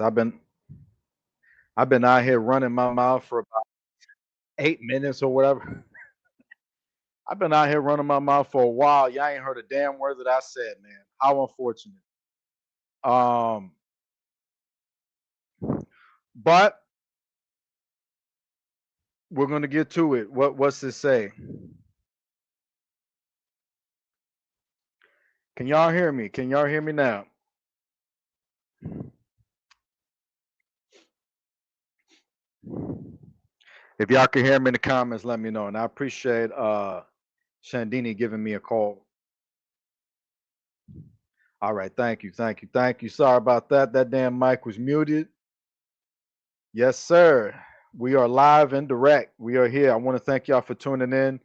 I've been out here running my mouth for about 8 minutes or whatever. I've been out here running my mouth for a while. Y'all ain't heard a damn word that I said, man. How unfortunate. Um, but we're gonna get to it. What's it say? Can y'all hear me? Can y'all hear me now? If y'all can hear me in the comments, let me know. And I appreciate Shandini giving me a call. All right, thank you, thank you, thank you. Sorry about that. That damn mic was muted. Yes, sir. We are live and direct. We are here. I want to thank y'all for tuning in.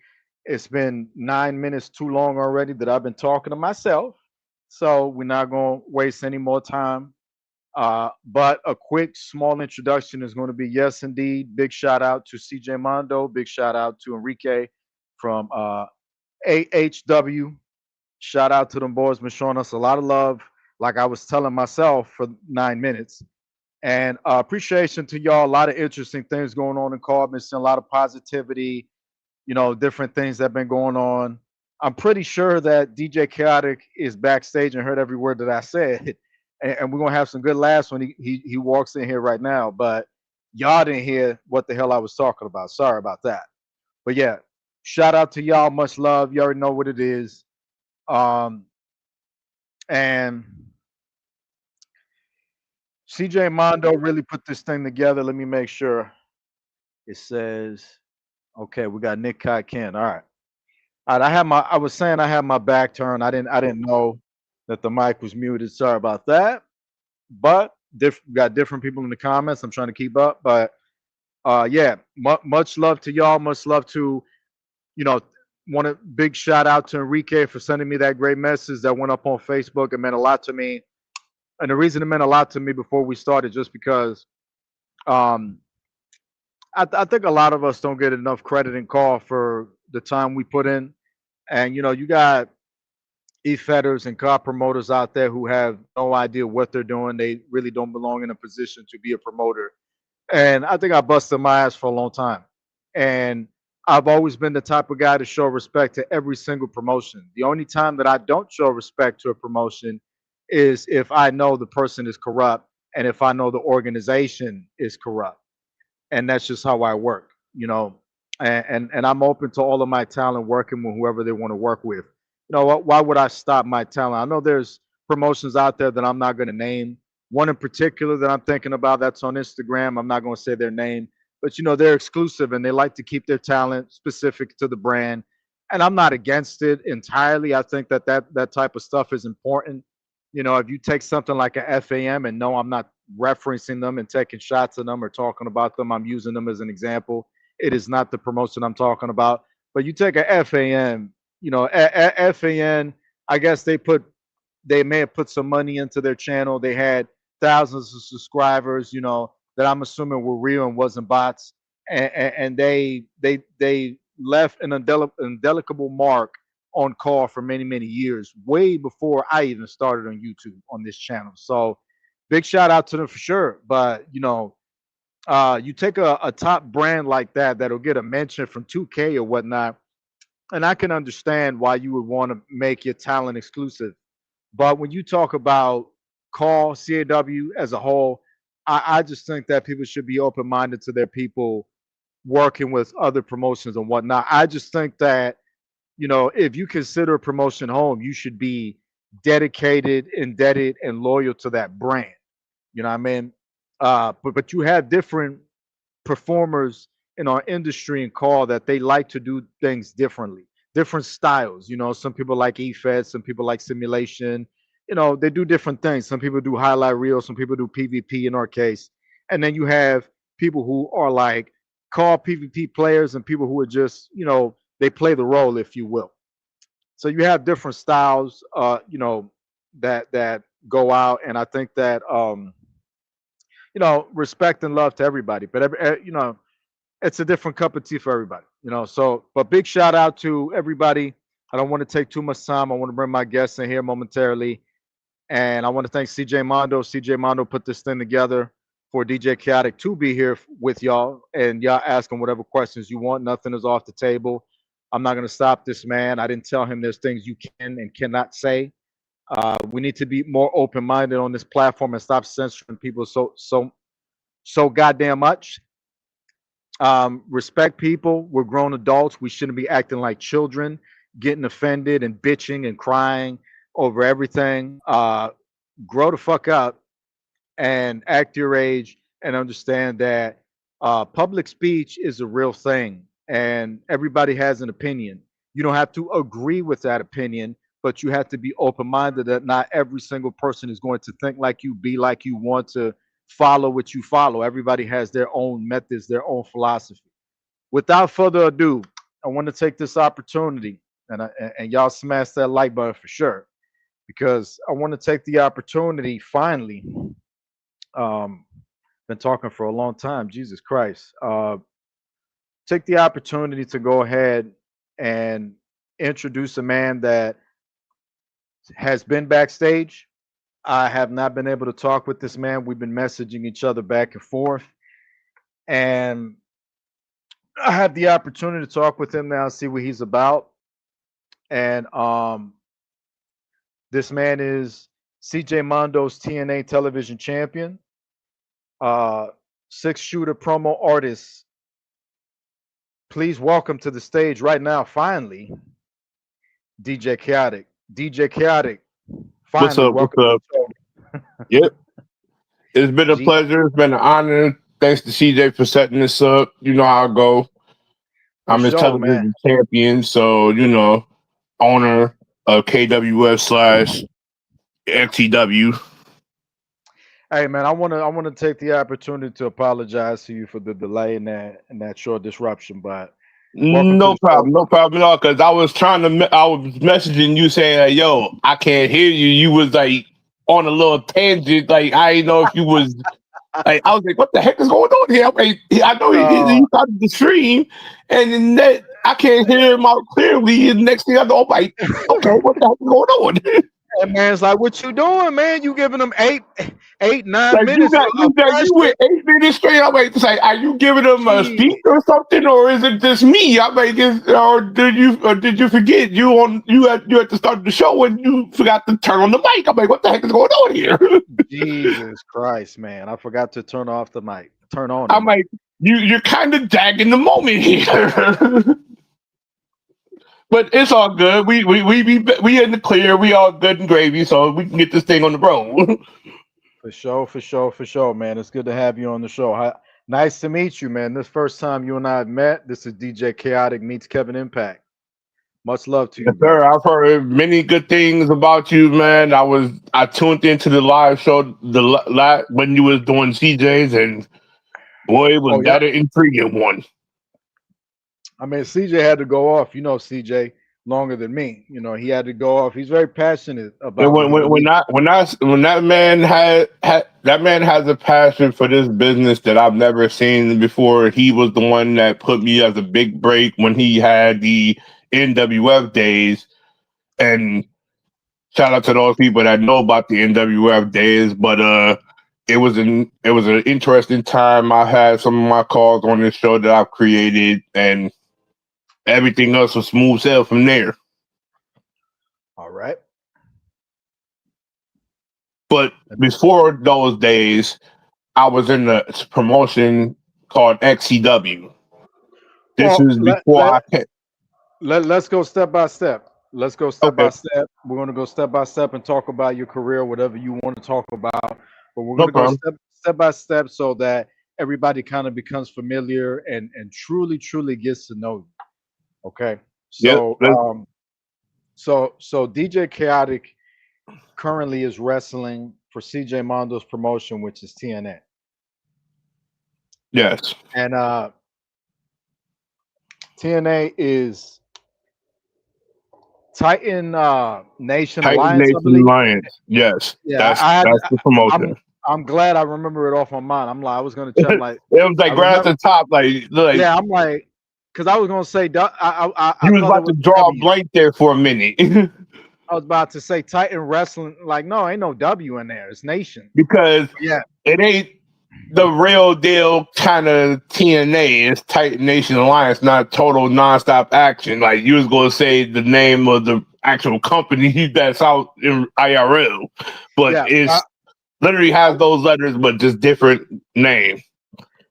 It's been 9 minutes too long already that I've been talking to myself. So we're not going to waste any more time. But a quick, small introduction is going to be yes, indeed. Big shout out to CJ Mondo. Big shout out to Enrique from AHW. Shout out to them boys, been showing us a lot of love, like I was telling myself for 9 minutes. And appreciation to y'all. A lot of interesting things going on in Carbon. Seeing a lot of positivity, different things that have been going on. I'm pretty sure that DJ Chaotic is backstage and heard every word that I said. And we're gonna have some good laughs when he walks in here right now. But y'all didn't hear what the hell I was talking about. Sorry about that. But yeah, shout out to y'all. Much love. You already know what it is. Um, and CJ Mondo really put this thing together. Let me make sure. It says, okay, we got Nick Kai Ken. All right. All right. I was saying I had my back turned. I didn't know that the mic was muted. Sorry about that. But got different people in the comments. I'm trying to keep up. But yeah, much love to y'all. Much love to, you know, want a big shout out to Enrique for sending me that great message that went up on Facebook. It meant a lot to me. And the reason it meant a lot to me before we started, just because um, I think a lot of us don't get enough credit and call for the time we put in. And you got e-fetters and car promoters out there who have no idea what they're doing. They really don't belong in a position to be a promoter. And I think I busted my ass for a long time. And I've always been the type of guy to show respect to every single promotion. The only time that I don't show respect to a promotion is if I know the person is corrupt and if I know the organization is corrupt. And that's just how I work, and I'm open to all of my talent working with whoever they want to work with. Why would I stop my talent? I know there's promotions out there that I'm not going to name. One in particular that I'm thinking about that's on Instagram. I'm not going to say their name, but they're exclusive and they like to keep their talent specific to the brand. And I'm not against it entirely. I think that type of stuff is important. If you take something like a FAM, and no, I'm not referencing them and taking shots at them or talking about them. I'm using them as an example. It is not the promotion I'm talking about. But you take a FAN, FAN, I guess they may have put some money into their channel. They had thousands of subscribers, that I'm assuming were real and wasn't bots. And they left an indelible mark on call for many, many years, way before I even started on YouTube on this channel. So big shout out to them for sure. But you take a top brand like that'll get a mention from 2K or whatnot, and I can understand why you would want to make your talent exclusive. But when you talk about call CAW as a whole, I just think that people should be open minded to their people working with other promotions and whatnot. I just think that if you consider a promotion home, you should be dedicated, indebted, and loyal to that brand. You know what I mean? But you have different performers in our industry and call that they like to do things differently, different styles. Some people like EFED, some people like simulation. They do different things. Some people do highlight reels, some people do PvP in our case. And then you have people who are like call PvP players and people who are just, they play the role, if you will. So you have different styles, that go out. And I think that, respect and love to everybody. But it's a different cup of tea for everybody. So, but big shout out to everybody. I don't want to take too much time. I want to bring my guests in here momentarily. And I want to thank CJ Mondo. CJ Mondo put this thing together for DJ Chaotic to be here with y'all, and y'all ask him whatever questions you want. Nothing is off the table. I'm not going to stop this man. I didn't tell him there's things you can and cannot say. We need to be more open-minded on this platform and stop censoring people so goddamn much. Respect people. We're grown adults. We shouldn't be acting like children, getting offended and bitching and crying over everything. Grow the fuck up and act your age and understand that public speech is a real thing and everybody has an opinion. You don't have to agree with that opinion, but you have to be open minded that not every single person is going to think like you, be like you, want to follow what you follow. Everybody has their own methods, their own philosophy. Without further ado, I want to take this opportunity and y'all smash that like button for sure because I want to take the opportunity finally. Um, been talking for a long time. Jesus Christ. Take the opportunity to go ahead and introduce a man that has been backstage. I have not been able to talk with this man. We've been messaging each other back and forth. And I have the opportunity to talk with him now, see what he's about. And this man is CJ Mondo's TNA television champion, six shooter promo artist. Please welcome to the stage right now, finally, DJ Chaotic. DJ Chaotic, What's finally, up? What's welcome to up? the show. Yep. It's been a G- pleasure. It's been an honor. Thanks to CJ for setting this up. You know how I go. for I'm his sure, man. television champion, so owner of KWF slash XTW. Hey, man, I want to take the opportunity to apologize to you for the delay and that short disruption. But welcome to No the show. problem, no problem at all. Because I was messaging you saying, like, "Yo, I can't hear you." You was like on a little tangent. Like I didn't know if you was like, I was like, what the heck is going on here? I'm like, I know Uh, he started the stream, and then that I can't hear him out clearly. And next thing I know, I'm like, okay, what the heck is going on? and man's like, "What you doing, man? You giving them eight, nine Like minutes of you pressure?" went 8 minutes straight. I'm like, it's like, are you giving him a speech Gee, or something, or is it just me? I'm like, or did you forget you had to start the show and you forgot to turn on the mic? I'm like, what the heck is going on here? Jesus Christ, man! I forgot to turn off the mic. Turn on the I'm mic. like, you're kind of dragging the moment here. But it's all good. We in the clear. We all good and gravy, so we can get this thing on the road. For sure, for sure, for sure, man. It's good to have you on the show. Nice to meet you, man. This first time you and I have met. This is DJ Chaotic meets Kevin Impact. Much love to Yes, you, brother. sir. I've heard many good things about you, man. I tuned into the live show when you was doing CJs, and boy, was Oh yeah. that an intriguing one. I mean, CJ had to go off. You know, CJ longer than me. You know, he had to go off. He's very passionate And about what he believes. when that man that man has a passion for this business that I've never seen before. He was the one that put me as a big break when he had the NWF days, and shout out to those people that know about the NWF days. But it was an interesting time. I had some of my calls on this show that I've created, and everything else was smooth sail from there. All right. But before those days, I was in a promotion called XCW. This Well, is before I came. let's go step by step. Let's go step Okay, by step. We're going to go step by step and talk about your career, whatever you want to talk about. But we're going no to go problem. step by step so that everybody kind of becomes familiar and truly gets to know you. Okay. Yep. So so DJ Chaotic currently is wrestling for CJ Mondo's promotion, which is TNA. Yes. And TNA is Titan Nation Titan Alliance, I Nation believe. Alliance. Yes. Yeah, I had. That's the promotion. I'm glad I remember it off my mind. I'm like, I was gonna check. I'm It like, was I like right at remember. the top, like Yeah, I'm because I was gonna say, I you was thought it about to was draw a W. blank there for a minute. I was about to say Titan Wrestling. Like, no, ain't no W in there. It's Nation. because Yeah, it ain't the real deal kind of TNA. It's Titan Nation Alliance, not total nonstop action. Like you was gonna say the name of the actual company that's out in IRL, but yeah. it's literally has those letters, but just different name.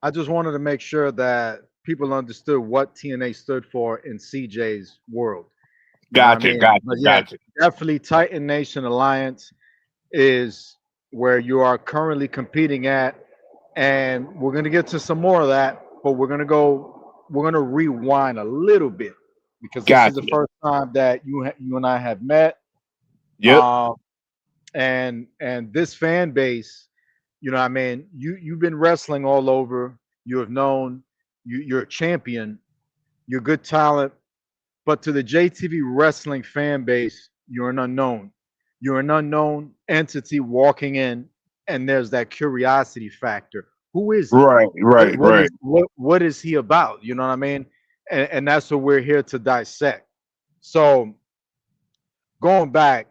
I just wanted to make sure that people understood what TNA stood for in CJ's world. You know what I Gotcha, mean? gotcha, But yeah, gotcha. definitely Titan Nation Alliance is where you are currently competing at, and we're gonna get to some more of that. But we're gonna rewind a little bit because this is the Gotcha. first time that you and I have met. Yep. Um, and this fan base, you know, what I mean, you've been wrestling all over. You have known you're a champion. You're good talent. But to the JTV wrestling fan base, you're an unknown. You're an unknown entity walking in, and there's that curiosity factor. Who is he? Right, right, right. What is he about? You know what I mean? And that's what we're here to dissect. So going back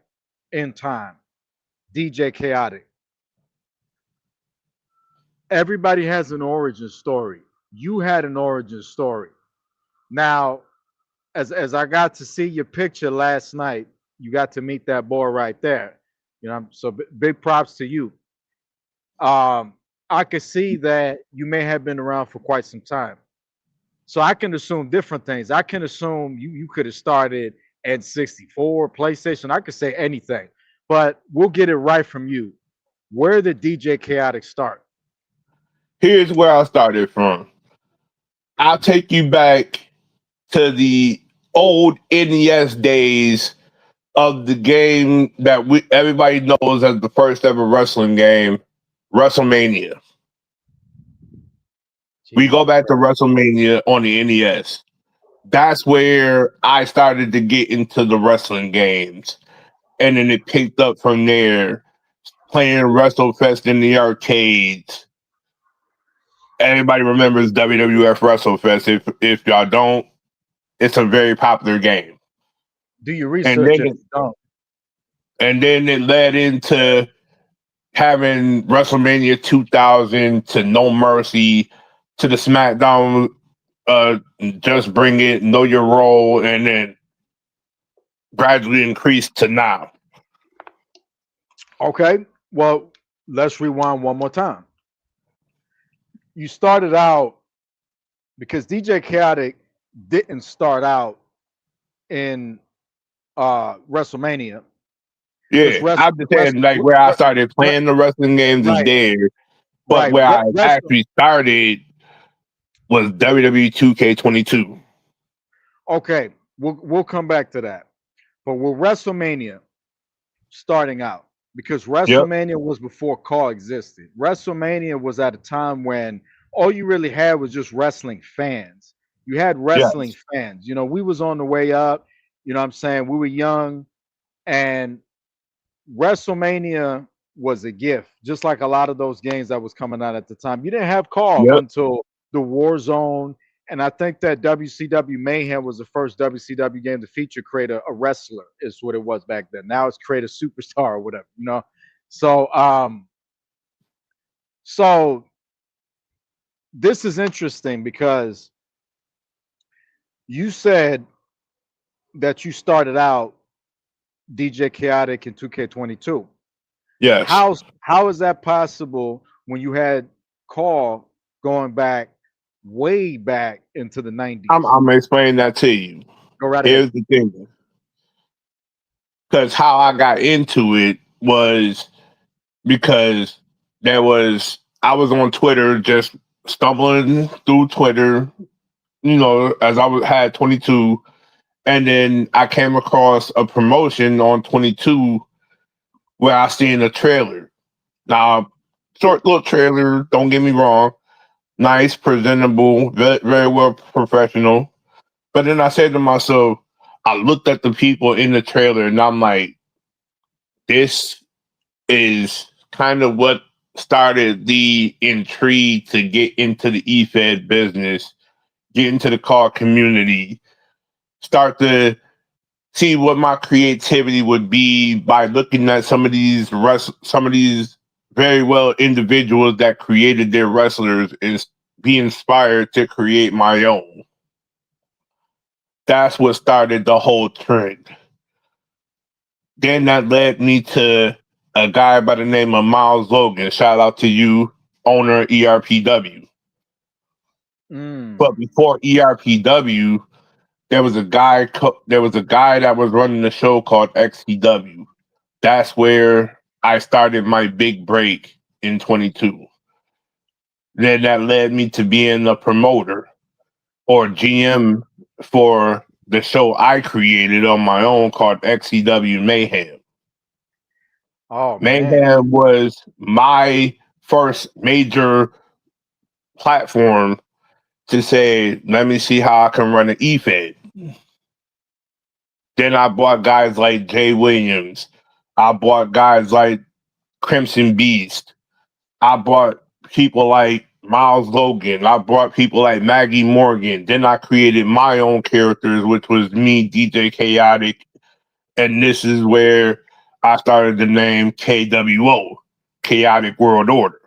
in time, DJ Chaotic. Everybody has an origin story. You had an origin story. Now, as I got to see your picture last night, you got to meet that boy right there. You know, so big props to you. Um, I could see that you may have been around for quite some time. So I can assume different things. I can assume you could have started at 64, PlayStation. I could say anything, but we'll get it right from you. Where did DJ Chaotic start? Here's where I started from. I'll take you back to the old NES days of the game that we everybody knows as the first ever wrestling game, WrestleMania. We Jesus go back to Christ. WrestleMania on the NES. That's where I started to get into the wrestling games. And then it picked up from there, playing WrestleFest in the arcades. Everybody remembers WWF WrestleFest. If y'all don't, it's a very popular game. Do your And research then if it, you don't. and then it led into having WrestleMania 2000 to No Mercy to the SmackDown, uh, Just Bring It, Know Your Role, and then gradually increased to now. Okay. Well, let's rewind one more time. You started out because DJ Chaotic didn't start out in WrestleMania because Yeah, I'm just saying, like where I started re- playing the wrestling games is right, there, but right. where I actually started was WWE 2K22. Okay, we'll come back to that. But with WrestleMania starting out, because Yep. WrestleMania was before Call existed. WrestleMania was at a time when all you really had was just wrestling fans. You had wrestling Yes. fans. You know, we was on the way up. You know what I'm saying? We were young, and WrestleMania was a gift, just like a lot of those games that was coming out at the time. You didn't have Call Yep. until the War Zone, and I think that WCW Mayhem was the first WCW game to feature create a wrestler. Is what it was back then. Now it's create a superstar or whatever, you know. So, so this is interesting because you said that you started out DJ Chaotic in 2K22. Yes. How is that possible when you had Call going back way back into the I'm, 90s? I'm gonna explain that to you. Go right ahead. Here's the thing, because how I got into it was because I was on Twitter just stumbling through Twitter, as had 22, and then I came across a promotion on 22 where I seen a trailer. Now, short little trailer, don't get me wrong, nice, presentable, very, very well professional. But then I said to myself, I looked at the people in the trailer and I'm like, this is kind of what started the intrigue to get into the EFED business, get into the car community, start to see what my creativity would be by looking at some of these very well individuals that created their wrestlers and be inspired to create my own. That's what started the whole trend. Then that led me to a guy by the name of Miles Logan. Shout out to you, owner of ERPW. But Mm. before ERPW, there was a guy that was running the show called XCW. That's where I started my big break in 22. Then that led me to being a promoter or GM for the show I created on my own called XCW Mayhem. Oh man. Mayhem was my first major platform to say, let me see how I can run an EFED. Then I bought guys like Jay Williams. I bought guys like Crimson Beast. I brought people like Miles Logan. I brought people like Maggie Morgan. Then I created my own characters, which was me, DJ Chaotic. And this is where I started the name KWO, Chaotic World Order,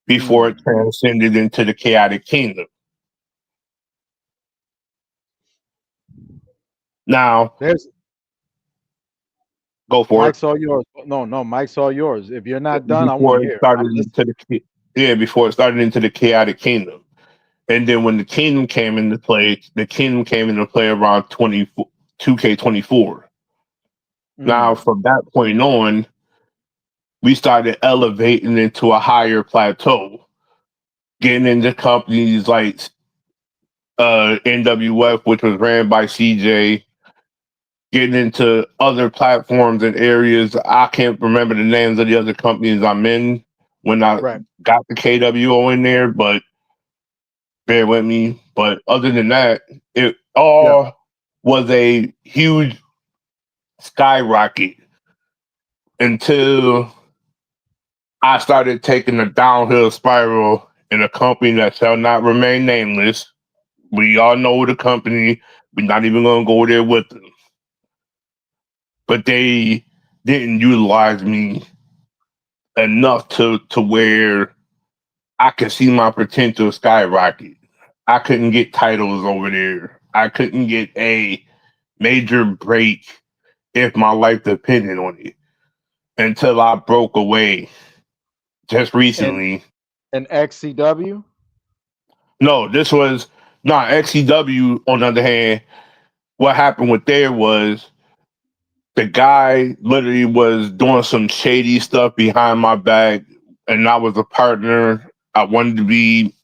before it Mm. transcended into the Chaotic Kingdom. Now, There's go for it. Mike's all yours. No, no, Mike's all yours. If you're not done, I want Before to it hear. started I'm into listening. before it started into the Chaotic Kingdom. And then when the Kingdom came into play, the Kingdom came into play around 2K24. Now, Mm. from that point on, we started elevating into a higher plateau, getting into companies like NWF, which was ran by CJ, getting into other platforms and areas. I can't remember the names of the other companies I'm in when I Right. got the KWO in there, but bear with me. But other than that, it Yeah. all was a huge skyrocket until I started taking a downhill spiral in a company that shall not remain nameless. We all know the company. We're not even going to go there with them. But they didn't utilize me enough to where I could see my potential skyrocket. I couldn't get titles over there. I couldn't get a major break if my life depended on it until I broke away just And recently. XCW. No, this was not XCW. On the other hand, what happened with there was the guy literally was doing some shady stuff behind my back, and I was a partner. I wanted to be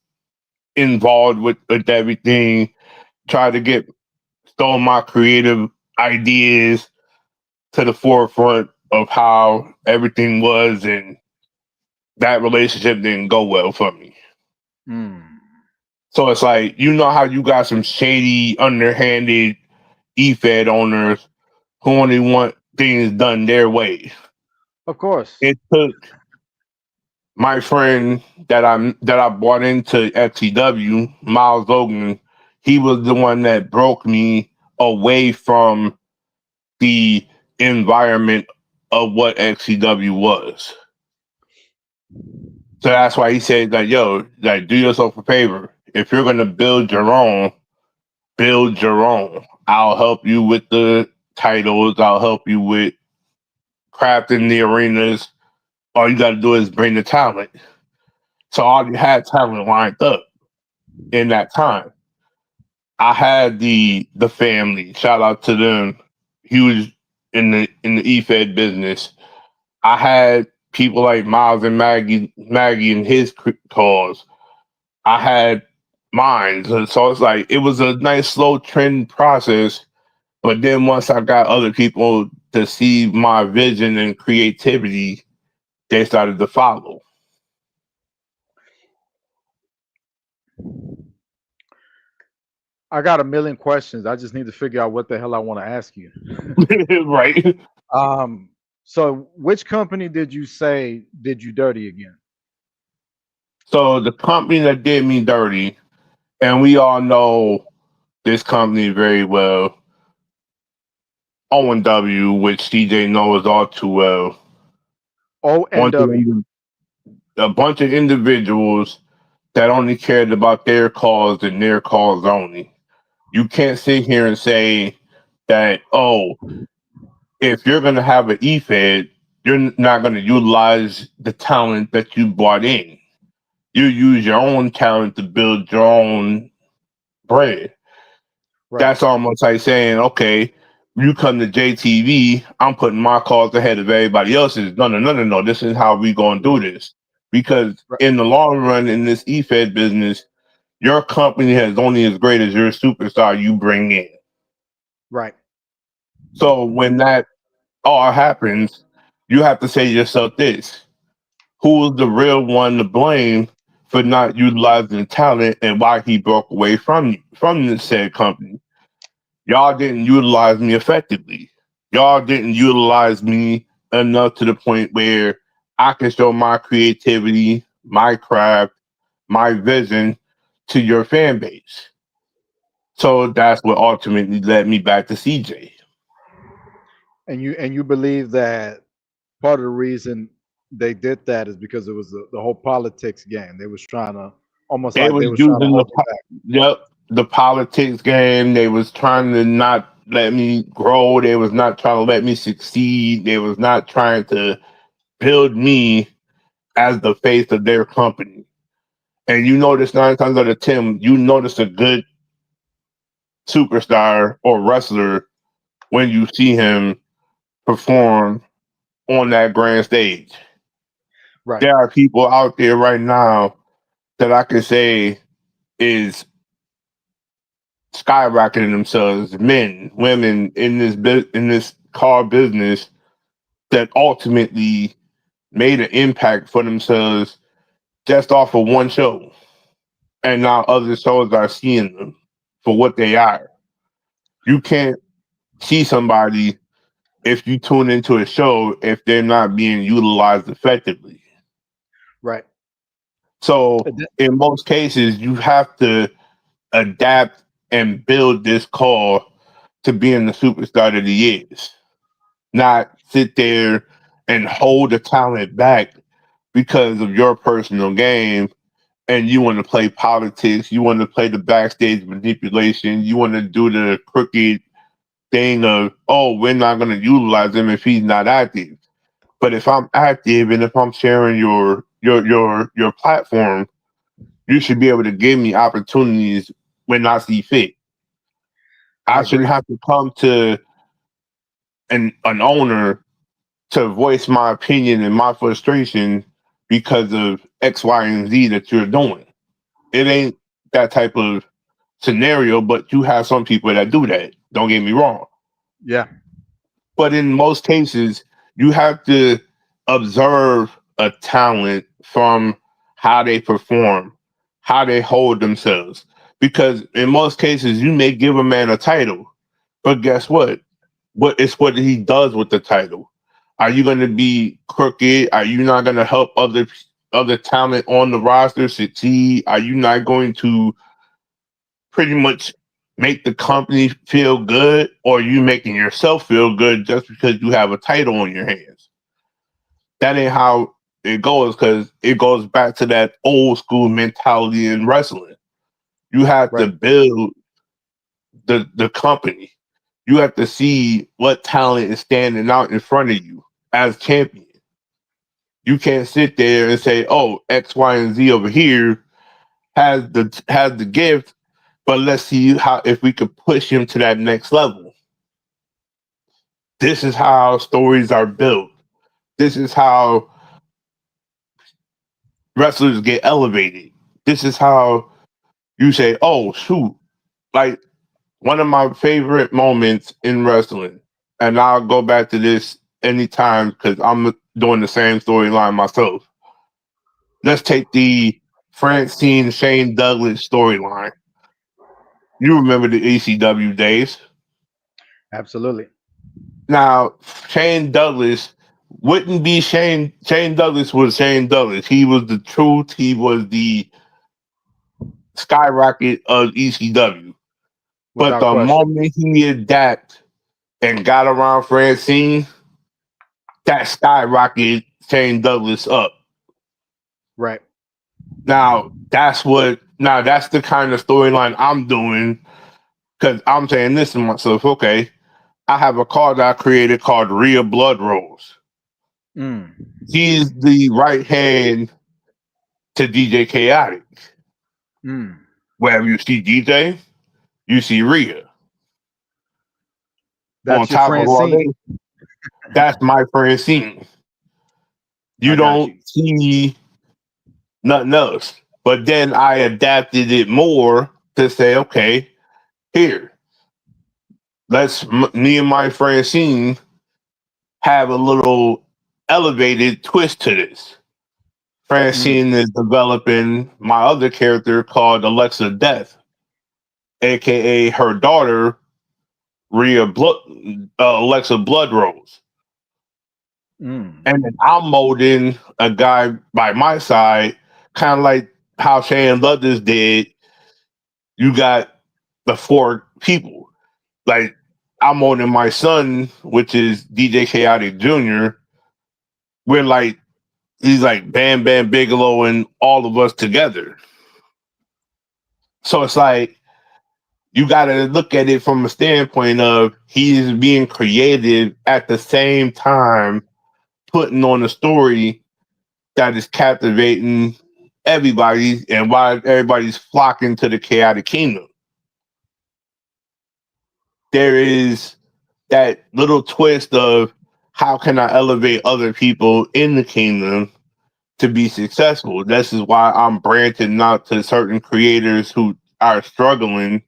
involved with everything, try to get stole my creative ideas to the forefront of how everything was, and that relationship didn't go well for me. Mm. So it's like, you know how you got some shady, underhanded EFED owners who only want things done their way. Of course. It took my friend that I brought into FTW, Miles Logan. He was the one that broke me away from the environment of what XCW was. So that's why he said that, yo, like, do yourself a favor. If you're gonna build your own, build your own. I'll help you with the titles. I'll help you with crafting the arenas. All you got to do is bring the talent. So I already had talent lined up in that time. I had the family. Shout out to them. Huge in the EFED business. I had people like Miles and Maggie and his cause. I had mine. So it's like it was a nice slow trend process. But then once I got other people to see my vision and creativity, they started to follow. I got a million questions. I just need to figure out what the hell I want to ask you. Right. Um. So, which company did you say did you dirty again? So the company that did me dirty, and we all know this company very well. O&W, which CJ knows all too well. Bunch of ONW. indi- a bunch of individuals that only cared about their cause and their cause only. You can't sit here and say that, oh, if you're going to have an EFED, you're not going to utilize the talent that you brought in. You use your own talent to build your own bread. Right. That's almost like saying, okay, you come to JTV, I'm putting my cause ahead of everybody else's. No, no, no, no, no. This is how we going to do this. Because Right. in the long run, in this EFED business, your company is only as great as your superstar you bring in. Right. So when that all happens, you have to say to yourself this: who is the real one to blame for not utilizing the talent and why he broke away from you, from the said company? Y'all didn't utilize me effectively. Y'all didn't utilize me enough to the point where I can show my creativity, my craft, my vision to your fan base. So that's what ultimately led me back to CJ. And you believe that part of the reason they did that is because it was the whole politics game. They was trying to almost They like was they was trying to using hold you back. yep, the politics game. They was trying to not let me grow. They was not trying to let me succeed. They was not trying to build me as the face of their company. And you notice 9 times out of 10, you notice a good superstar or wrestler when you see him perform on that grand stage. Right. There are people out there right now that I can say is skyrocketing themselves, men, women in in this car business that ultimately made an impact for themselves just off of one show, and now other shows are seeing them for what they are. You can't see somebody if you tune into a show if they're not being utilized effectively. Right. So And in most cases, you have to adapt and build this call to being the superstar that he is. Not sit there and hold the talent back because of your personal game and you want to play politics, you want to play the backstage manipulation, you want to do the crooked thing of, oh, we're not going to utilize him if he's not active. But if I'm active and if I'm sharing your platform, you should be able to give me opportunities when I see fit. I I shouldn't agree. have to come to an owner to voice my opinion and my frustration because of X, Y, and Z that you're doing. It ain't that type of scenario, but you have some people that do that. Don't get me wrong. Yeah. But in most cases, you have to observe a talent from how they perform, how they hold themselves. Because in most cases, you may give a man a title, but guess what? What he does with the title. Are you going to be crooked? Are you not going to help other talent on the roster succeed? Are you not going to pretty much make the company feel good, or are you making yourself feel good just because you have a title on your hands? That ain't how it goes, because it goes back to that old school mentality in wrestling. You have to Right. build the company. You have to see what talent is standing out in front of you as champion. You can't sit there and say, "Oh, X, Y, and Z over here has the gift, but let's see how if we could push him to that next level." This is how stories are built. This is how wrestlers get elevated. This is how you say, "Oh, shoot!" Like one of my favorite moments in wrestling, and I'll go back to this anytime because I'm doing the same storyline myself. Let's take the Francine Shane Douglas storyline. You remember the ECW days. Absolutely. Now, Shane Douglas wouldn't be Shane. Shane Douglas was Shane Douglas. He was the truth. He was the skyrocket of ECW. But Without the question. moment he adapt and got around Francine, that skyrocketed Shane Douglas up. Right. Now that's the kind of storyline I'm doing because I'm saying this to myself, okay, I have a card that I created called Rhea Blood Rose. Mm. She is the right hand to DJ Chaotic. Mm. Wherever you see DJ, you see Rhea. On That's your top of all Francine. this, that's my Francine. You I got don't you. see nothing else. But then I adapted it more to say, okay, here, me and my Francine have a little elevated twist to this. Mm. Francine is developing my other character called Alexa Death, aka her daughter, Alexa Bloodrose. Mm. And then I'm molding a guy by my side, kind of like how Shane Douglas did. You got the four people. Like I'm molding my son, which is DJ Chaotic Jr. We're like he's like Bam Bam Bigelow and all of us together. So it's like you got to look at it from a standpoint of he's being creative at the same time, putting on a story that is captivating everybody and why everybody's flocking to the chaotic kingdom. There is that little twist of how can I elevate other people in the kingdom to be successful. This is why I'm branching out to certain creators who are struggling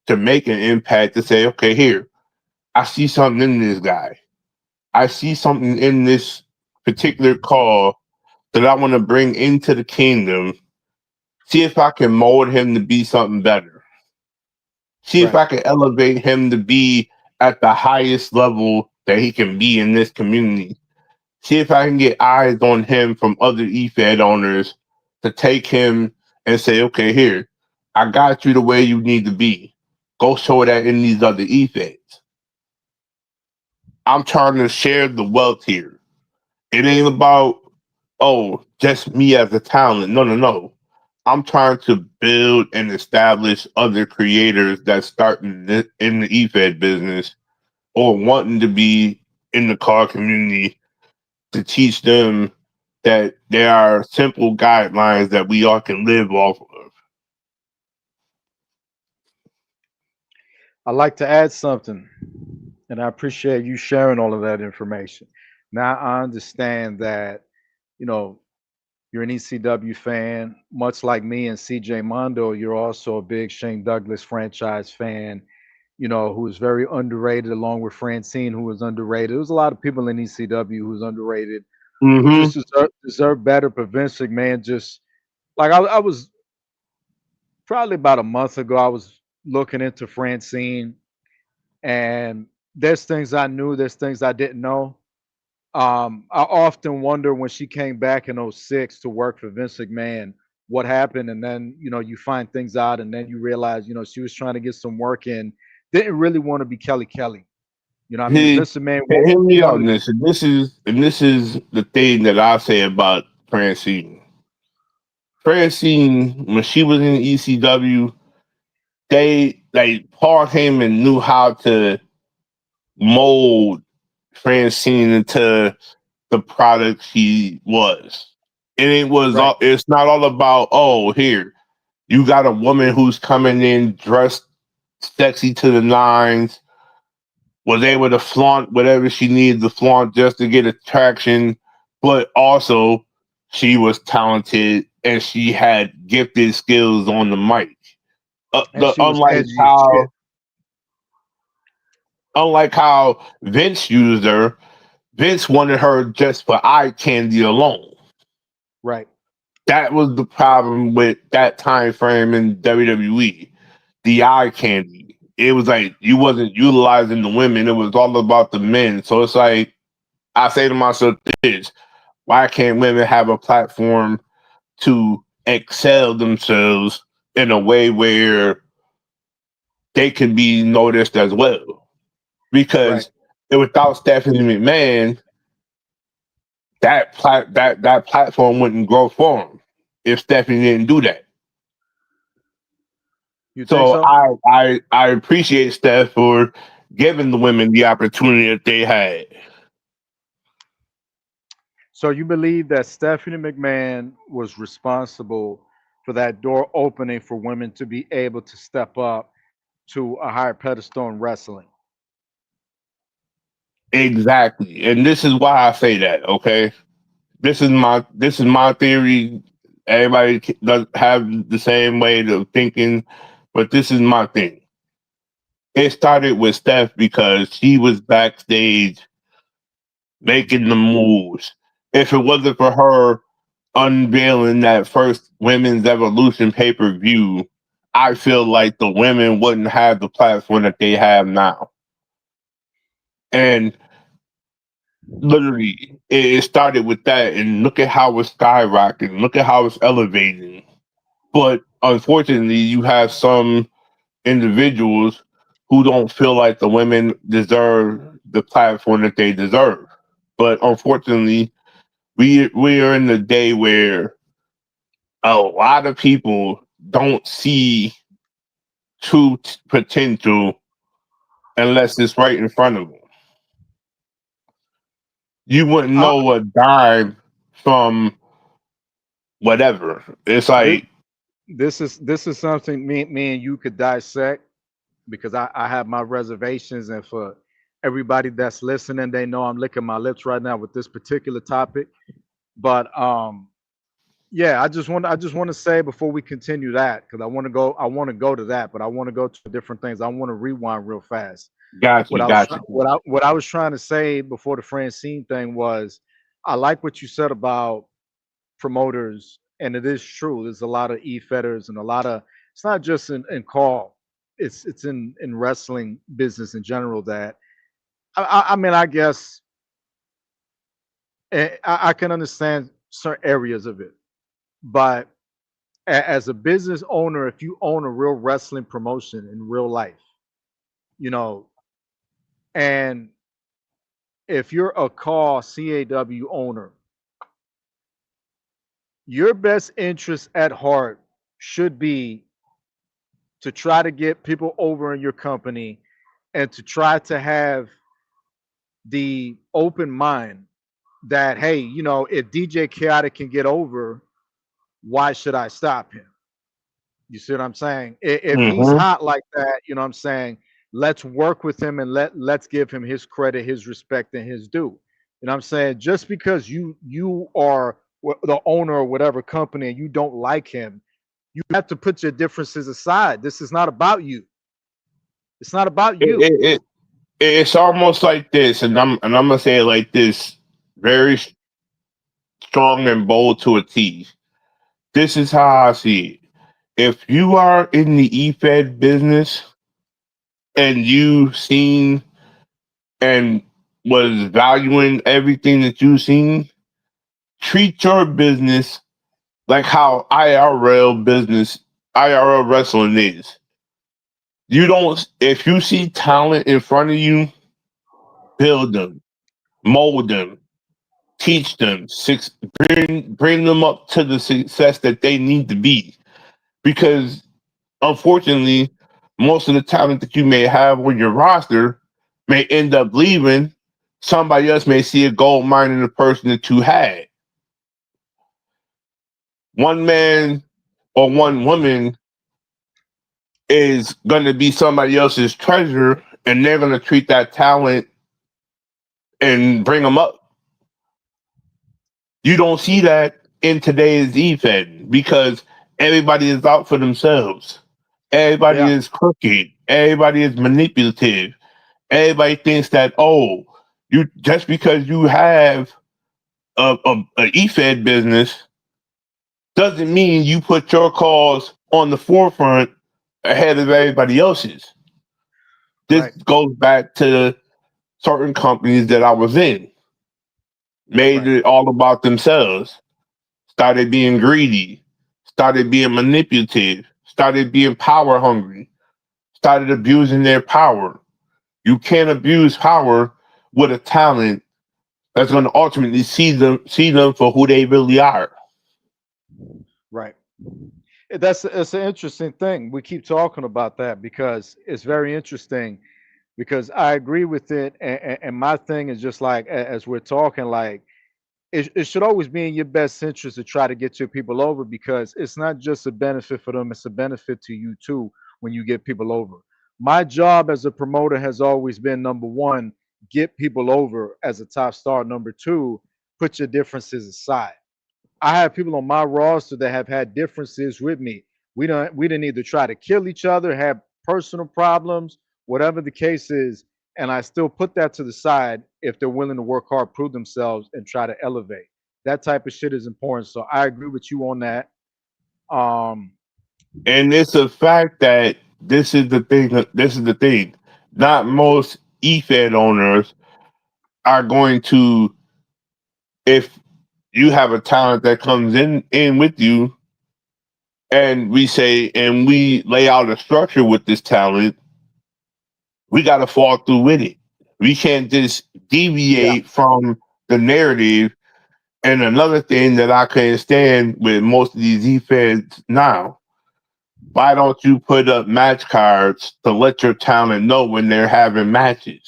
to make an impact to say, okay, here, I see something in this guy. I see something in this particular call that I want to bring into the kingdom. See if I can mold him to be something better. See if Right. I can elevate him to be at the highest level that he can be in this community. See if I can get eyes on him from other EFED owners to take him and say, okay, here, I got you the way you need to be. Go show that in these other EFEDs. I'm trying to share the wealth here. It ain't about, oh, just me as a talent. No, no, no. I'm trying to build and establish other creators that start in the EFED business or wanting to be in the car community to teach them that there are simple guidelines that we all can live off of. I'd like to add something, and I appreciate you sharing all of that information. Now I understand that, you know, you're an ECW fan, much like me and CJ Mondo. You're also a big Shane Douglas franchise fan, you know, who is very underrated, along with Francine, who was underrated. There's a lot of people in ECW who's underrated, who Mm-hmm. just deserve better. But Vince McMahon just like I was probably about a month ago. I was looking into Francine, and there's things I knew, there's things I didn't know. I often wonder when she came back in '06 to work for Vince McMahon, what happened. And then, you know, you find things out and then you realize, you know, she was trying to get some work in, didn't really want to be Kelly Kelly. You know what I mean? He Vince McMahon hear me out on wanted, this, and this is the thing that I say about Francine. Francine, when she was in ECW, they like Paul Heyman knew how to mold Francine into the product she was. And it was right. all it's not all about, oh, here, you got a woman who's coming in dressed sexy to the nines, was able to flaunt whatever she needed to flaunt just to get attraction, but also she was talented and she had gifted skills on the mic. And she was Unlike edgy as shit. how Vince used her, Vince wanted her just for eye candy alone. Right. That was the problem with that time frame in WWE. The eye candy. It was like you wasn't utilizing the women. It was all about the men. So it's like I say to myself this: why can't women have a platform to excel themselves in a way where they can be noticed as well? Right. Because And without Stephanie McMahon, that platform wouldn't grow for him if Stephanie didn't do that. You think So so? I appreciate Steph for giving the women the opportunity that they had. So you believe that Stephanie McMahon was responsible for that door opening for women to be able to step up to a higher pedestal in wrestling? Exactly. And this is why I say that, okay? This is my theory. Everybody does have the same way of thinking, but this is my thing. It started with Steph because she was backstage making the moves. If it wasn't for her unveiling that first women's evolution pay-per-view, I feel like the women wouldn't have the platform that they have now. And literally, it started with that, and look at how it's skyrocketing. Look at how it's elevating. But unfortunately, you have some individuals who don't feel like the women deserve the platform that they deserve. But unfortunately, we are in the day where a lot of people don't see true potential unless it's right in front of them. You wouldn't Uh, know a dime from whatever. It's this, like, this is something me and you could dissect because I have my reservations, and for everybody that's listening, they know I'm licking my lips right now with this particular topic. But yeah, I just want to say before we continue that, because I want to go to that, but I want to go to different things. I want to rewind real fast. got What you, I was got trying you. what I was trying to say before the Francine thing was, I like what you said about promoters, and it is true. There's a lot of e-fetters and a lot of, it's not just in call, it's in wrestling business in general that I mean, I guess I can understand certain areas of it, but as a business owner, if you own a real wrestling promotion in real life, you know, and if you're a call CAW owner, your best interest at heart should be to try to get people over in your company and to try to have the open mind that, hey, if DJ Chaotic can get over, why should I stop him? You see what I'm saying? If he's Hmm. hot like that, you know what I'm saying, let's work with him and let's give him his credit, his respect, and his due. You know what I'm saying? Just because you are the owner of whatever company and you don't like him, you have to put your differences aside. This is not about you. It's not about It, you. it, it, it's almost like this, and I'm gonna say it like this, very strong and bold to a T. This is how I see it. If you are in the e-fed business and you seen and was valuing everything that you seen, treat your business like how IRL wrestling is. You don't, if you see talent in front of you, build them, mold them, teach them, bring them up to the success that they need to be. Because unfortunately, most of the talent that you may have on your roster may end up leaving. Somebody else may see a gold mine in the person that you had. One man or one woman is going to be somebody else's treasure, and they're going to treat that talent and bring them up. You don't see that in today's EFED because everybody is out for themselves. Everybody Yeah, is crooked. Everybody is manipulative. Everybody thinks that, oh, you just because you have a EFED business doesn't mean you put your cause on the forefront ahead of everybody else's. This right, goes back to certain companies that I was in, made right, it all about themselves, started being greedy, started being manipulative, started being power hungry, started abusing their power. You can't abuse power with a talent that's going to ultimately see them for who they really are. Right. That's it's an interesting thing. We keep talking about that because it's very interesting because I agree with it. And my thing is just like as we're talking, like it should always be in your best interest to try to get your people over because it's not just a benefit for them, it's a benefit to you too when you get people over. My job as a promoter has always been number one, get people over as a top star. Number two, put your differences aside. I have people on my roster that have had differences with me. We didn't either try to kill each other, have personal problems, whatever the case is, and I still put that to the side if they're willing to work hard, prove themselves, and try to elevate. That type of shit is important. So I agree with you on that. Um, And it's a fact that this is the thing. This is the thing. Not most EFED owners are going to, if you have a talent that comes in with you, and we say and we lay out a structure with this talent, we got to fall through with it. We can't just yeah, deviate from the narrative. And another thing that I can't stand with most of these EFEDs now, why don't you put up match cards to let your talent know when they're having matches?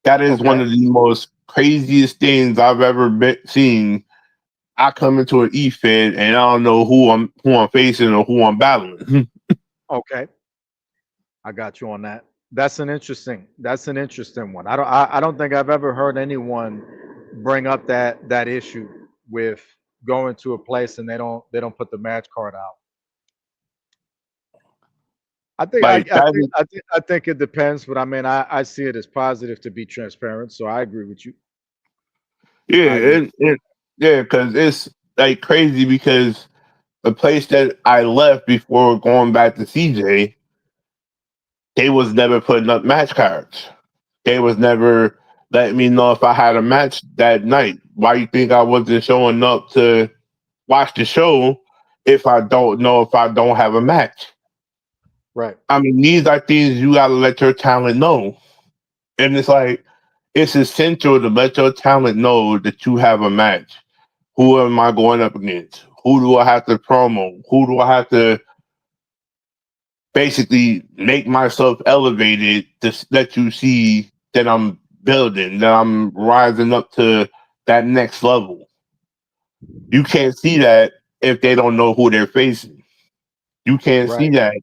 That is one okay, of the most craziest things I've ever seen. I come into an EFED and I don't know who I'm facing or who I'm battling. okay. I got you on that. That's an interesting one. I don't think I've ever heard anyone bring up that issue with going to a place and they don't put the match card out. Like that is, I think it depends, but I mean I see it as positive to be transparent. So I agree with you. yeah, I agree. yeah, because it's like crazy because the place that I left before going back to CJ, they was never putting up match cards. They was never letting me know if I had a match that night. Why you think I wasn't showing up to watch the show if I don't know if I don't have a match? Right. I mean, these are things you gotta let your talent know. And it's like it's essential to let your talent know that you have a match. Who am I going up against? Who do I have to promo? Who do I have to basically make myself elevated to let you see that I'm building, that I'm rising up to that next level? You can't see that if they don't know who they're facing. You can't see Right. that,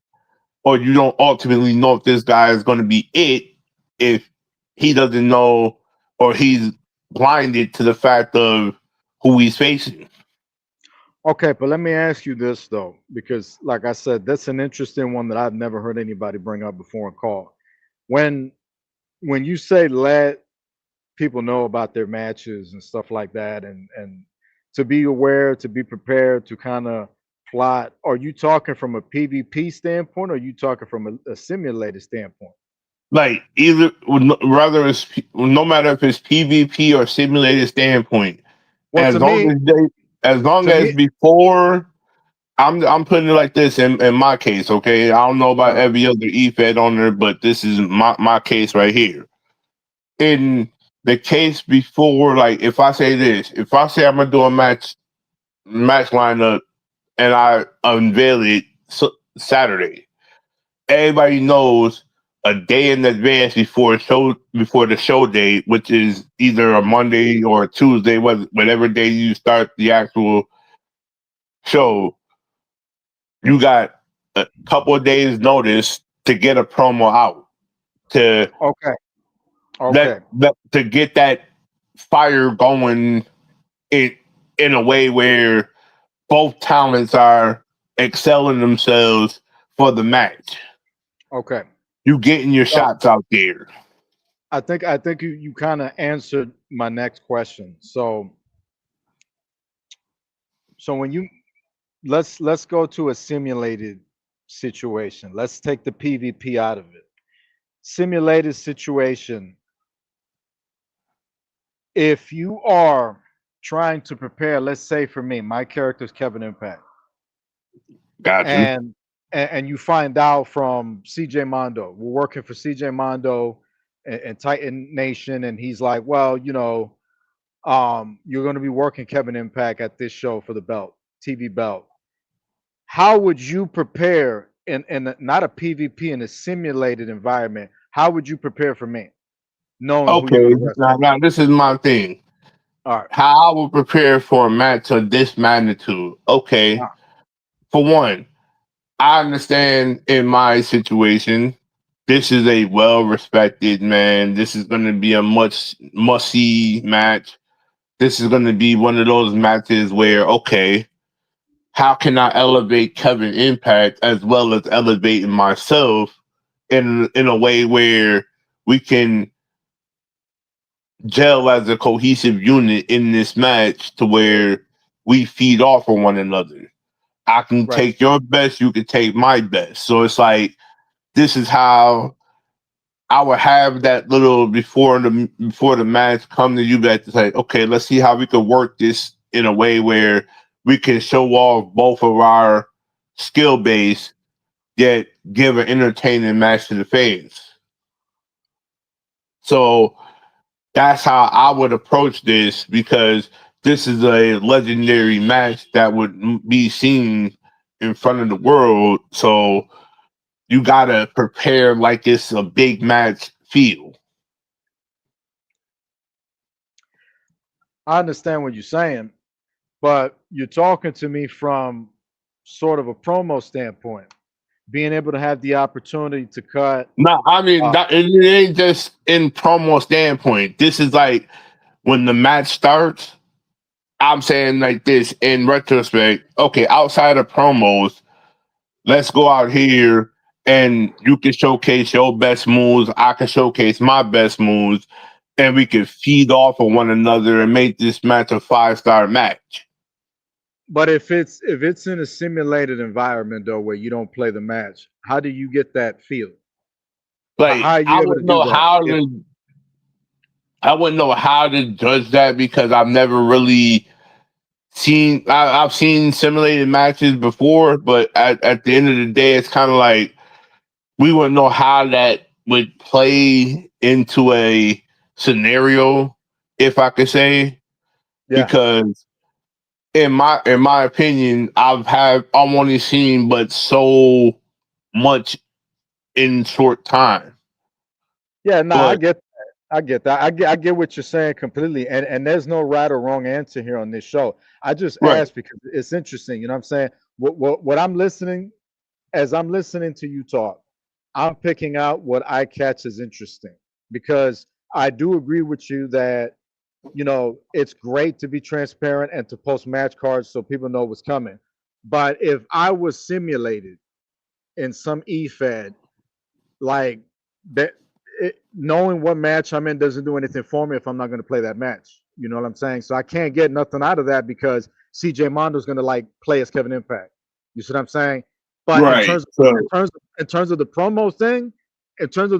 or you don't ultimately know if this guy is going to be it if he doesn't know or he's blinded to the fact of who he's facing. Okay, but let me ask you this though, because like I said, that's an interesting one that I've never heard anybody bring up before in call. When when you say let people know about their matches and stuff like that and to be aware, to be prepared, to kind of plot, are you talking from a PvP standpoint or are you talking from a simulated standpoint? Like either, rather it's no matter if it's PvP or simulated standpoint, Well, as long as as long to as me, before, I'm putting it like this in my case, okay? I don't know about uh, every other EFED on there, but this is my case right here. In the case before, like if I say this, if I say I'm gonna do a match lineup and I unveil it Saturday, everybody knows a day in advance before the show date, which is either a Monday or a Tuesday, whatever day you start the actual show. You got a couple of days notice to get a promo out to okay, okay, to get that fire going in in a way where both talents are excelling themselves for the match. okay. You getting your So shots out there. I think you kind of answered my next question. So when you let's go to a simulated situation. Let's take the PvP out of it. Simulated situation. If you are trying to prepare, let's say for me, my character is Kevin Impact, Got you. and and you find out from CJ Mondo, we're working for CJ Mondo. and Titan Nation, and he's like, well, you're going to be working Kevin Impact at this show for the belt, TV belt. How would you prepare in not a PvP in a simulated environment? How would you prepare for me, knowing who you're Okay, going to now, wrestle? now this is my thing. All right. How I would prepare for a match of this magnitude. Okay, Ah, for one, I understand in my situation, this is a well respected man. This is going to be a much must see match. This is going to be one of those matches where, okay, how can I elevate Kevin Impact as well as elevating myself in a way where we can gel as a cohesive unit in this match to where we feed off of one another. I can right. take your best, you can take my best. So it's like this is how I would have that little before the match come to you back to say, okay, let's see how we could work this in a way where we can show off both of our skill base, yet give an entertaining match to the fans. So that's how I would approach this because this is a legendary match that would be seen in front of the world. So you gotta prepare like it's a big match feel. I understand what you're saying, but you're talking to me from sort of a promo standpoint, being able to have the opportunity to cut. No, I mean Uh, it ain't just in promo standpoint. This is like when the match starts. I'm saying like this in retrospect. Okay, outside of promos, let's go out here and you can showcase your best moves. I can showcase my best moves, and we can feed off of one another and make this match a 5-star match. but if it's in a simulated environment though, where you don't play the match, how do you get that feel? How Like are you able to do that? If I wouldn't know how to judge that because I've never really I've seen simulated matches before, but at the end of the day, it's kind of like we wouldn't know how that would play into a scenario, if I could say, yeah, because in my opinion, I've only seen but so much in short time. yeah, no, But I get that. I get what you're saying completely. And there's no right or wrong answer here on this show. I just right, asked because it's interesting. You know what I'm saying? What I'm listening as I'm listening to you talk, I'm picking out what I catch as interesting because I do agree with you that it's great to be transparent and to post match cards so people know what's coming. But if I was simulated in some e-fed, like that, knowing what match I'm in doesn't do anything for me if I'm not going to play that match. You know what I'm saying? So I can't get nothing out of that because CJ Mondo's going to like play as Kevin Impact. You see what I'm saying? But in right. terms So in terms of the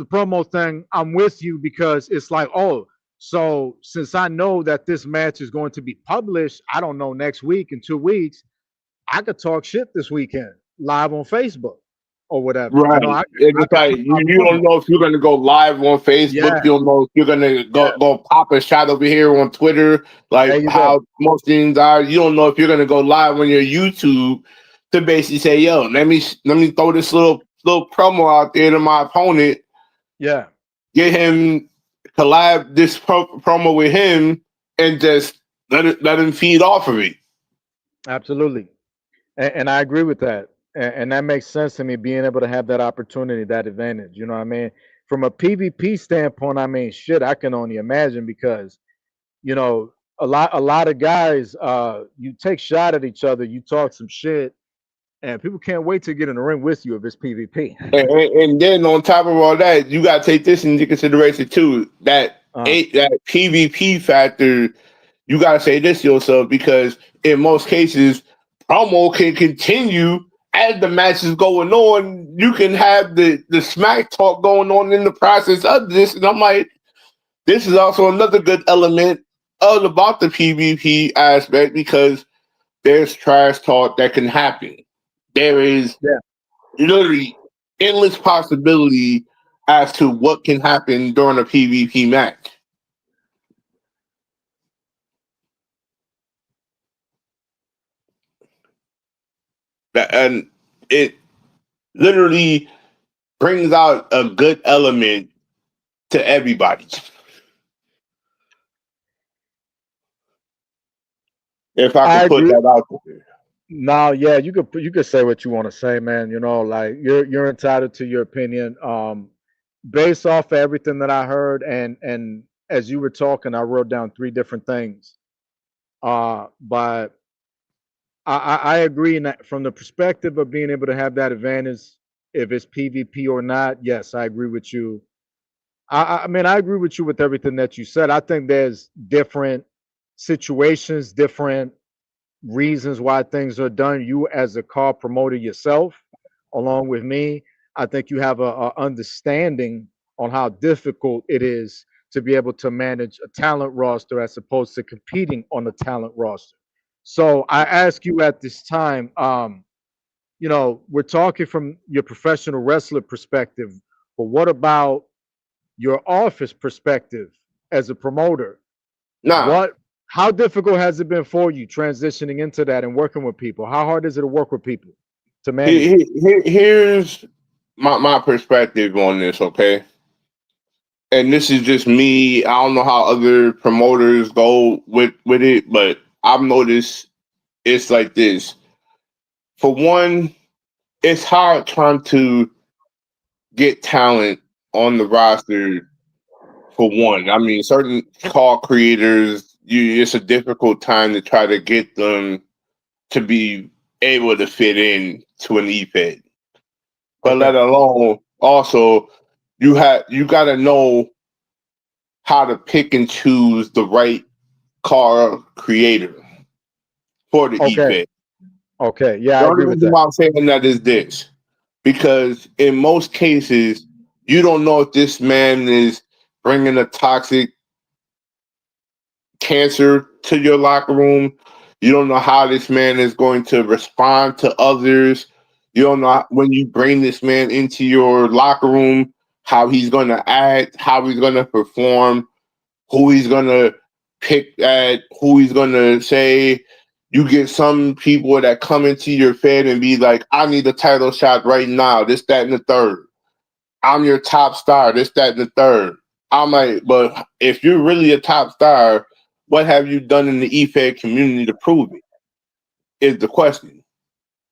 promo thing, I'm with you because it's like, oh, so since I know that this match is going to be published, I don't know, next week in 2 weeks, I could talk shit this weekend live on Facebook or whatever. right. And I it's could like put my you promo. don't know if you're gonna go live on Facebook. Yeah, You don't know if you're gonna yeah. go pop a shot over here on Twitter, There like you go. how most things are. You don't know if you're gonna go live on your YouTube to basically say, "Yo, let me throw this little promo out there to my opponent, Yeah, get him collab this promo with him, and just let him feed off of it." absolutely. And I agree with that. And that makes sense to me being able to have that opportunity, that advantage. You know what I mean? From a PvP standpoint, I mean, shit, I can only imagine because, you know, a lot of guys, you take shot at each other, you talk some shit, and people can't wait to get in the ring with you if it's PvP. And then on top of all that, you gotta take this into consideration too. uh, That PvP factor, you gotta say this to yourself because in most cases, promo can continue as the match is going on. You can have the smack talk going on in the process of this, and I'm like, this is also another good element of about the PvP aspect because there's trash talk that can happen. There is yeah, literally endless possibility as to what can happen during a PvP match. And it literally brings out a good element to everybody. If I I could put agree. that out there. No, yeah, you could say what you want to say, man. You know, like you're entitled to your opinion. Based off of everything that I heard, and as you were talking, I wrote down three different things. But I agree in that from the perspective of being able to have that advantage, if it's PvP or not. Yes, I agree with you. I mean, I agree with you with everything that you said. I think there's different situations, different reasons why things are done. You as a car promoter yourself, along with me, I think you have a understanding on how difficult it is to be able to manage a talent roster as opposed to competing on the talent roster. So I ask you at this time, we're talking from your professional wrestler perspective, but what about your office perspective as a promoter? Nah, What how difficult has it been for you transitioning into that and working with people? How hard is it to work with people to manage it? here's my perspective on this, okay? And this is just me. I don't know how other promoters go with it, but I've noticed it's like this. For one, it's hard trying to get talent on the roster. For one, I mean, certain call creators, it's a difficult time to try to get them to be able to fit in to an EFED. But Okay. let alone also, you got to know how to pick and choose the right car creator for the Okay. EFED. Okay. Yeah, The I only agree with reason that. why I'm saying that is this, because in most cases, you don't know if this man is bringing a toxic cancer to your locker room. You don't know how this man is going to respond to others. You don't know when you bring this man into your locker room, how he's going to act, how he's going to perform, who he's going to pick at, who he's going to say. You get some people that come into your fed and be like, I need a title shot right now, this, that, and the third. I'm your top star, this, that, and the third. I'm like, but if you're really a top star, what have you done in the EFED community to prove it? Is the question.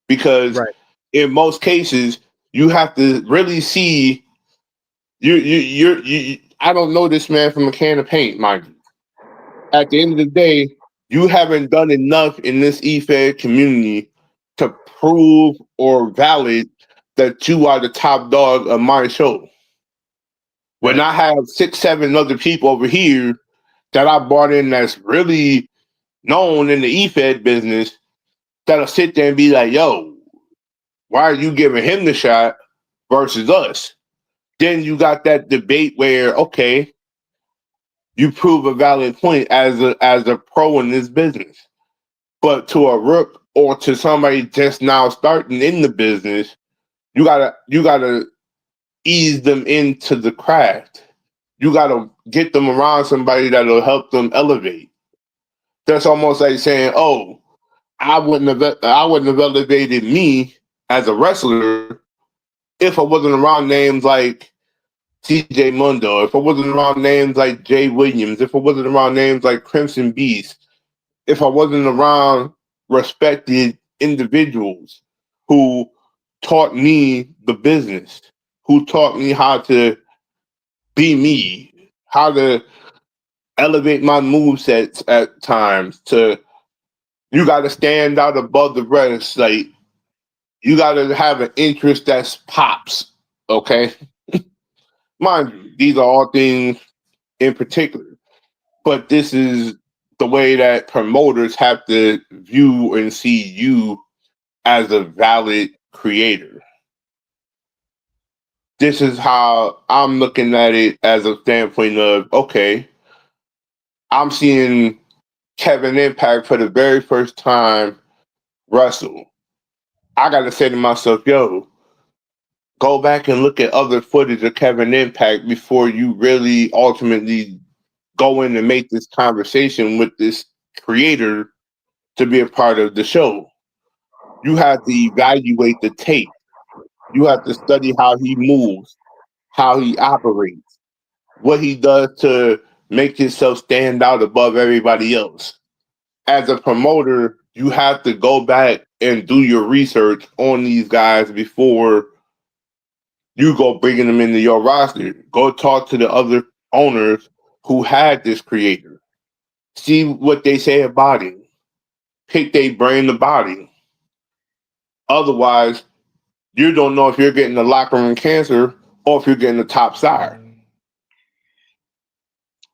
Because Right. in most cases, you have to really see you. I don't know this man from a can of paint, mind you. At the end of the day, you haven't done enough in this EFED community to prove or valid that you are the top dog of my show. When Right. I have 6, 7 other people over here that I brought in that's really known in the EFED business that'll sit there and be like, yo, why are you giving him the shot versus us? Then you got that debate where, okay, you prove a valid point as a pro in this business. But to a rook or to somebody just now starting in the business, you gotta ease them into the craft. You gotta get them around somebody that'll help them elevate. That's almost like saying, "Oh, I wouldn't have elevated me as a wrestler if I wasn't around names like CJ Mundo, if I wasn't around names like Jay Williams, if I wasn't around names like Crimson Beast, if I wasn't around respected individuals who taught me the business, who taught me how to be me, how to elevate my move sets at times to you got to stand out above the rest. Like you got to have an interest that's pops. Okay, mind you, these are all things in particular, but this is the way that promoters have to view and see you as a valid creator. This is how I'm looking at it as a standpoint of okay, I'm seeing Kevin Impact for the very first time wrestle. I got to say to myself, yo, go back and look at other footage of Kevin Impact before you really ultimately go in and make this conversation with this creator to be a part of the show. You have to evaluate the tape. You have to study how he moves, how he operates, what he does to make himself stand out above everybody else. As a promoter, you have to go back and do your research on these guys before you go bringing them into your roster. Go talk to the other owners who had this creator. See what they say about him. Pick their brain about him. Otherwise, you don't know if you're getting the locker room cancer or if you're getting the top star.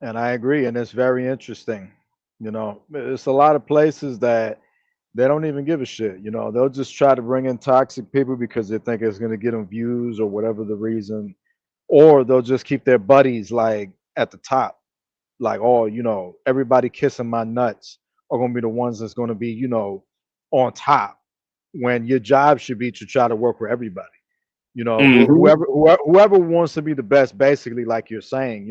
And I agree, and it's very interesting. It's a lot of places that they don't even give a shit. They'll just try to bring in toxic people because they think it's going to get them views or whatever the reason, or they'll just keep their buddies like at the top, like, oh, everybody kissing my nuts are going to be the ones that's going to be, on top, when your job should be to try to work with everybody. Hmm. Whoever wants to be the best, basically, like you're saying.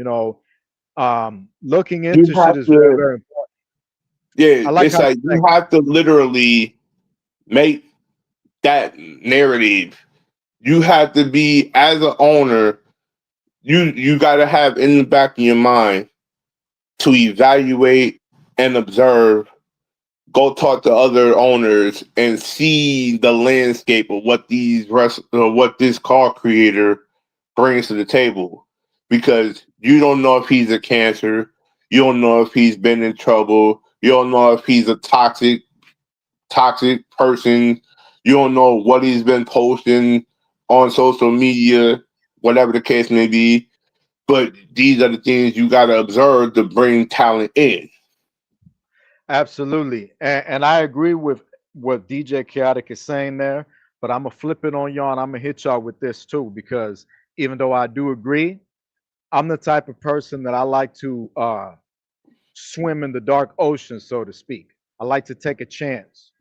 Looking You into shit have is very, to, very important. yeah, I like it's how like you you think. have to literally make that narrative. You have to be, as an owner, you got to have in the back of your mind to evaluate and observe. Go talk to other owners and see the landscape of what what this car creator brings to the table, because you don't know if he's a cancer, you don't know if he's been in trouble, you don't know if he's a toxic person, you don't know what he's been posting on social media, whatever the case may be. But these are the things you got to observe to bring talent in. Absolutely. And I agree with what DJ Chaotic is saying there, but I'm going to flip it on y'all and I'm going to hit y'all with this too, because even though I do agree, I'm the type of person that I like to swim in the dark ocean, so to speak. I like to take a chance.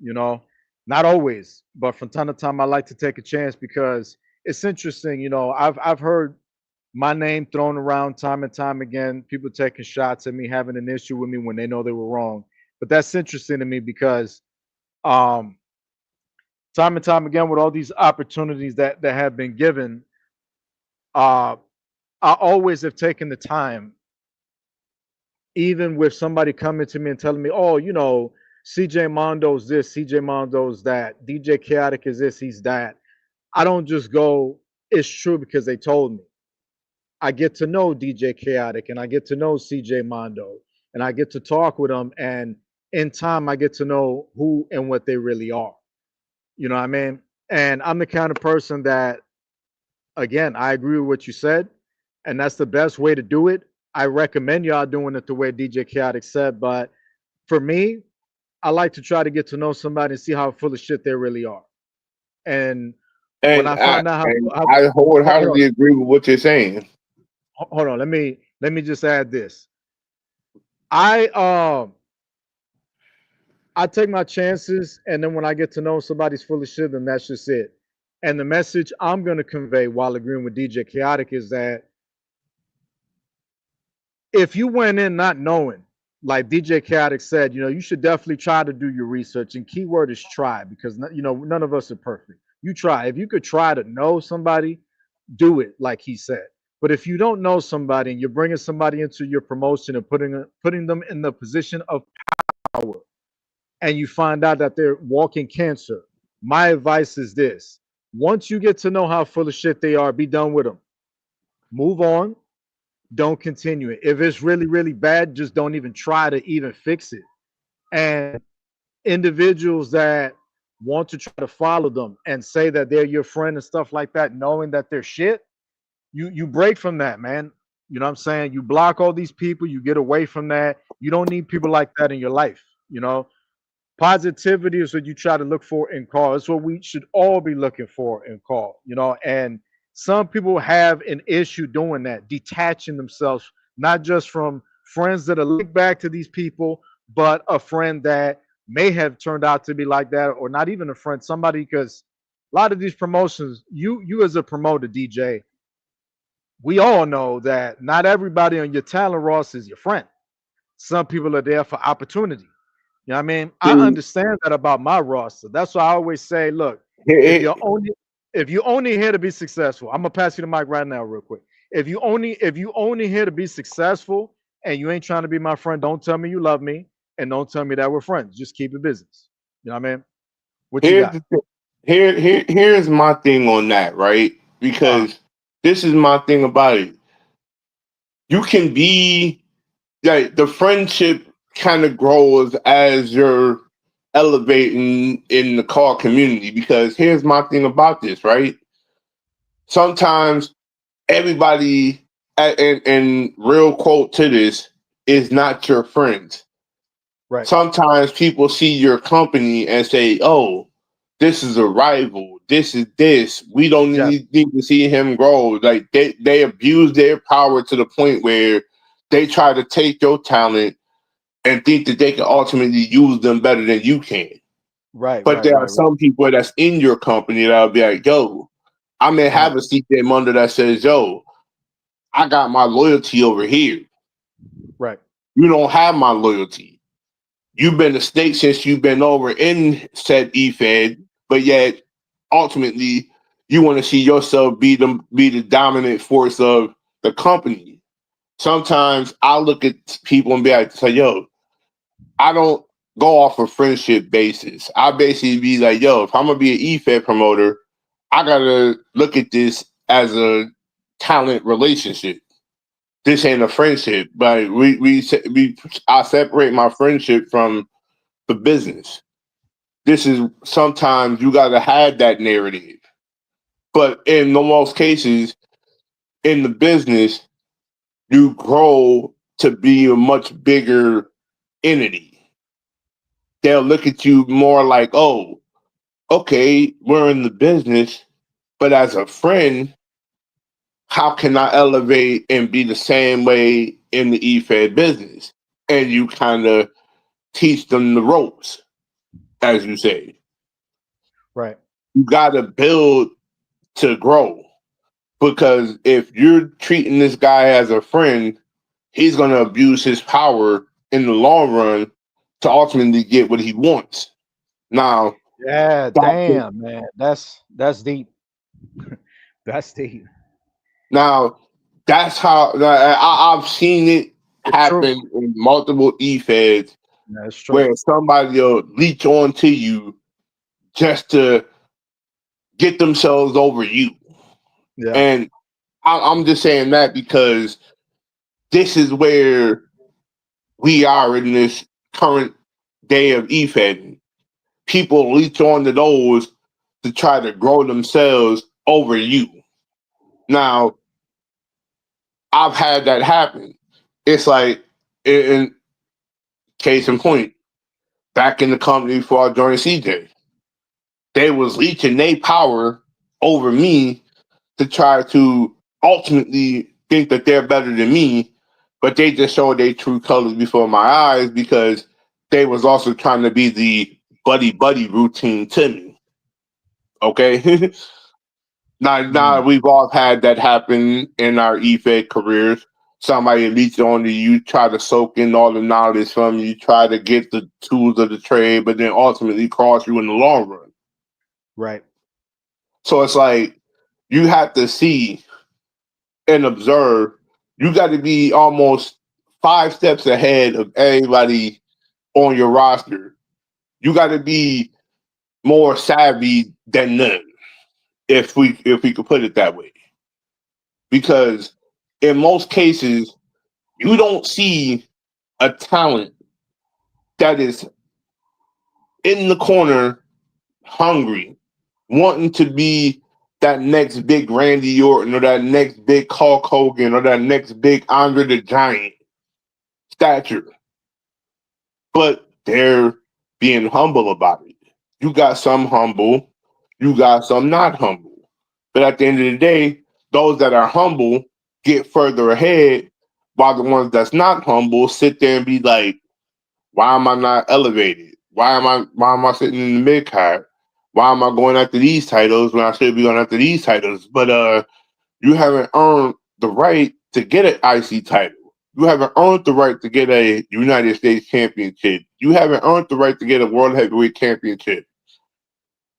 Not always, but from time to time, I like to take a chance because it's interesting. I've heard my name thrown around time and time again, people taking shots at me, having an issue with me when they know they were wrong. But that's interesting to me because um, time and time again, with all these opportunities that have been given, uh, I always have taken the time, even with somebody coming to me and telling me, oh, CJ Mondo's this, CJ Mondo's that, DJ Chaotic is this, he's that. I don't just go, it's true because they told me. I get to know DJ Chaotic and I get to know CJ Mondo and I get to talk with them. And in time, I get to know who and what they really are. You know what I mean? And I'm the kind of person that, again, I agree with what you said. And that's the best way to do it. I recommend y'all doing it the way DJ Chaotic said. But for me, I like to try to get to know somebody and see how full of shit they really are. And when And I find out how I hold on, wholeheartedly agree with what you're saying. hold on, let me just add this. I take my chances, and then when I get to know somebody's full of shit, then that's just it. And the message I'm gonna convey while agreeing with DJ Chaotic is that if you went in not knowing, like DJ Chaotic said, you should definitely try to do your research. And keyword is try, because none of us are perfect. You try. If you could try to know somebody, do it, like he said. But if you don't know somebody and you're bringing somebody into your promotion and putting them in the position of power, and you find out that they're walking cancer, my advice is this: once you get to know how full of shit they are, be done with them. Move on. Don't continue it. If it's really, really bad, just don't even try to even fix it. And individuals that want to try to follow them and say that they're your friend and stuff like that, knowing that they're shit, you break from that, man. You know what I'm saying? You block all these people, you get away from that. You don't need people like that in your life. You know, positivity is what you try to look for in call. It's what we should all be looking for in call. And some people have an issue doing that, detaching themselves not just from friends that are linked back to these people, but a friend that may have turned out to be like that, or not even a friend, somebody. Because A lot of these promotions, you as a promoter, DJ, we all know that not everybody on your talent roster is your friend. Some people are there for opportunity. You know what I mean? I See, understand that about my roster. That's why I always say, look, if it, you're only if you only here to be successful, I'm gonna pass you the mic right now, real quick. If you only here to be successful and you ain't trying to be my friend, don't tell me you love me and don't tell me that we're friends. Just keep it business. You know what I mean? What you here's got? the thi- here's my thing on that, right? Uh, Because this is my thing about it. You can be like the friendship kind of grows as you're elevating in the car community. Because here's my thing about this, right? Sometimes everybody, and real quote to this, is not your friends. right. Sometimes people see your company and say, "Oh, this is a rival. This is this. We don't Yeah. need to see him grow." Like they abuse their power to the point where they try to take your talent and think that they can ultimately use them better than you can. Right. But Right. there are Right. Right. some people that's in your company that'll be like, "Yo, I may Uh, have a seat there under that says, yo, I got my loyalty over here. right. You don't have my loyalty. You've been a snake since you've been over in said EFED, but yet ultimately you want to see yourself be the dominant force of the company." Sometimes I look at people and be like, say, yo, I don't go off a friendship basis. I basically be like, yo, if I'm gonna be an EFED promoter, I gotta look at this as a talent relationship. This ain't a friendship, but we I separate my friendship from the business. This is sometimes you got to have that narrative, but in the most cases in the business, you grow to be a much bigger entity. They'll look at you more like, oh, okay, we're in the business, but as a friend, how can I elevate and be the same way in the EFED business? And you kind of teach them the ropes, as you say. Right. You got to build to grow because if you're treating this guy as a friend, he's going to abuse his power in the long run to ultimately get what he wants. Now, Yeah. that's, Damn, man. That's deep. That's deep. now that's how I've seen it It's true. happen in multiple e-feds That's true. where somebody will leech on to you just to get themselves over you. Yeah. And I'm just saying that because this is where we are in this current day of e-fed. People leech on to those to try to grow themselves over you. Now, I've had that happen. It's like, in case in point, back in the company before I joined CJ, they was leeching their power over me to try to ultimately think that they're better than me, but they just showed their true colors before my eyes because they was also trying to be the buddy buddy routine to me. Okay. Now Mm. we've all had that happen in our EFED careers. Somebody leads on to you, try to soak in all the knowledge from you, try to get the tools of the trade, but then ultimately cross you in the long run. Right. So it's like you have to see and observe. You got to be almost 5 steps ahead of everybody on your roster. You got to be more savvy than them, if we could put it that way. Because in most cases, you don't see a talent that is in the corner, hungry, wanting to be that next big Randy Orton or that next big Hulk Hogan or that next big Andre the Giant stature, but they're being humble about it. You got some humble, you got some not humble. But at the end of the day, those that are humble get further ahead, while the ones that's not humble sit there and be like, why am I not elevated? Why am I sitting in the mid card? Why am I going after these titles when I should be going after these titles? But you haven't earned the right to get an IC title. You haven't earned the right to get a United States Championship. You haven't earned the right to get a World Heavyweight Championship.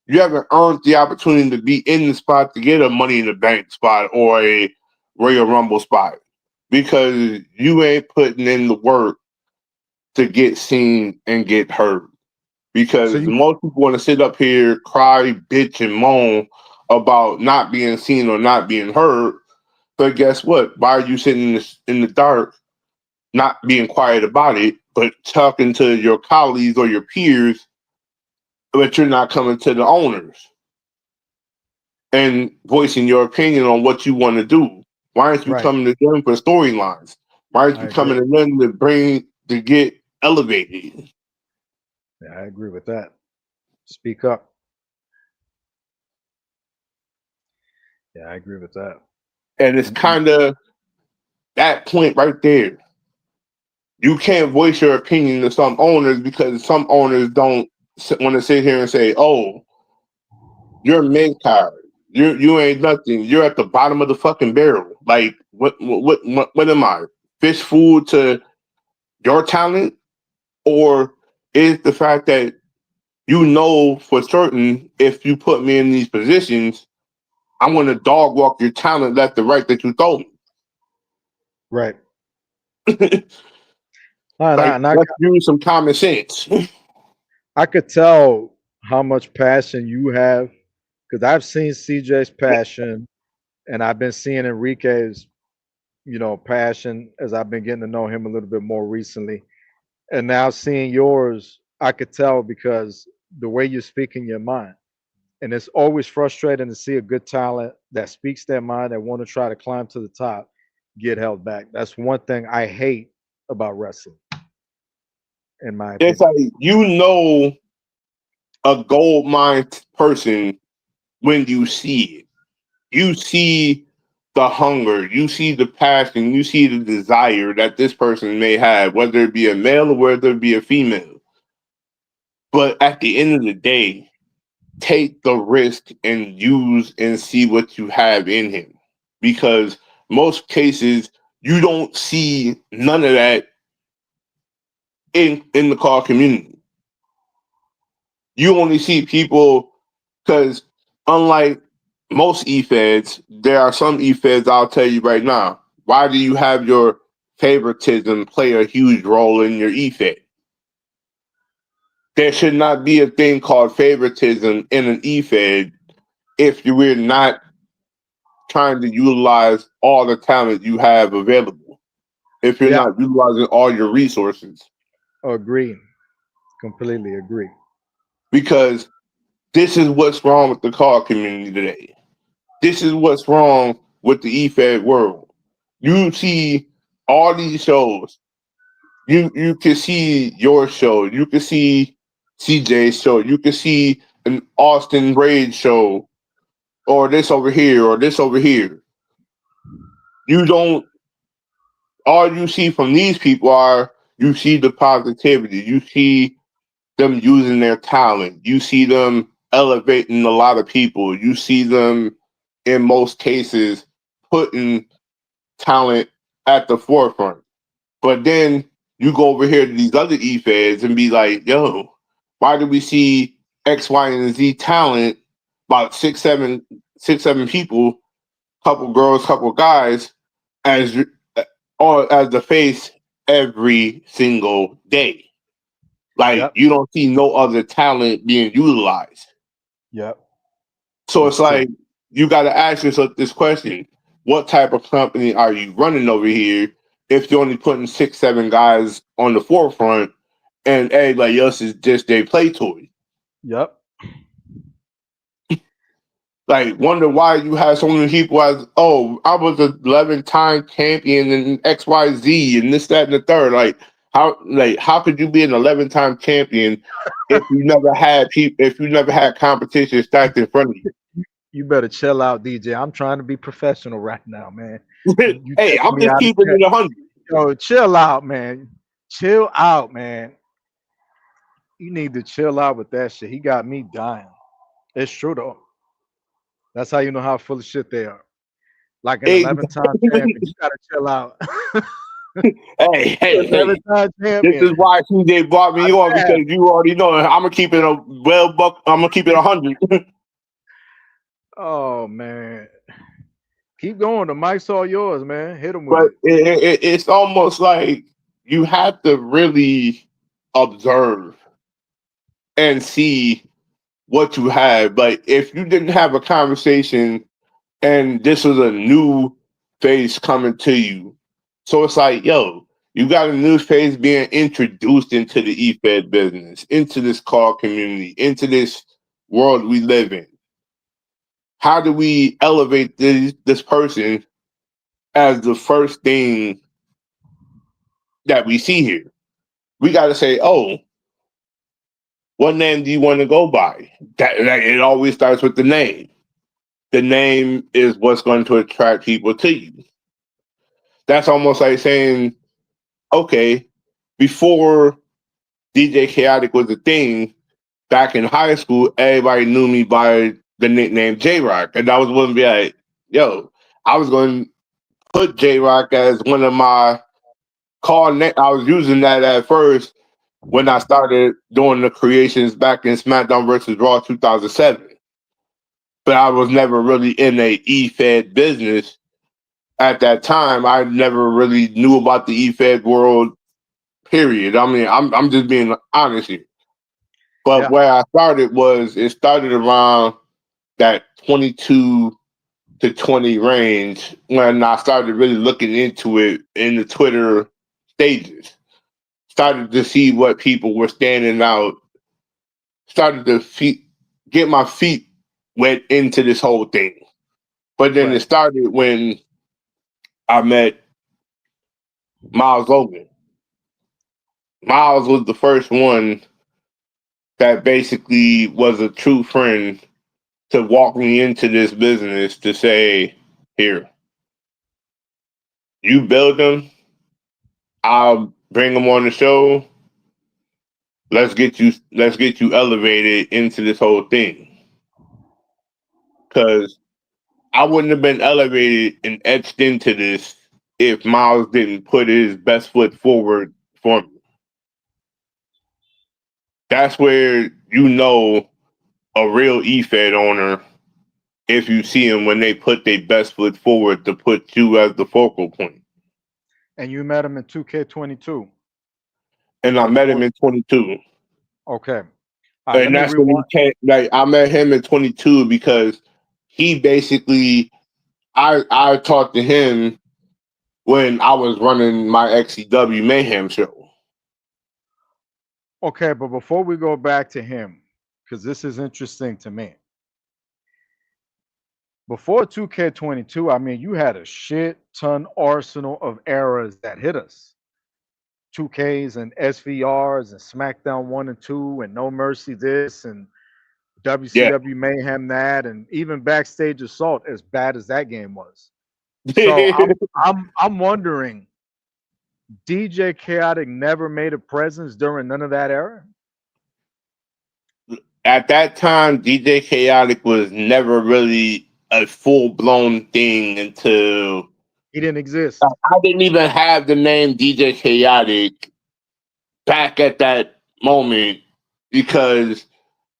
You haven't earned the opportunity to be in the spot to get a Money in the Bank spot or a Royal Rumble spot because you ain't putting in the work to get seen and get heard. So Because you most people want to sit up here, cry, bitch, and moan about not being seen or not being heard. But guess what? Why are you sitting in the dark, not being quiet about it, but talking to your colleagues or your peers, but you're not coming to the owners and voicing your opinion on what you want to do? Why aren't you right? coming to them for storylines? Why aren't I you agree. coming to them to get elevated? Yeah, I agree with that. Speak up. Yeah, I agree with that. And it's And kind of that point right there. You can't voice your opinion to some owners because some owners don't want to sit here and say, "Oh, you're mid card. You ain't nothing. You're at the bottom of the fucking barrel. Like what am I? Fish food to your talent, or is the fact that you know for certain if you put me in these positions, I'm going to dog walk your talent left to right that you told right. me. Like And let's use some common sense. I could tell how much passion you have because I've seen CJ's passion and I've been seeing Enrique's, passion as I've been getting to know him a little bit more recently. And now seeing yours, I could tell because the way you speak in your mind. And it's always frustrating to see a good talent that speaks their mind that want to try to climb to the top get held back. That's one thing I hate about wrestling, in my It's opinion. like a gold mine person when you see it. You see the hunger, you see the passion, you see the desire that this person may have, whether it be a male or whether it be a female. But at the end of the day, take the risk and use and see what you have in him. Because most cases, you don't see none of that in the car community. You only see people because unlike most e-feds, there are some e-feds I'll tell you right now. Why do you have your favoritism play a huge role in your e-fed? There should not be a thing called favoritism in an e-fed if you are not trying to utilize all the talent you have available. If you're Yeah, not utilizing all your resources. agree. Completely agree. Because this is what's wrong with the car community today. This is what's wrong with the e-fed world. You see all these shows. You can see your show. You can see CJ's show. You can see an Austin Raid show, or this over here, or this over here. You don't. All you see from these people are you see the positivity. You see them using their talent. You see them elevating a lot of people. You see them, in most cases, putting talent at the forefront. But then you go over here to these other e-feds and be like, yo, why do we see X, Y, and Z talent, about six, seven people, couple girls, couple guys, as or as the face every single day? Like Yep. you don't see no other talent being utilized. Yep. So it's That's true. like you got to ask yourself this question: what type of company are you running over here? If you're only putting six, seven guys on the forefront, and everybody else is just their play toy. Yep. Like, wonder why you have so many people as, oh, I was a 11-time champion in XYZ and this, that, and the third. How could you be an 11-time champion if you never had competition stacked in front of You better chill out, DJ. I'm trying to be professional right now, man. you? You Hey, taking I'm me just out of keeping check. it 100. Yo, chill out, man. Chill out, man. You need to chill out with that shit. He got me dying. It's true though. That's how you know how full of shit they are. Like an Hey, 11-time champion, you gotta chill out. hey, hey, hey. 11-time This champion. is why CJ brought I me on have. because you already know I'm gonna keep it a well buck. I'm gonna keep it 100. Oh man, keep going. The mic's all yours, man. Hit them with But it. it's almost like you have to really observe and see what you have. Like if you didn't have a conversation and this was a new face coming to you, so it's like, yo, you got a new face being introduced into the eFed business, into this car community, into this world we live in. How do we elevate this person as the first thing that we see here? We got to say, oh, what name do you want to go by? That it always starts with the name. The name is what's going to attract people to you. That's almost like saying, okay, before DJ Chaotic was a thing, back in high school, everybody knew me by the nickname J Rock. And I was going to be like, yo, I was going to put J Rock as one of my I was using that at first when I started doing the creations back in SmackDown versus Raw 2007. But I was never really in a E-Fed business at that time. I never really knew about the E-Fed world, period. I mean, I'm just being honest here. But Yeah, where I started was it started around that 22 to 20 range when I started really looking into it in the Twitter stages. Started to see what people were standing out, started to get my feet wet into this whole thing. But then it right. started when I met Miles Logan. Miles was the first one that basically was a true friend to walk me into this business to say, here, you build them, I'll bring them on the show. Let's get you elevated into this whole thing. Cause I wouldn't have been elevated and etched into this if Miles didn't put his best foot forward for me. That's where you know a real eFed owner if you see them when they put their best foot forward to put you as the focal point. And you met him in 2K22 And I met him before. in 22. Okay. All right. Let And me that's when he rewind. came. Like I met him in 22 because he basically, I talked to him when I was running my XCW Mayhem show. Okay, but before we go back to him, because this is interesting to me. Before 2K22, I mean, you had a shit ton arsenal of eras that hit us. 2Ks and SVRs and SmackDown 1 and 2 and No Mercy this and Yeah. WCW Mayhem that and even Backstage Assault, as bad as that game was. So I'm wondering, DJ Chaotic never made a presence during none of that era? At that time, DJ Chaotic was never really a full blown thing until He didn't exist. I didn't even have the name DJ Chaotic back at that moment because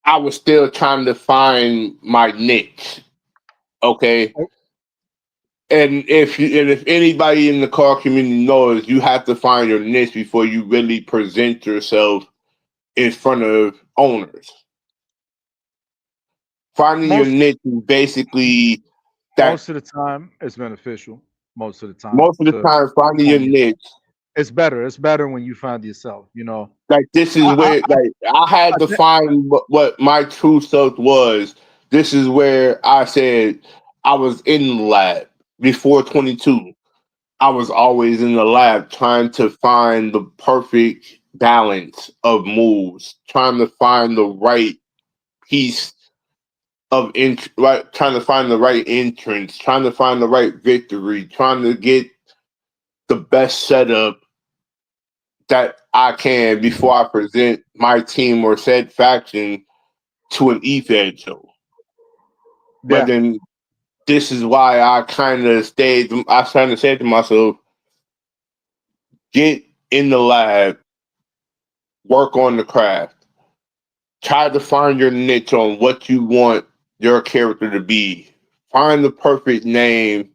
I was still trying to find my niche. Okay. Oh, And if anybody in the car community knows, you have to find your niche before you really present yourself in front of owners. Finding your most niche is basically that most of the time it's beneficial. Most of the time most of the to time finding your find yourself. niche. It's better. It's better when you find yourself. Like this is I, where like I I had to think find what my true self was. This is where I said I was in the lab before 22. I was always in the lab trying to find the perfect balance of moves, trying to find the right piece right, trying to find the right entrance, trying to find the right victory, trying to get the best setup that I can before I present my team or said faction to an E-Fed show. But Yeah. then this is why I kind of stayed. I kind of said to myself, get in the lab, work on the craft, try to find your niche on what you want your character to be. Find the perfect name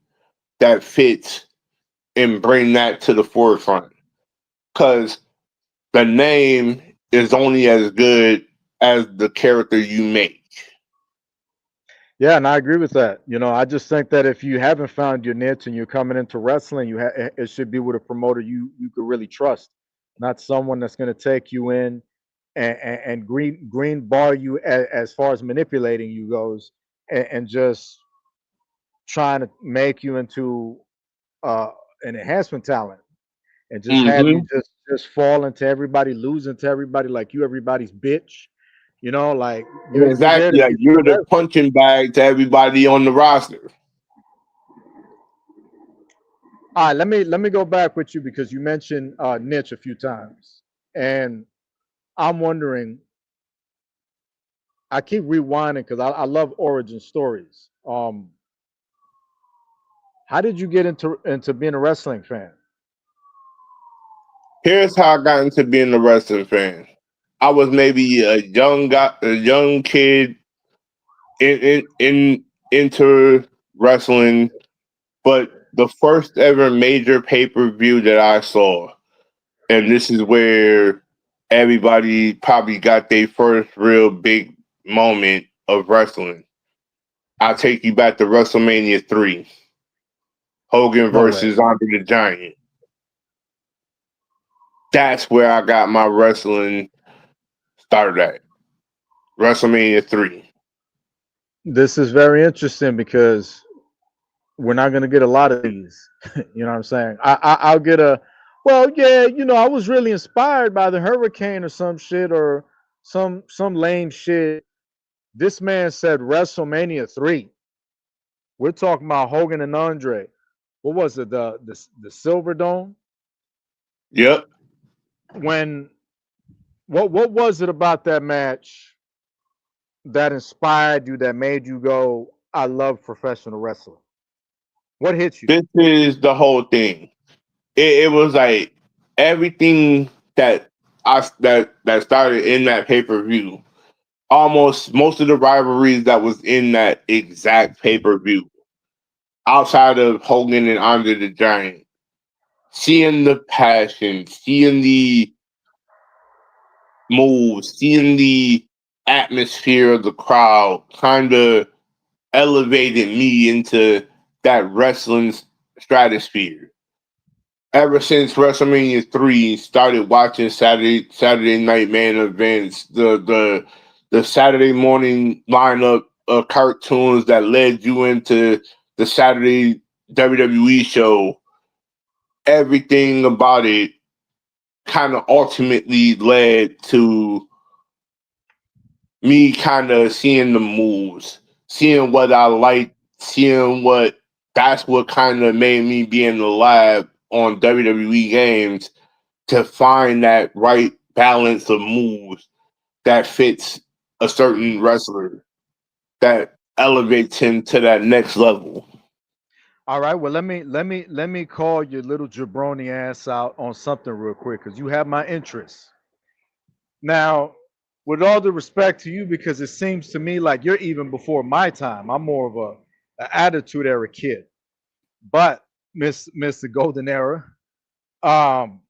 that fits and bring that to the forefront. Because the name is only as good as the character you make. Yeah, and I agree with that. I just think that if you haven't found your niche and you're coming into wrestling, it should be with a promoter you could really trust, not someone that's going to take you in and green bar you as far as manipulating you goes, and just trying to make you into uh, an enhancement talent, and just have you Hmm. just fall into everybody, losing to everybody, like you everybody's bitch. Like you're there to Exactly. Like teach them you're a the lesson. punching bag to everybody on the roster. All right, let me go back with you because you mentioned niche a few times, and I'm wondering. I keep rewinding because I love origin stories. How did you get into being a wrestling fan? Here's how I got into being a wrestling fan. I was maybe a young guy, a young kid in into wrestling, but the first ever major pay per view that I saw, and this is where everybody probably got their first real big moment of wrestling. I'll take you back to WrestleMania 3, Hogan No way. versus Andre the Giant. That's where I got my wrestling started at. WrestleMania 3. This is very interesting because we're not going to get a lot of these. You know what I'm saying? I'll get a. Well, yeah, I was really inspired by the hurricane or some shit or some lame shit. This man said WrestleMania 3. We're talking about Hogan and Andre. What was it? The Silver Dome. Yep. When what was it about that match that inspired you, that made you go, I love professional wrestling? What hit you? This is the whole thing. It was like everything that started in that pay per view. Almost most of the rivalries that was in that exact pay per view, outside of Hogan and Andre the Giant, seeing the passion, seeing the moves, seeing the atmosphere of the crowd, kind of elevated me into that wrestling stratosphere. Ever since WrestleMania 3, started watching Saturday night main events, the Saturday morning lineup of cartoons that led you into the Saturday WWE show. Everything about it kind of ultimately led to me kind of seeing the moves, seeing what I like, seeing what that's what kind of made me be in the lab on WWE games to find that right balance of moves that fits a certain wrestler that elevates him to that next level. All right, well let me call your little jabroni ass out on something real quick because you have my interest. Now, with all due respect to you, because it seems to me like you're even before my time. I'm more of a attitude era kid. But Mr. Golden Era, um,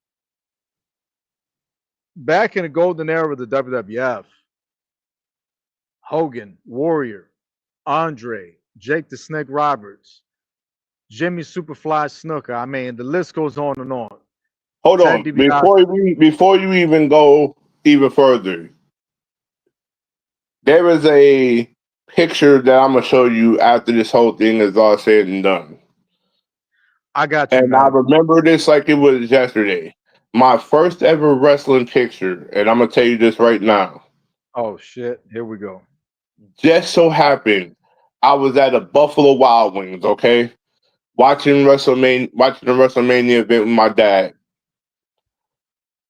back in the golden era of the WWF, Hogan, Warrior, Andre, Jake the Snake Roberts, Jimmy Superfly Snooker. I mean, the list goes on and on. Hold Ted on, DiBiase. before you even go even further, there is a picture that I'm gonna show you after this whole thing is all said and done. I got you, And I man. remember this like it was yesterday. My first ever wrestling picture, and I'm gonna tell you this right now. Oh shit, here we go. Just so happened I was at a Buffalo Wild Wings, okay? Watching the WrestleMania event with my dad.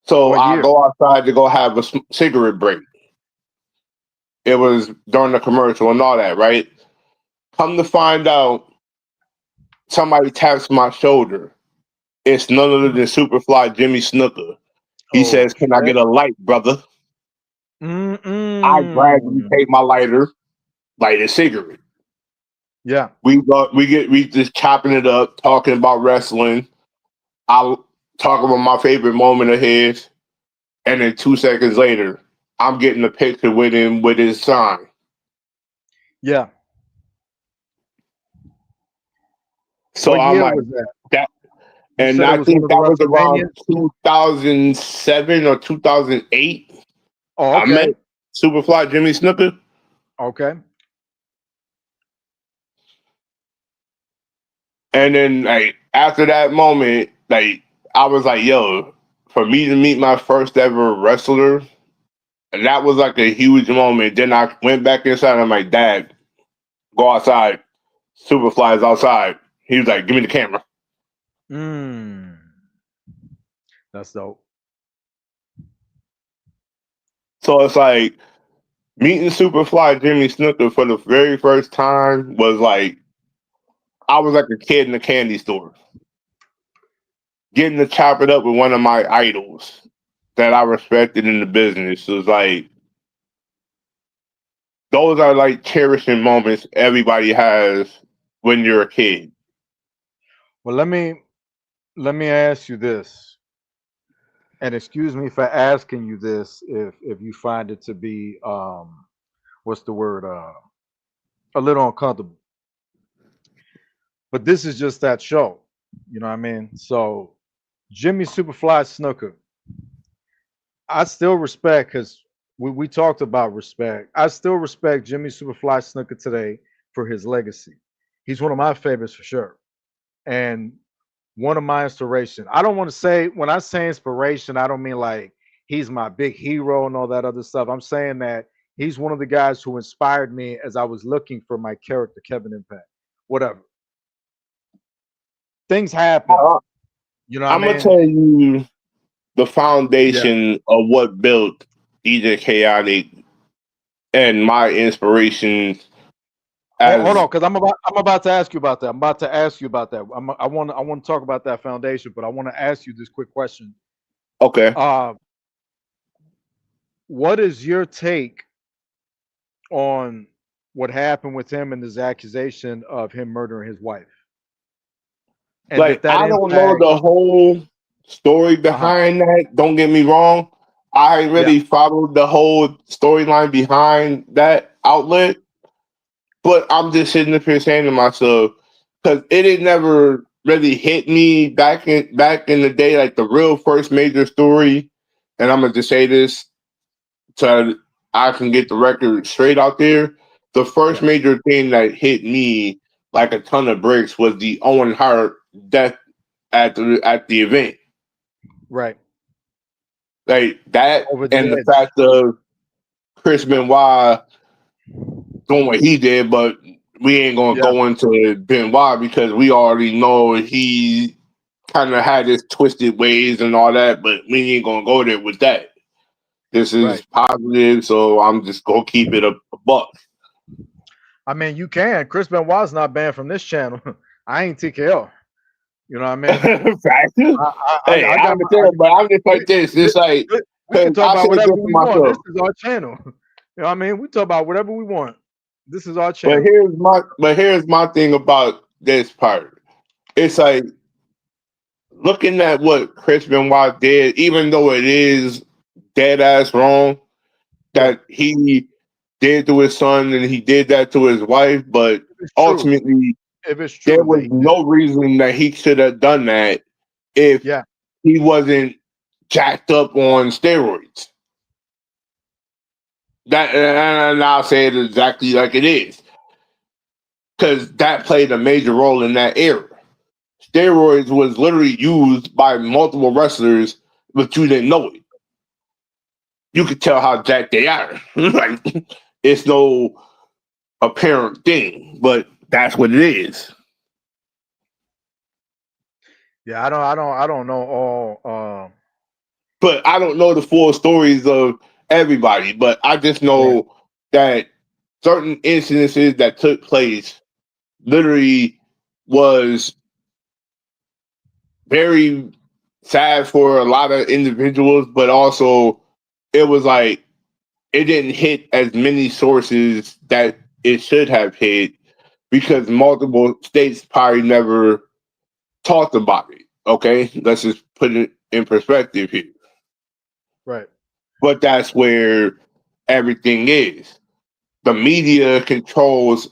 So What I year? go outside to go have a cigarette break. It was during the commercial and all that, right? Come to find out, somebody taps my shoulder. It's none other than Superfly Jimmy Snooker. He says, "Can I Okay. get a light, brother?" I gradually Mm-mm. take my lighter, light a cigarette. Yeah. We just chopping it up, talking about wrestling. I talk about my favorite moment of his, and then 2 seconds later, I'm getting a picture with him with his sign. Yeah. So What I'm year like was that? that, You and said it I was one think of the that was around WrestleManias? 2007 or 2008. Oh, I met okay. Superfly Jimmy Snooker, Okay. and then like after that moment, like I was like, "Yo, for me to meet my first ever wrestler, and that was like a huge moment." Then I went back inside. I'm like, "Dad, go outside. Superfly is outside." He was like, "Give me the camera." Mm. That's dope. So it's like meeting Superfly Jimmy Snooker for the very first time was like I was like a kid in a candy store, getting to chop it up with one of my idols that I respected in the business. It was like those are like cherishing moments everybody has when you're a kid. Well, let me ask you this, and excuse me for asking you this if you find it to be what's the word a little uncomfortable. But this is just that show. You know what I mean? So Jimmy Superfly Snooker, I still respect because we talked about respect. I still respect Jimmy Superfly Snooker today for his legacy. He's one of my favorites for sure. And one of my inspiration. I don't want to say when I say inspiration, I don't mean like he's my big hero and all that other stuff. I'm saying that he's one of the guys who inspired me as I was looking for my character, Kevin Impact. Whatever. Things happen. I- You know what I I'm gonna mean? tell you the Yeah. foundation of what built DJ Chaotic and my inspirations Hold as on, because I'm about to ask you about that. I'm about to ask you about that. I want to talk about that foundation, but I want to ask you this quick question. okay. Uh, what is your take on what happened with him and his accusation of him murdering his wife, and did Like that I don't know impact? the whole story Uh-huh. behind that. Don't get me wrong. I Yeah. really followed the whole storyline behind that outlet, but I'm just sitting up here saying to myself, because it had never really hit me back in the day, like the real first major story. And I'm gonna just say this so I can get the record straight out there. The first Yeah. major thing that hit me like a ton of bricks was the Owen Hart death at the event. Right. Like that Over the and the edge. fact of Chris Benoit doing what he did, but we ain't gonna Yeah. go into Benoit because we already know he kind of had his twisted ways and all that, but we ain't gonna go there with that. This is Right. positive, so I'm just gonna keep it a buck. I mean, you can. Chris Benoit's not banned from this channel. I ain't TKO. You know what I mean? Fact. Hey, I I got my. understand, but I'm just We, like this. we, It's like we can because talk I about said whatever this to we want. This myself. is our channel. You know what I mean? We talk about whatever we want. This is our But channel. here's my thing about this part. It's like looking at what Chris Benoit did, even though it is dead ass wrong Yeah. that he did to his son and he did that to his wife, but If it's true. ultimately If it's there true that was he did it. no reason that he should have done that if Yeah. he wasn't jacked up on steroids. That and I'll say it exactly like it is because that played a major role in that era. Steroids was literally used by multiple wrestlers, but you didn't know it. You could tell how jacked they are. Like it's no apparent thing, but that's what it is. Yeah. I don't know all. But I don't know the full stories of everybody, but I just Right. know that certain incidences that took place literally was very sad for a lot of individuals, but also it was like it didn't hit as many sources that it should have hit because multiple states probably never talked about it. Okay, let's just put it in perspective here. Right. But that's where everything is. The media controls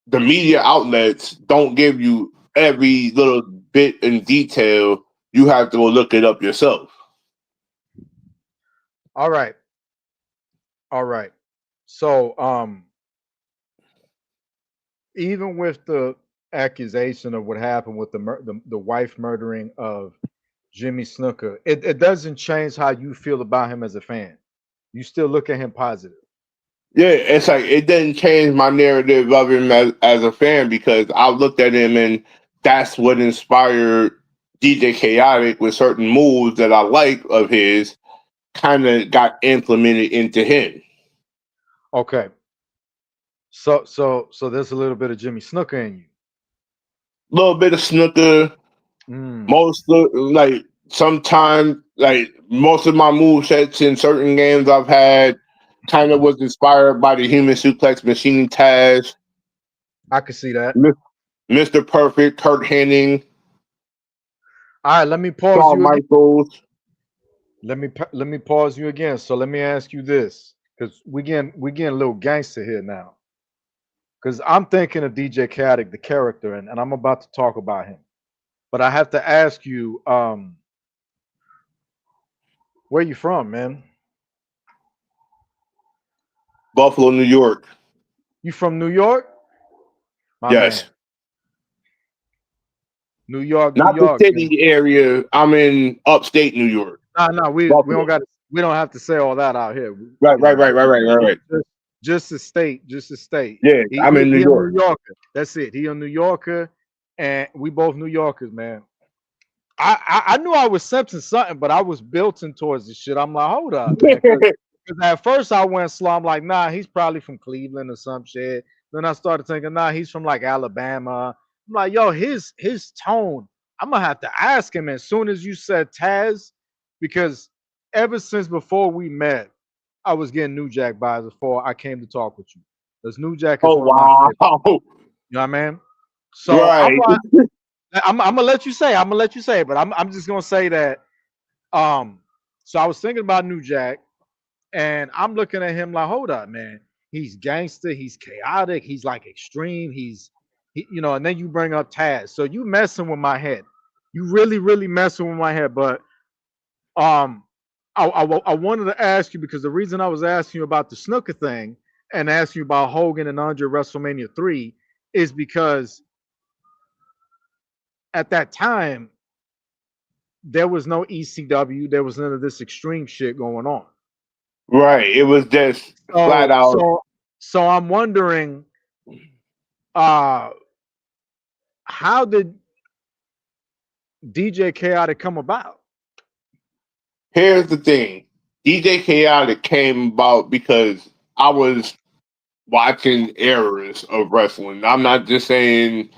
the media outlets don't give you every little bit in detail. You have to go look it up yourself. All right. All right. So, even with the accusation of what happened with the wife murdering of Jimmy Snuka, it doesn't change how you feel about him as a fan. You still look at him positive. Yeah, it's like it didn't change my narrative of him as a fan because I looked at him and that's what inspired DJ Chaotic with certain moves that I like of his kind of got implemented into him. Okay. So there's a little bit of Jimmy Snuka in A little bit of snooker, you. Mm. like sometimes like most of my move sets in certain games I've had kind of was inspired by the human suplex machine Taz, I can see that. Mr. Perfect, Kurt Hennig, All right, let me pause Shawn you again. Michaels. Let me pause you again. So let me ask you this, because we getting a little gangster here now. Because I'm thinking of DJ Khaled, the character, and I'm about to talk about him. But I have to ask you, where you from, man? Buffalo, New York. You from New York? My man. Yes. New York, New Not the York, man. city area. I'm in upstate New York. Nah, nah, we don't Buffalo. got we don't have to say all that out here. Right, You right, know, right, right, right, right, right. just, just a state, just a state. Yeah, He, I'm he in New he a New York. Yorker. That's it. He a New Yorker, and we both New Yorkers, man. I knew I was sensing something, but I was built in towards this shit. I'm like, hold up, man, because at first I went slow. I'm like, nah, he's probably from Cleveland or some shit. Then I started thinking, nah, he's from like Alabama. I'm like, yo, his tone. I'm gonna have to ask him as soon as you said Taz, because ever since before we met, I was getting New Jack vibes before I came to talk with you. Because New Jack is Oh one of my wow. favorites. You know what I mean? So I'm Right. like, I'm gonna let you say. I'm gonna let you say, but I'm just gonna say that. Um, so I was thinking about New Jack, and I'm looking at him like, hold up, man. He's gangster. He's chaotic. He's like extreme. And then you bring up Taz. So you messing with my head. You really, really messing with my head. But um, I wanted to ask you because the reason I was asking you about the snooker thing and asking you about Hogan and Andre WrestleMania 3 is because at that time there was no ECW, there was none of this extreme shit going on. Right. It was just flat So out. so so I'm wondering, uh how did DJ Chaotic come about? Here's the thing. DJ Chaotic came about because I was watching eras of wrestling. I'm not just saying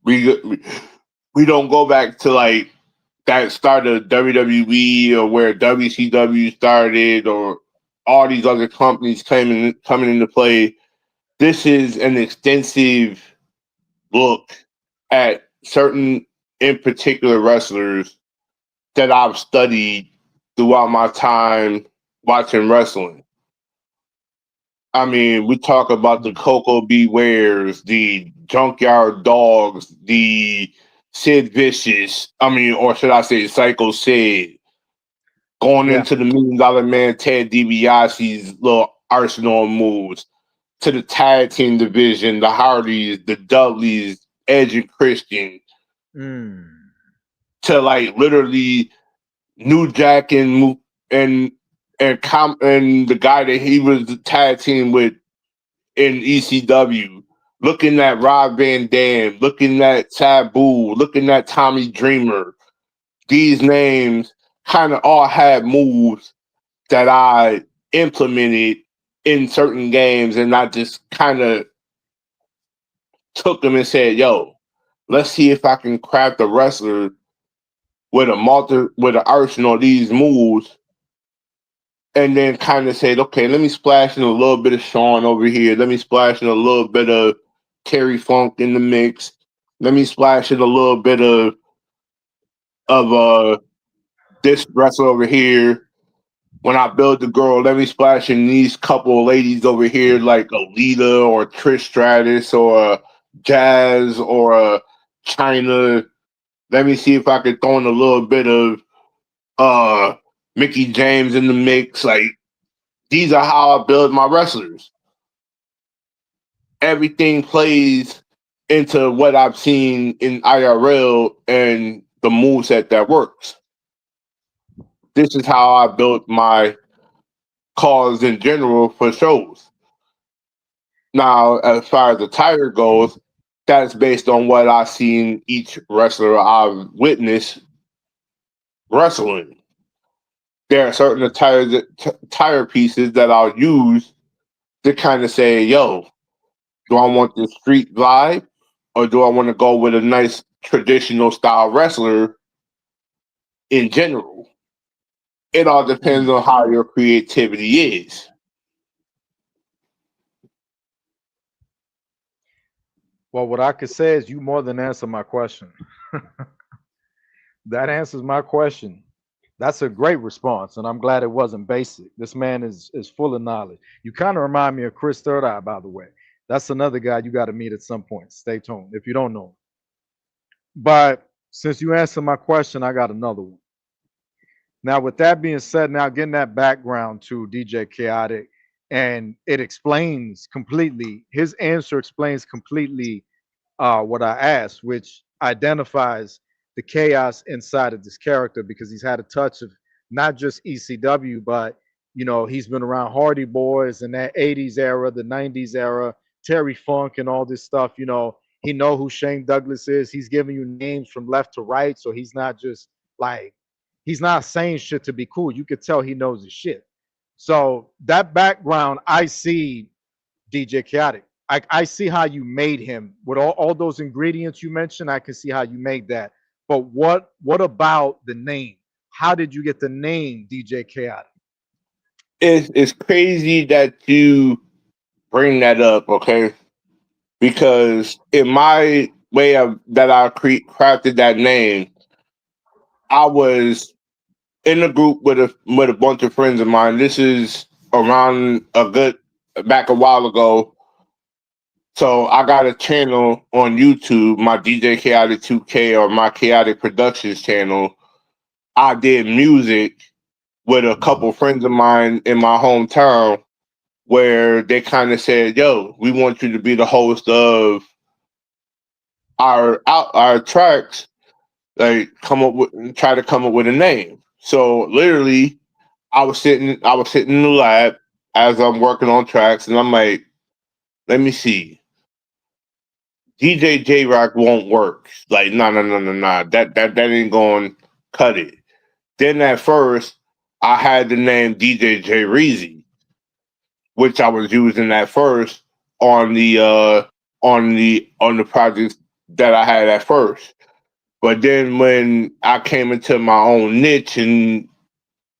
we we don't go back to like that start of WWE or where WCW started or all these other companies coming into play. This is an extensive look at certain in particular wrestlers that I've studied throughout my time watching wrestling. I mean, we talk about the Coco Bewares, the Junkyard Dogs, the Sid Vicious. I mean, or should I say Psycho Sid, going Yeah. into the $1 Million Man Ted DiBiase's little arsenal of moves, to the tag team division, the Hardys, the Dudleys, Edge and Christian, Mm. to like literally New Jack and and the guy that he was the tag team with in ECW, looking at Rob Van Dam, looking at Taboo, looking at Tommy Dreamer. These names kind of all had moves that I implemented in certain games, and I just kind of took them and said, "Yo, let's see if I can craft a wrestler with an arsenal of these moves." And then kind of said, "Okay, let me splash in a little bit of Shawn over here. Let me splash in a little bit of Terry Funk in the mix. Let me splash in a little bit of this wrestler over here. When I build the girl, let me splash in these couple of ladies over here, like a Lita or Trish Stratus or a Jazz or a China. Let me see if I can throw in a little bit of uh Mickey James in the mix. Like, these are how I build my wrestlers. Everything plays into what I've seen in IRL and the moveset that works. This is how I built my cause in general for shows. Now, as far as the tire goes, that's based on what I've seen each wrestler I've witnessed wrestling. There are certain tire pieces that I'll use to kind of say, "Yo, do I want the street vibe, or do I want to go with a nice traditional style wrestler in general?" It all depends Mm. on how your creativity is. Well, what I could say is you more than answer my question. That answers my question. That's a great response, and I'm glad it wasn't basic. This man is full of knowledge. You kind of remind me of Chris Third Eye, by the way. That's another guy you got to meet at some point. Stay tuned if you don't know him. But since you answered my question, I got another one. Now, with that being said, now getting that background to DJ Chaotic, and it explains completely, his answer explains completely what I asked, which identifies the chaos inside of this character because he's had a touch of not just ECW, but he's been around Hardy Boys in that '80s era, the '90s era, Terry Funk, and all this stuff. He know who Shane Douglas is. He's giving you names from left to right, so he's not just like he's not saying shit to be cool. You could tell he knows his shit. So that background, I see DJ Chaotic. I see how you made him with all those ingredients you mentioned. I can see how you made that. But what about the name? How did you get the name DJ Chaotic? It's crazy that you bring that up, okay? Because in my way of that I crafted that name, I was in a group with a bunch of friends of mine. This is around a good back a while ago. So I got a channel on YouTube, my DJ Chaotic 2K or my Chaotic Productions channel. I did music with a couple friends of mine in my hometown where they kind of said, "Yo, we want you to be the host of our tracks. Like, try to come up with a name." So literally, I was sitting in the lab as I'm working on tracks, and I'm like, "Let me see. DJ J Rock won't work. Like, no, no, no, no, no. That ain't going to cut it." Then at first, I had the name DJ J Reezy, which I was using at first on the projects that I had at first. But then when I came into my own niche and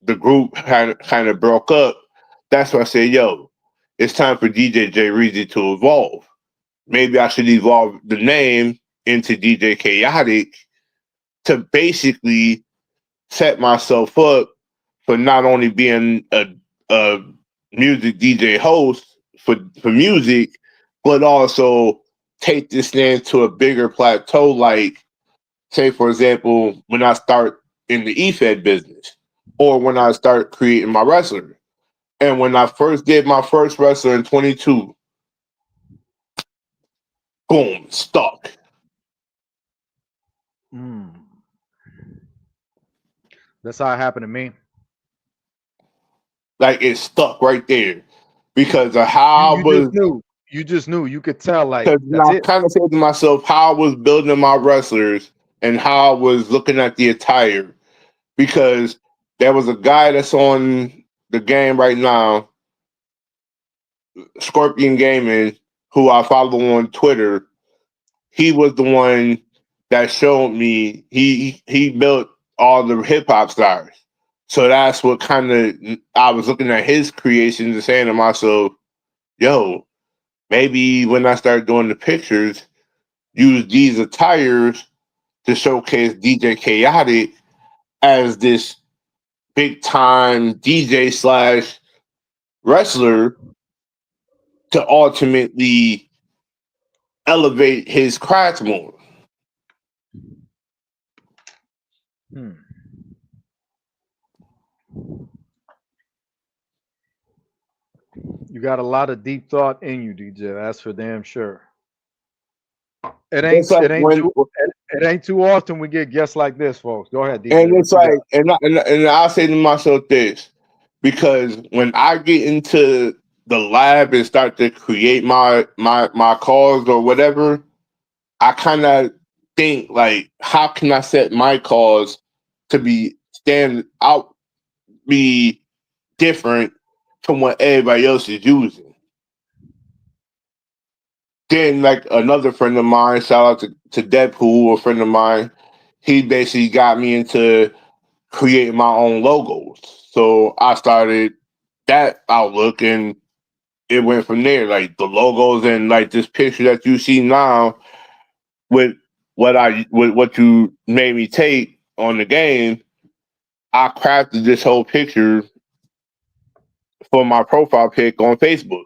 the group kind of broke up, that's when I said, "Yo, it's time for DJ J Reezy to evolve. Maybe I should evolve the name into DJ Chaotic to basically set myself up for not only being a music DJ host for music, but also take this name to a bigger plateau. Like, say, for example, when I start in the EFED business or when I start creating my wrestler. And when I first did my first wrestler in 22, boom, stuck. Mm, that's how it happened to me. Like, it stuck right there because of You how I you just was. knew. You just knew. You could tell. Like Because that's I it. kind of said to myself how I was building my wrestlers and how I was looking at the attire. Because there was a guy that's on the game right now, Scorpion Gaming, who I follow on Twitter. he was the one that showed me. He built all the hip hop stars. So that's what kind of I was looking at his creations and saying to myself, "Yo, maybe when I start doing the pictures, use these attires to showcase DJ Chaotic as this big time DJ slash wrestler to ultimately elevate his craft more." Hmm. You got a lot of deep thought in you, DJ. That's for damn sure. It It's ain't like it ain't when, too it ain't too often we get guests like this, folks. Go ahead, DJ. and it's What you got? like, and I say to myself this, because when I get into the lab and start to create my calls or whatever, I kind of think like, how can I set my cause to be stand out, be different from what everybody else is using? Then, like another friend of mine, shout out to Deadpool, a friend of mine, he basically got me into creating my own logos. So I started that outlook, and it went from there. Like the logos and like this picture that you see now with what you made me take on the game, I crafted this whole picture for my profile pic on Facebook.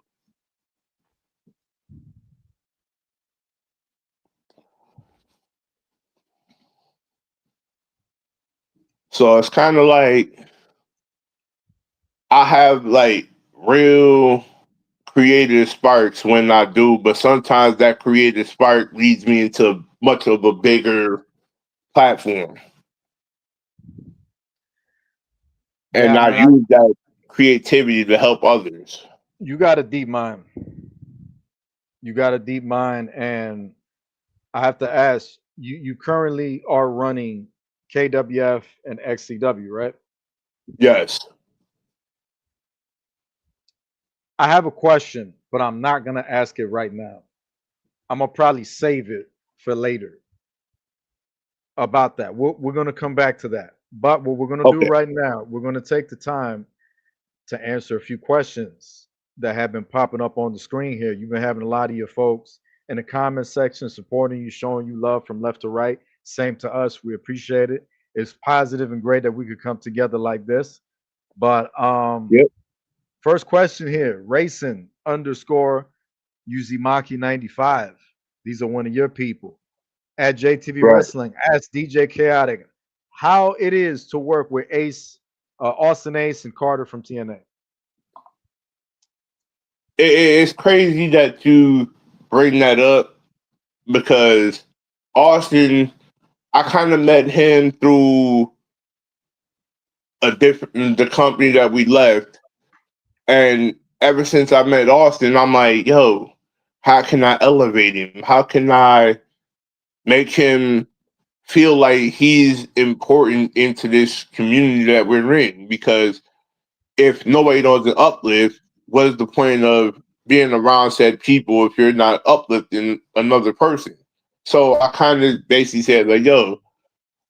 So it's kind of like I have like real creative sparks when I do, but sometimes that creative spark leads me into much of a bigger platform. And Yeah, I man. use that creativity to help others. You got a deep mind. You got a deep mind, and I have to ask you currently are running KWF and XCW, right? Yes. I have a question, but I'm not going to ask it right now. I'm going to probably save it for later about that. We're going to come back to that. But what we're going to do Okay. right now, we're going to take the time to answer a few questions that have been popping up on the screen here. You've been having a lot of your folks in the comment section supporting you, showing you love from left to right. Same to us. We appreciate it. It's positive and great that we could come together like this. But Yep. first question here, racing underscore Uzumaki 95. These are one of your people. At JTV Right. Wrestling, ask DJ Chaotic how it is to work with Ace, Austin Ace, and Carter from TNA. It's crazy that you bring that up because Austin, I kind of met him through a different the company that we left, and ever since I met Austin, I'm like, yo, how can I elevate him? How can I make him feel like he's important into this community that we're in? Because if nobody knows the uplift, what is the point of being around said people if you're not uplifting another person? So I kind of basically said, like, yo,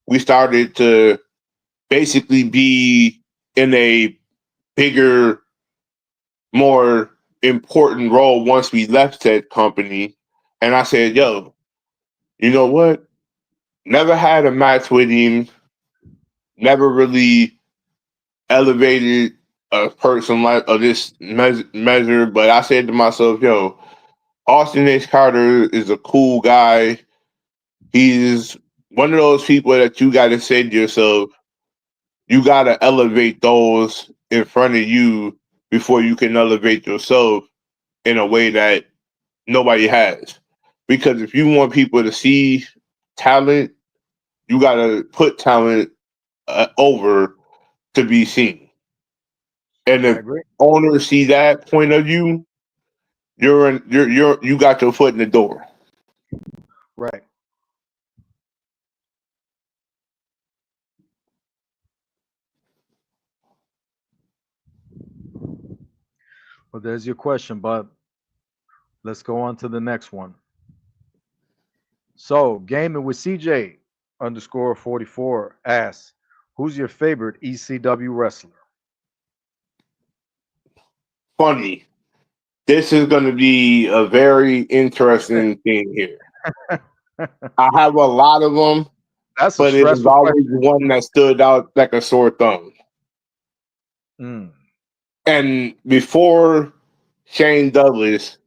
we started to basically be in a bigger, more important role once we left said company. And I said, yo, you know what? Never had a match with him, never really elevated a person like of this measure. But I said to myself, yo, Austin H. Carter is a cool guy. He's one of those people that you got to say to yourself, you got to elevate those in front of you before you can elevate yourself in a way that nobody has. Because if you want people to see talent, you got to put talent over to be seen. And I if agree. owners see that point of view, you got your foot in the door. Right. Well, there's your question, but let's go on to the next one. So, gaming with CJ underscore 44 asks, who's your favorite ECW wrestler? Funny. This is going to be a very interesting thing here. I have a lot of them, That's a but it was stressful always question. one that stood out like a sore thumb. Mm. And before Shane Douglas,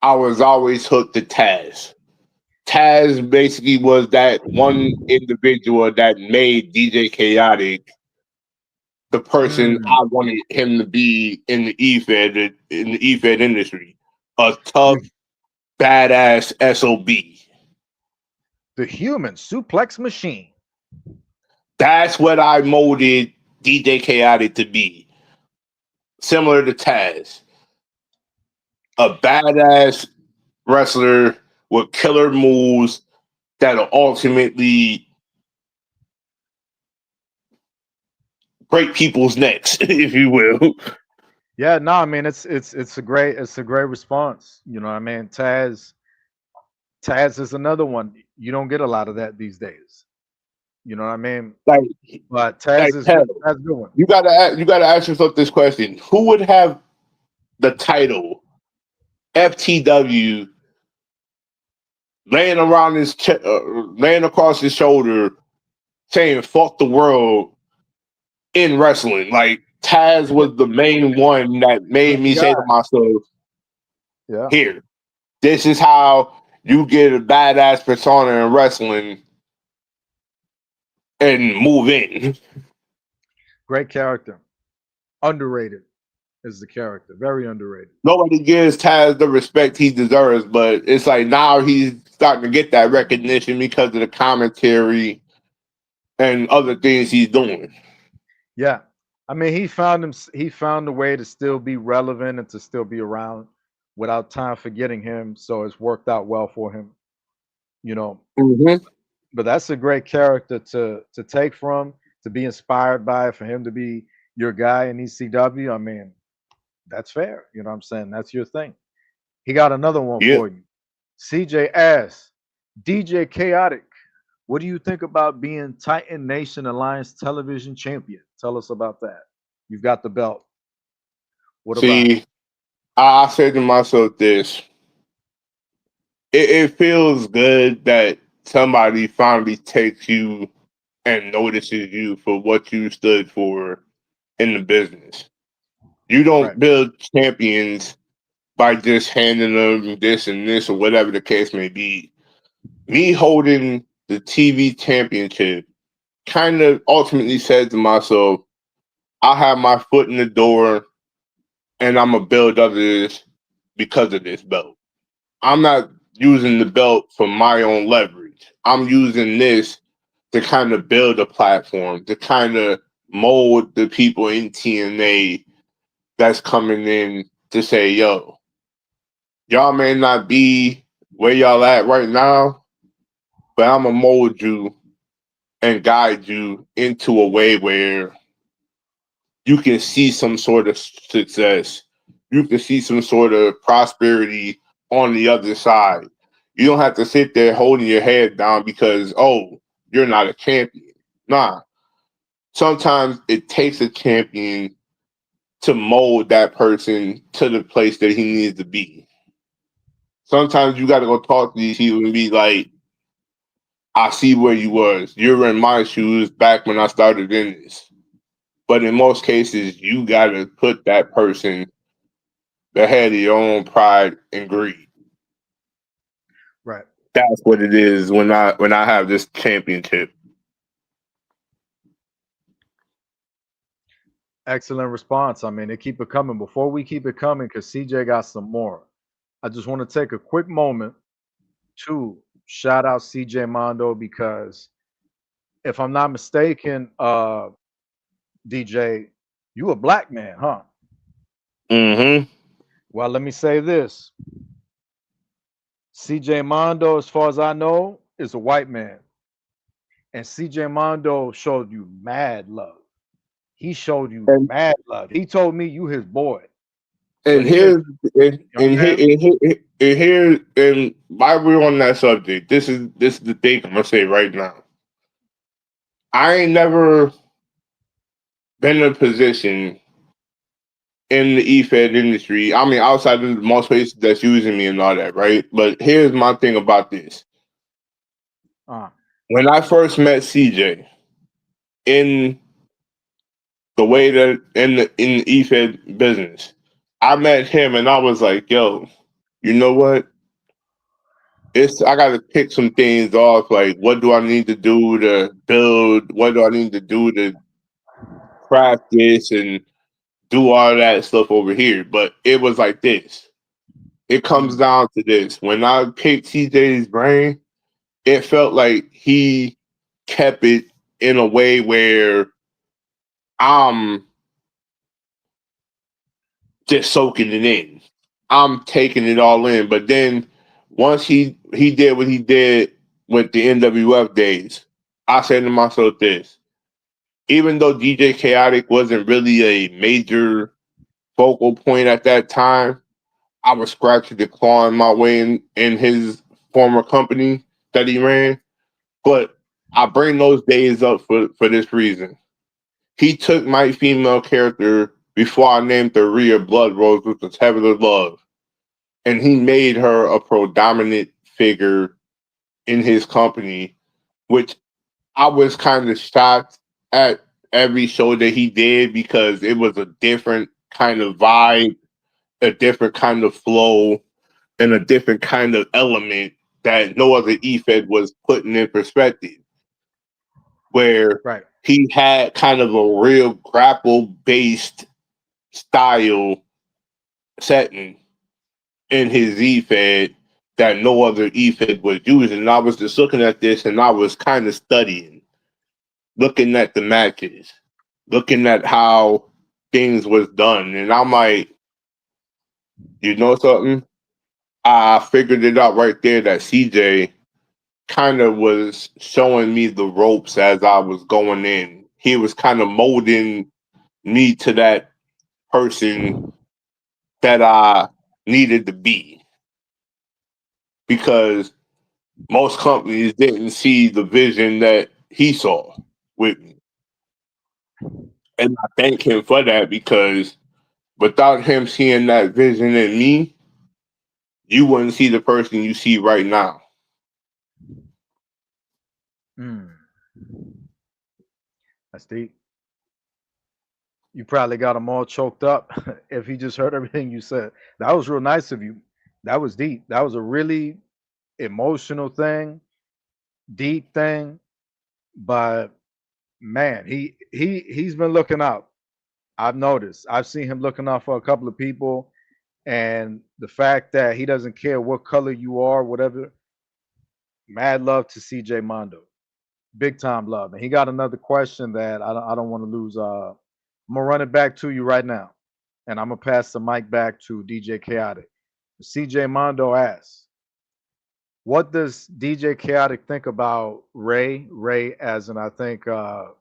I was always hooked to Taz. Taz basically was that one individual that made DJ Chaotic the person Mm. I wanted him to be in the EFED industry. A tough, The, badass SOB. the human suplex machine. That's what I molded DJ Chaotic to be. Similar to Taz. A badass wrestler with killer moves that'll ultimately break people's necks, if you will. Yeah, no, I mean it's a great response. You know what I mean? Taz is another one. You don't get a lot of that these days. You know what I mean? Like, But Taz like is hell, good. Taz is a good one. you gotta ask yourself this question: who would have the title FTW laying around laying across his shoulder, saying "fuck the world" in wrestling? Like Taz was the main one that made That's the me say to guy. myself, Yeah. "Here, this is how you get a badass persona in wrestling and move in." Great character. Underrated is the character. Very underrated. Nobody gives Taz the respect he deserves, but it's like now he's starting to get that recognition because of the commentary and other things he's doing. Yeah. I mean, he found a way to still be relevant and to still be around without time forgetting him. So it's worked out well for him, you know. Mm-hmm. But that's a great character to take from, to be inspired by, for him to be your guy in ECW. I mean, that's fair. You know what I'm saying? That's your thing. He got another one Yeah. for you. CJ asks, DJ Chaotic, what do you think about being Titan Nation Alliance television champion? Tell us about that. You've got the belt. What about it? See, I said to myself this. It feels good that somebody finally takes you and notices you for what you stood for in the business. You Right. don't build champions by just handing them this and this or whatever the case may be. Me holding the TV championship kind of ultimately said to myself, I have my foot in the door and I'm going to build others because of this belt. I'm not using the belt for my own leverage. I'm using this to kind of build a platform, to kind of mold the people in TNA that's coming in to say, yo, y'all may not be where y'all at right now, but I'm going to mold you and guide you into a way where you can see some sort of success. You can see some sort of prosperity on the other side. You don't have to sit there holding your head down because, oh, you're not a champion. Nah. Sometimes it takes a champion to mold that person to the place that he needs to be. Sometimes you got to go talk to these people and be like, I see where you was. You're in my shoes back when I started in this. But in most cases, you got to put that person ahead of your own pride and greed. Right. That's what it is when I have this championship. Excellent response. I mean, they keep it coming. Before we keep it coming, because CJ got some more, I just want to take a quick moment to shout out CJ Mondo because if I'm not mistaken, DJ, you a black man, huh? Mm-hmm. Well, let me say this. CJ Mondo, as far as I know, is a white man. And CJ Mondo showed you mad love. He showed you And mad love. He told me you his boy. But And he made here's young man. and while we're on that subject, this is the thing I'm gonna say right now. I ain't never been in a position in the e-fed industry. I mean, outside of most places that's using me and all that, right? But here's my thing about this. Uh, When I first met CJ in the way that in the e-fed business, I met him and I was like, yo, you know what? It's I gotta pick some things off. Like, what do I need to do to build? What do I need to do to craft this and do all that stuff over here? But it was like this. It comes mm, down to this. When I picked TJ's brain, it felt like he kept it in a way where I'm just soaking it in. I'm taking it all in. But then once he did what he did with the NWF days, I said to myself this. Even though DJ Chaotic wasn't really a major focal point at that time, I was scratching the claw in my way in his former company that he ran. But I bring those days up for this reason. He took my female character before I named her Rhea Blood Rose, which was Heaven of Love, and he made her a predominant figure in his company, which I was kind of shocked at every show that he did because it was a different kind of vibe, a different kind of flow, and a different kind of element that no other EFED was putting in perspective. Where right. he had kind of a real grapple based style setting in his EFED that no other EFED was using. And I was just looking at this and I was kind of studying, looking at the matches, looking at how things was done. And I'm like, you know something? I figured it out right there that CJ kind of was showing me the ropes as I was going in. He was kind of molding me to that person that I needed to be because most companies didn't see the vision that he saw with me. And I thank him for that because without him seeing that vision in me, you wouldn't see the person you see right now. Mm, that's deep. You probably got him all choked up if he just heard everything you said. That was real nice of you. That was deep. That was a really emotional thing, deep thing. But man, he's been looking out. I've noticed. I've seen him looking out for a couple of people, and the fact that he doesn't care what color you are, whatever. Mad love to CJ Mondo, big time love. And he got another question that I don't want to lose. I'm gonna run it back to you right now, and I'm gonna pass the mic back to DJ Chaotic. CJ Mondo asks, "What does DJ Chaotic think about Ray? Ray, as in I think the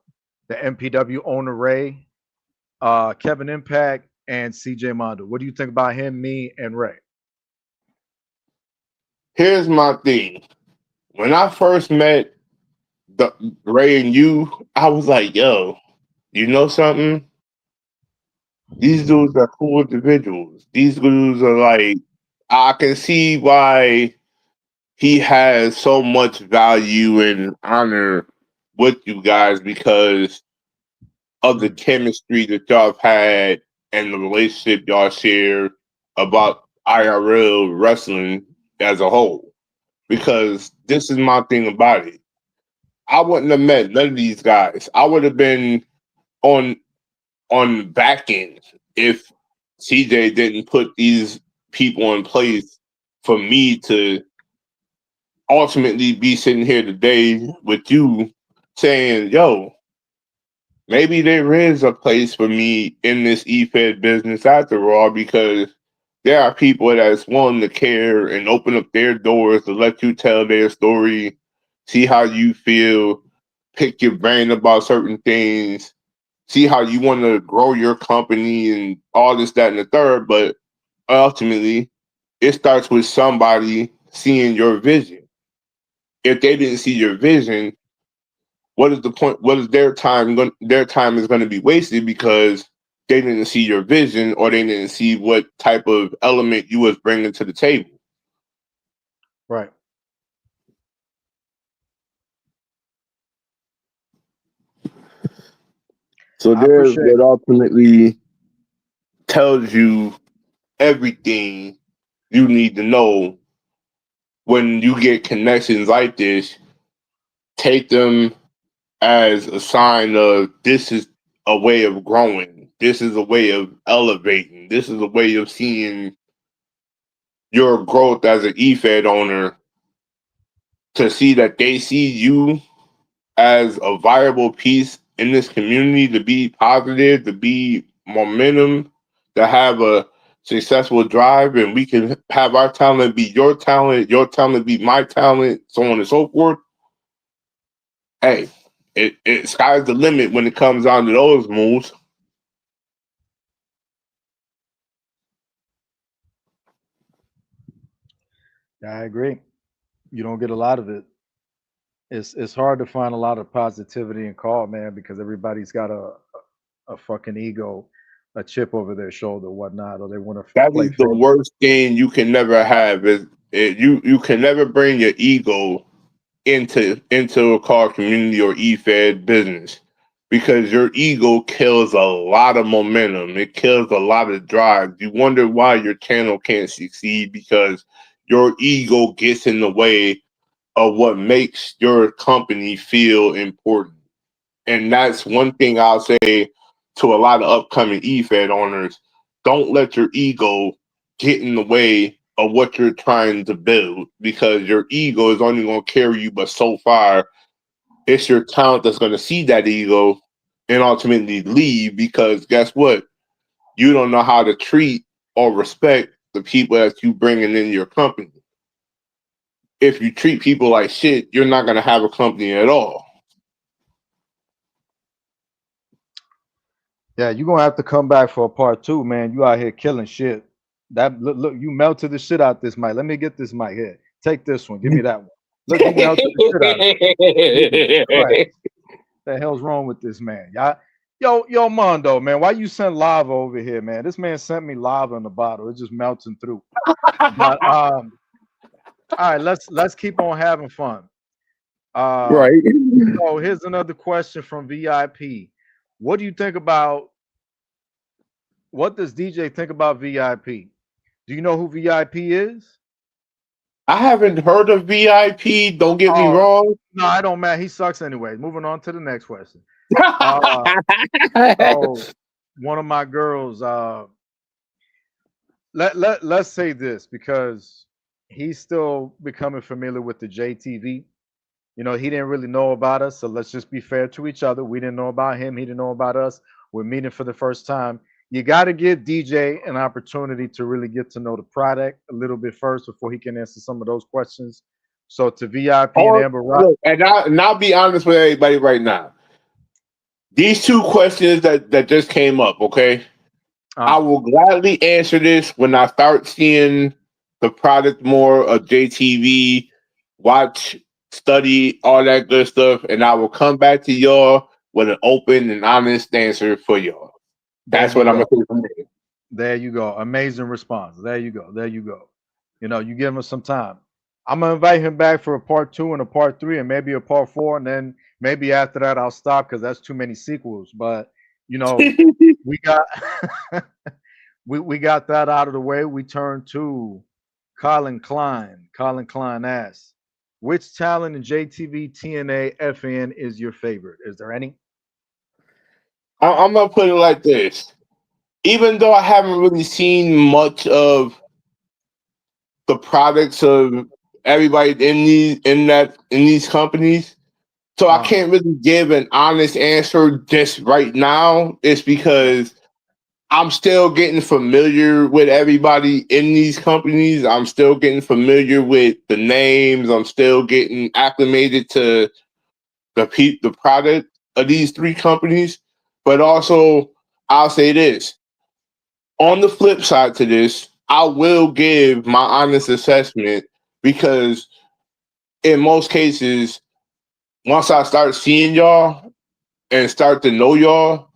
MPW owner Ray, Kevin Impact, and CJ Mondo. What do you think about him, me, and Ray?" Here's my thing. When I first met the Ray and you, I was like, yo, you know something? These dudes are cool individuals. These dudes are like, I can see why he has so much value and honor with you guys because of the Mm, chemistry that y'all have had and the relationship y'all share about IRL wrestling as a whole. Because this is my thing about it. I wouldn't have met none of these guys. I would have been on on back end if CJ didn't put these people in place for me to ultimately be sitting here today with you saying, yo, maybe there is a place for me in this e-fed business after all, because there are people that's willing to care and open up their doors to let you tell their story, see how you feel, pick your brain about certain things, see how you want to grow your company and all this, that, and the third. But ultimately, it starts with somebody seeing your vision. If they didn't see your vision, what is the point? What is their time? Their time is going to be wasted because they didn't see your vision or they didn't see what type of element you was bringing to the table. Right. So I there, appreciate. that ultimately tells you everything you need to know when you get connections like this. Take them as a sign of this is a way of growing. This is a way of elevating. This is a way of seeing your growth as an EFED owner to see that they see you as a viable piece in this community to be positive, to be momentum, to have a successful drive, and we can have our talent be your talent be my talent, so on and so forth. Hey, it sky's the limit when it comes down to those moves. I agree. You don't get a lot of it. It's hard to find a lot of positivity and call, man, because everybody's got a fucking ego, a chip over their shoulder, whatnot, or they want to That play is the favor. worst thing you can never have. You can never bring your ego into a car community or e-fed business because your ego kills a lot of momentum. It kills a lot of drive. You wonder why your channel can't succeed because your ego gets in the way of what makes your company feel important. And that's one thing I'll say to a lot of upcoming e-fed owners. Don't let your ego get in the way of what you're trying to build because your ego is only going to carry you but so far. It's your talent that's going to see that ego and ultimately leave because guess what? You don't know how to treat or respect the people that you bringing in your company. If you treat people like shit, you're not going to have a company at all. Yeah, you're gonna have to come back for a part two, man. You out here killing shit. That look, you melted the shit out this mic. Let me get this mic here. Take this one. Give me that one. Look, you melted the shit out of it. Jesus Christ. The hell's wrong with this man? Y'all, yo, Mondo, man. Why you send lava over here, man? This man sent me lava in the bottle. It's just melting through. But all right, let's keep on having fun. Right. So here's another question from VIP. What do you think about what does DJ think about VIP? Do you know who VIP is? I haven't heard of VIP. Don't get me Oh wrong. no, I don't man. He sucks anyway. Moving on to the next question. Uh so one of my girls, let's say this because he's still becoming familiar with the JTV. You know, he didn't really know about us, so let's just be fair to each other. We didn't know about him, he didn't know about us. We're meeting for the first time. You got to give DJ an opportunity to really get to know the product a little bit first before he can answer some of those questions. So to VIP and Or Amber Rock, look, and I'll be honest with everybody right now. These two questions that just came up, okay? I uh, will gladly answer this when I start seeing the product more of JTV, watch, study, all that good stuff, and I will come back to y'all with an open and honest answer for y'all. there That's you what I'm go. gonna say from there. There you go. Amazing response. There you go. There you go. You know, you give him some time. I'm gonna invite him back for a part two and a part three and maybe a part four, and then maybe after that I'll stop because that's too many sequels. But you know, we got we got that out of the way. We turn to Colin Klein. Colin Klein asks, which talent in JTV, TNA, FN is your favorite? Is there any? I'm gonna put it like this. Even though I haven't really seen much of the products of everybody in these companies, so I Uh, can't really give an honest answer just right now. It's because I'm still getting familiar with everybody in these companies. I'm still getting familiar with the names. I'm still getting acclimated to the product of these three companies. But also, I'll say this: on the flip side to this, I will give my honest assessment because in most cases, once I start seeing y'all and start to know y'all,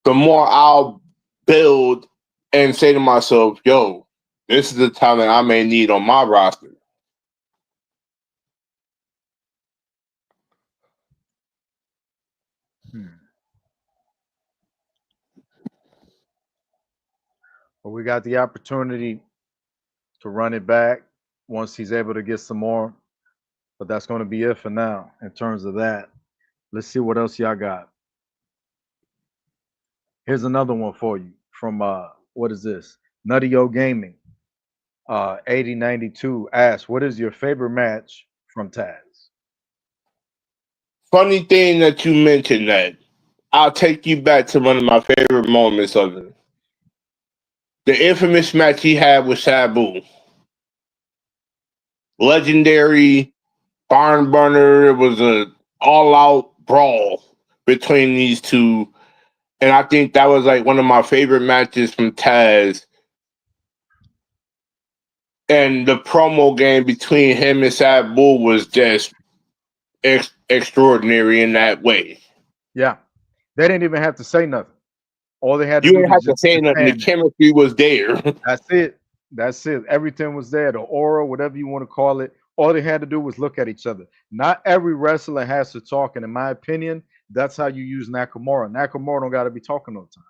the more I'll build and say to myself, yo, this is the talent I may need on my roster. Hmm. But we got the opportunity to run it back once he's able to get some more. But that's going to be it for now in terms of that. Let's see what else y'all got. Here's another one for you from what is this? Nutty Yo Gaming. 8092 asks, what is your favorite match from Taz? Funny thing that you mentioned that. I'll take you back to one of my favorite moments of it. The infamous match he had with Sabu. Legendary barn burner. It was a all out brawl between these two. And I think that was like one of my favorite matches from Taz. And the promo game between him and Sabu was just extraordinary in that way. Yeah, they didn't even have to say nothing. All they had to You do ain't was have to just say nothing. The stand there. chemistry was there. That's it. That's it. Everything was there. The aura, whatever you want to call it. All they had to do was look at each other. Not every wrestler has to talk, and in my opinion, that's how you use Nakamura. Nakamura don't got to be talking all the time.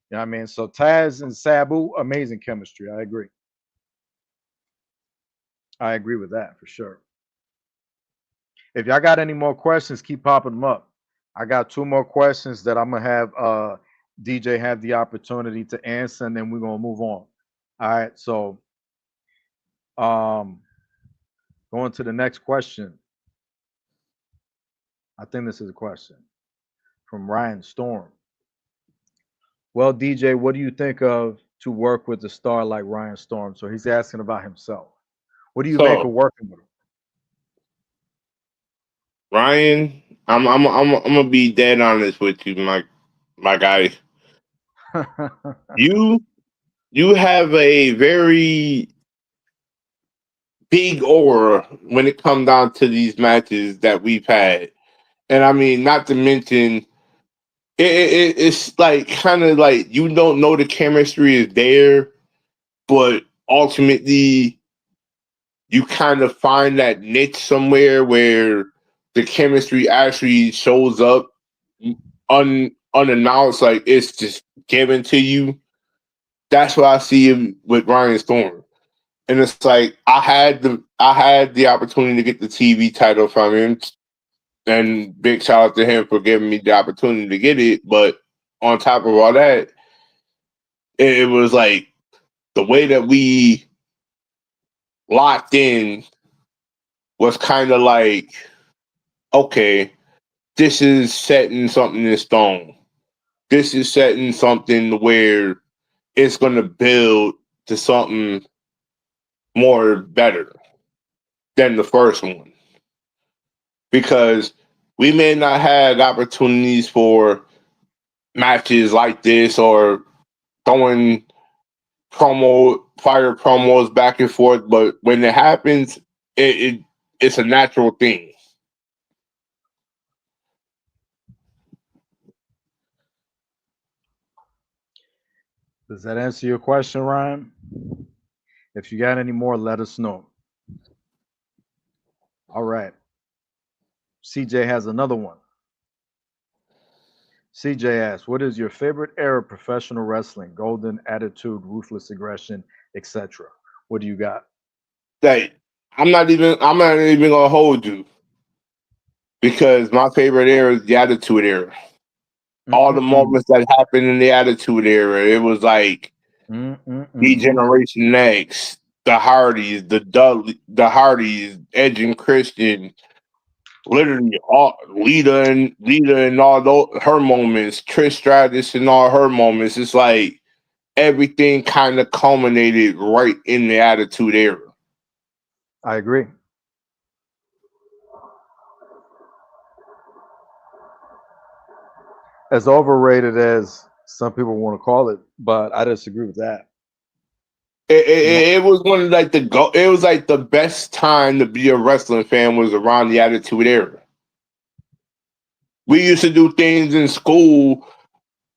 You know what I mean? So Taz and Sabu, amazing chemistry. I agree. I agree with that for sure. If y'all got any more questions, keep popping them up. I got two more questions that I'm gonna have DJ have the opportunity to answer, and then we're gonna move on. All right. So um going to the next question. I think this is a question from Ryan Storm. Well, DJ, what do you think of to work with a star like Ryan Storm? So he's asking about himself. What do you make So of working with Ryan, I'm gonna be dead honest with you, my guy. him? You you have a very big aura when it comes down to these matches that we've had, and I mean, not to mention, it's like kind of like you don't know the chemistry is there, but ultimately you kind of find that niche somewhere where the chemistry actually shows up unannounced, like it's just given to you. That's what I see him with Ryan Storm. And it's like I had the opportunity to get the TV title from him, and big shout out to him for giving me the opportunity to get it. But on top of all that, it was like the way that we locked in was kind of like, okay, this is setting something in stone. This is setting something where it's going to build to something more better than the first one, because we may not have opportunities for matches like this or throwing fire promos back and forth, but when it happens, it's a natural thing. Does that answer your question, Ryan? If you got any more, let us know. All right. CJ has another one. CJ asks, what is your favorite era of professional wrestling? Golden, attitude, ruthless aggression, etc. What do you got? Like I'm not even gonna hold you, because my favorite era is the Attitude Era. All the Mm-mm-mm. moments that happened in the Attitude Era, it was like the Mm-mm-mm. Generation X, the Hardys, the Hardys, Edge and Christian, literally all Lita and all those her moments, Trish Stratus and all her moments. It's like everything kind of culminated right in the Attitude Era. I agree. As overrated as some people want to call it, but I disagree with that. You know, It was one of like the go. It was like the best time to be a wrestling fan was around the Attitude Era. We used to do things in school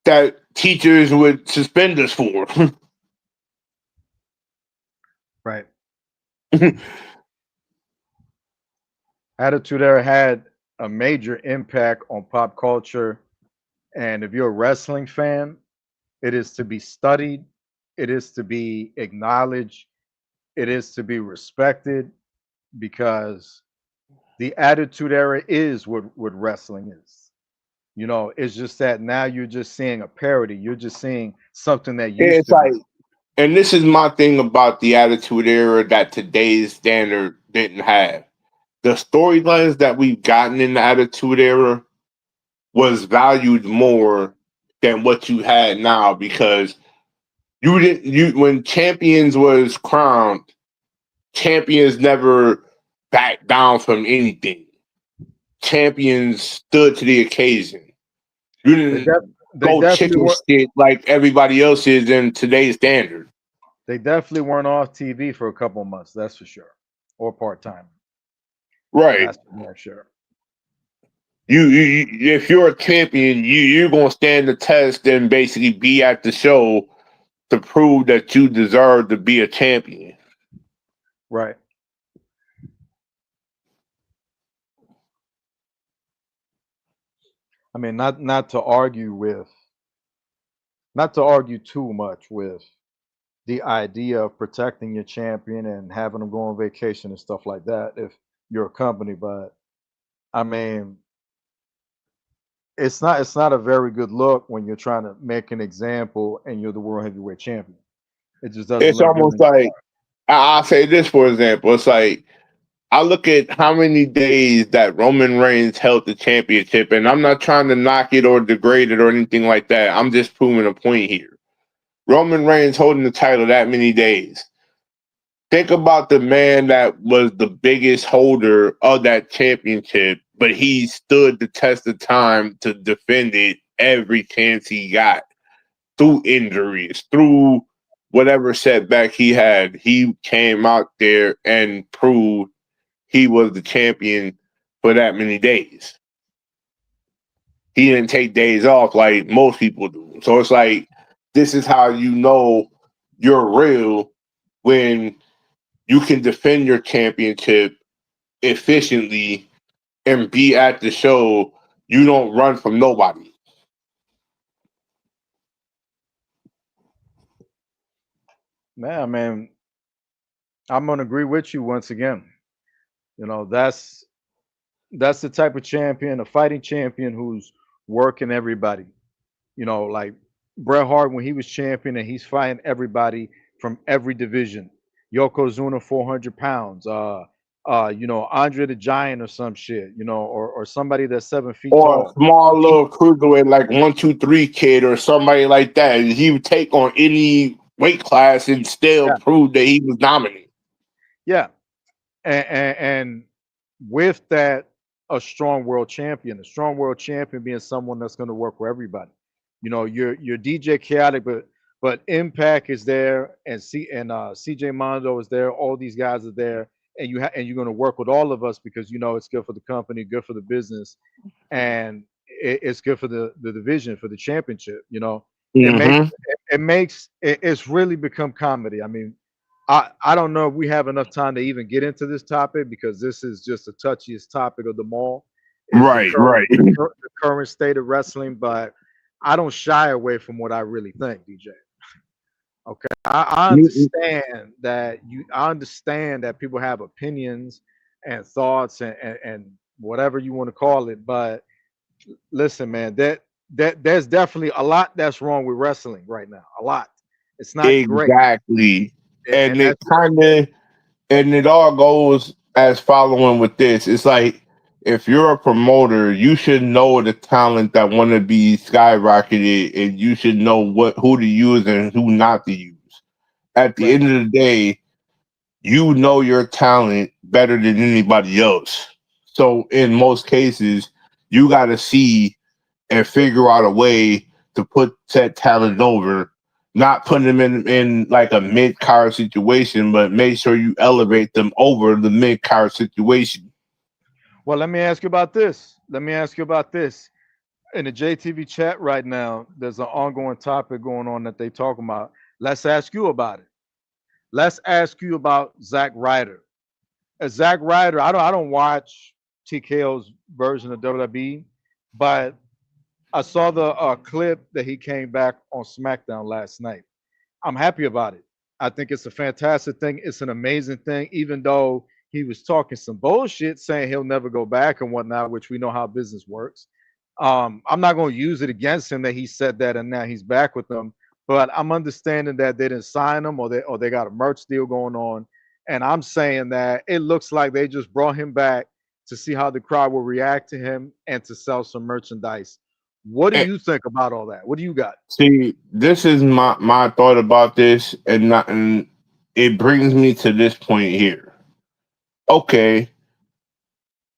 that teachers would suspend us for. right? Attitude Era had a major impact on pop culture, and if you're a wrestling fan, it is to be studied, it is to be acknowledged, it is to be respected because the Attitude Era is what wrestling is. You know, it's just that now you're just seeing a parody. You're just seeing something that used It's to be. like, and this is my thing about the Attitude Era that today's standard didn't have. The storylines that we've gotten in the Attitude Era was valued more than what you had now because you didn't you when champions was crowned, champions never backed down from anything. Champions stood to the occasion. You They didn't def- they go definitely chicken were. shit like everybody else is in today's standard. They definitely weren't off TV for a couple of months. That's for sure, or part time. Right. That's for sure. If you're a champion, you're gonna stand the test and basically be at the show to prove that you deserve to be a champion. Right. I mean, not to argue with, not to argue too much with the idea of protecting your champion and having them go on vacation and stuff like that if you're a company, but I mean, it's not a very good look when you're trying to make an example and you're the world heavyweight champion. It just doesn't It's look good almost on your like part. I'll say this for example. It's like I look at how many days that Roman Reigns held the championship, and I'm not trying to knock it or degrade it or anything like that. I'm just proving a point here. Roman Reigns holding the title that many days. Think about the man that was the biggest holder of that championship, but he stood the test of time to defend it every chance he got through injuries, through whatever setback he had. He came out there and proved he was the champion for that many days. He didn't take days off like most people do. So it's like, this is how you know you're real when you can defend your championship efficiently and be at the show. You don't run from nobody. Man, I'm gonna agree with you once again. You know, that's the type of champion, a fighting champion who's working everybody. You know, like Bret Hart when he was champion and he's fighting everybody from every division. Yokozuna, 400 pounds. Andre the Giant or some shit. Or somebody that's 7 feet Or a tall. small He, little cruiserweight like 1, 2, 3 kid or somebody like that. And he would take on any weight class and still yeah, prove that he was dominant. yeah, and with that, a strong world champion being someone that's going to work for everybody. You know, you're DJ Chaotic, but Impact is there, and CJ Mondo is there. All these guys are there, and and you're going to work with all of us because you know it's good for the company, good for the business, and it's good for the division, for the championship. You know, it makes Mm-hmm. it's really become comedy. I mean, I don't know if we have enough time to even get into this topic because this is just the touchiest topic of them all. Is the Right, current right. the current state of wrestling, but I don't shy away from what I really think, DJ. Okay, I understand that I understand that people have opinions and thoughts and whatever you want to call it, but listen, man, that there's definitely a lot that's wrong with wrestling right now. A lot. It's not great, Exactly. And and it that's kind of, and it all goes as following with this. It's like, if you're a promoter, you should know the talent that want to be skyrocketed, and you should know who to use and who not to use. At the right. end of the day, you know your talent better than anybody else. So in most cases, you got to see and figure out a way to put that talent over, not putting them in like a mid card situation, but make sure you elevate them over the mid card situation. Well, let me ask you about this. Let me ask you about this. In the JTV chat right now, there's an ongoing topic going on that they talking about. Let's ask you about it. Let's ask you about Zack Ryder. Zack Ryder, I don't watch TKO's version of WWE, but I saw the clip that he came back on SmackDown last night. I'm happy about it. I think it's a fantastic thing. It's an amazing thing, even though he was talking some bullshit saying he'll never go back and whatnot, which we know how business works. I'm not going to use it against him that he said that and now he's back with them. But I'm understanding that they didn't sign him or they got a merch deal going on. And I'm saying that it looks like they just brought him back to see how the crowd will react to him and to sell some merchandise. What do And you think about all that? What do you got? see, this is my thought about this, and it brings me to this point here. Okay,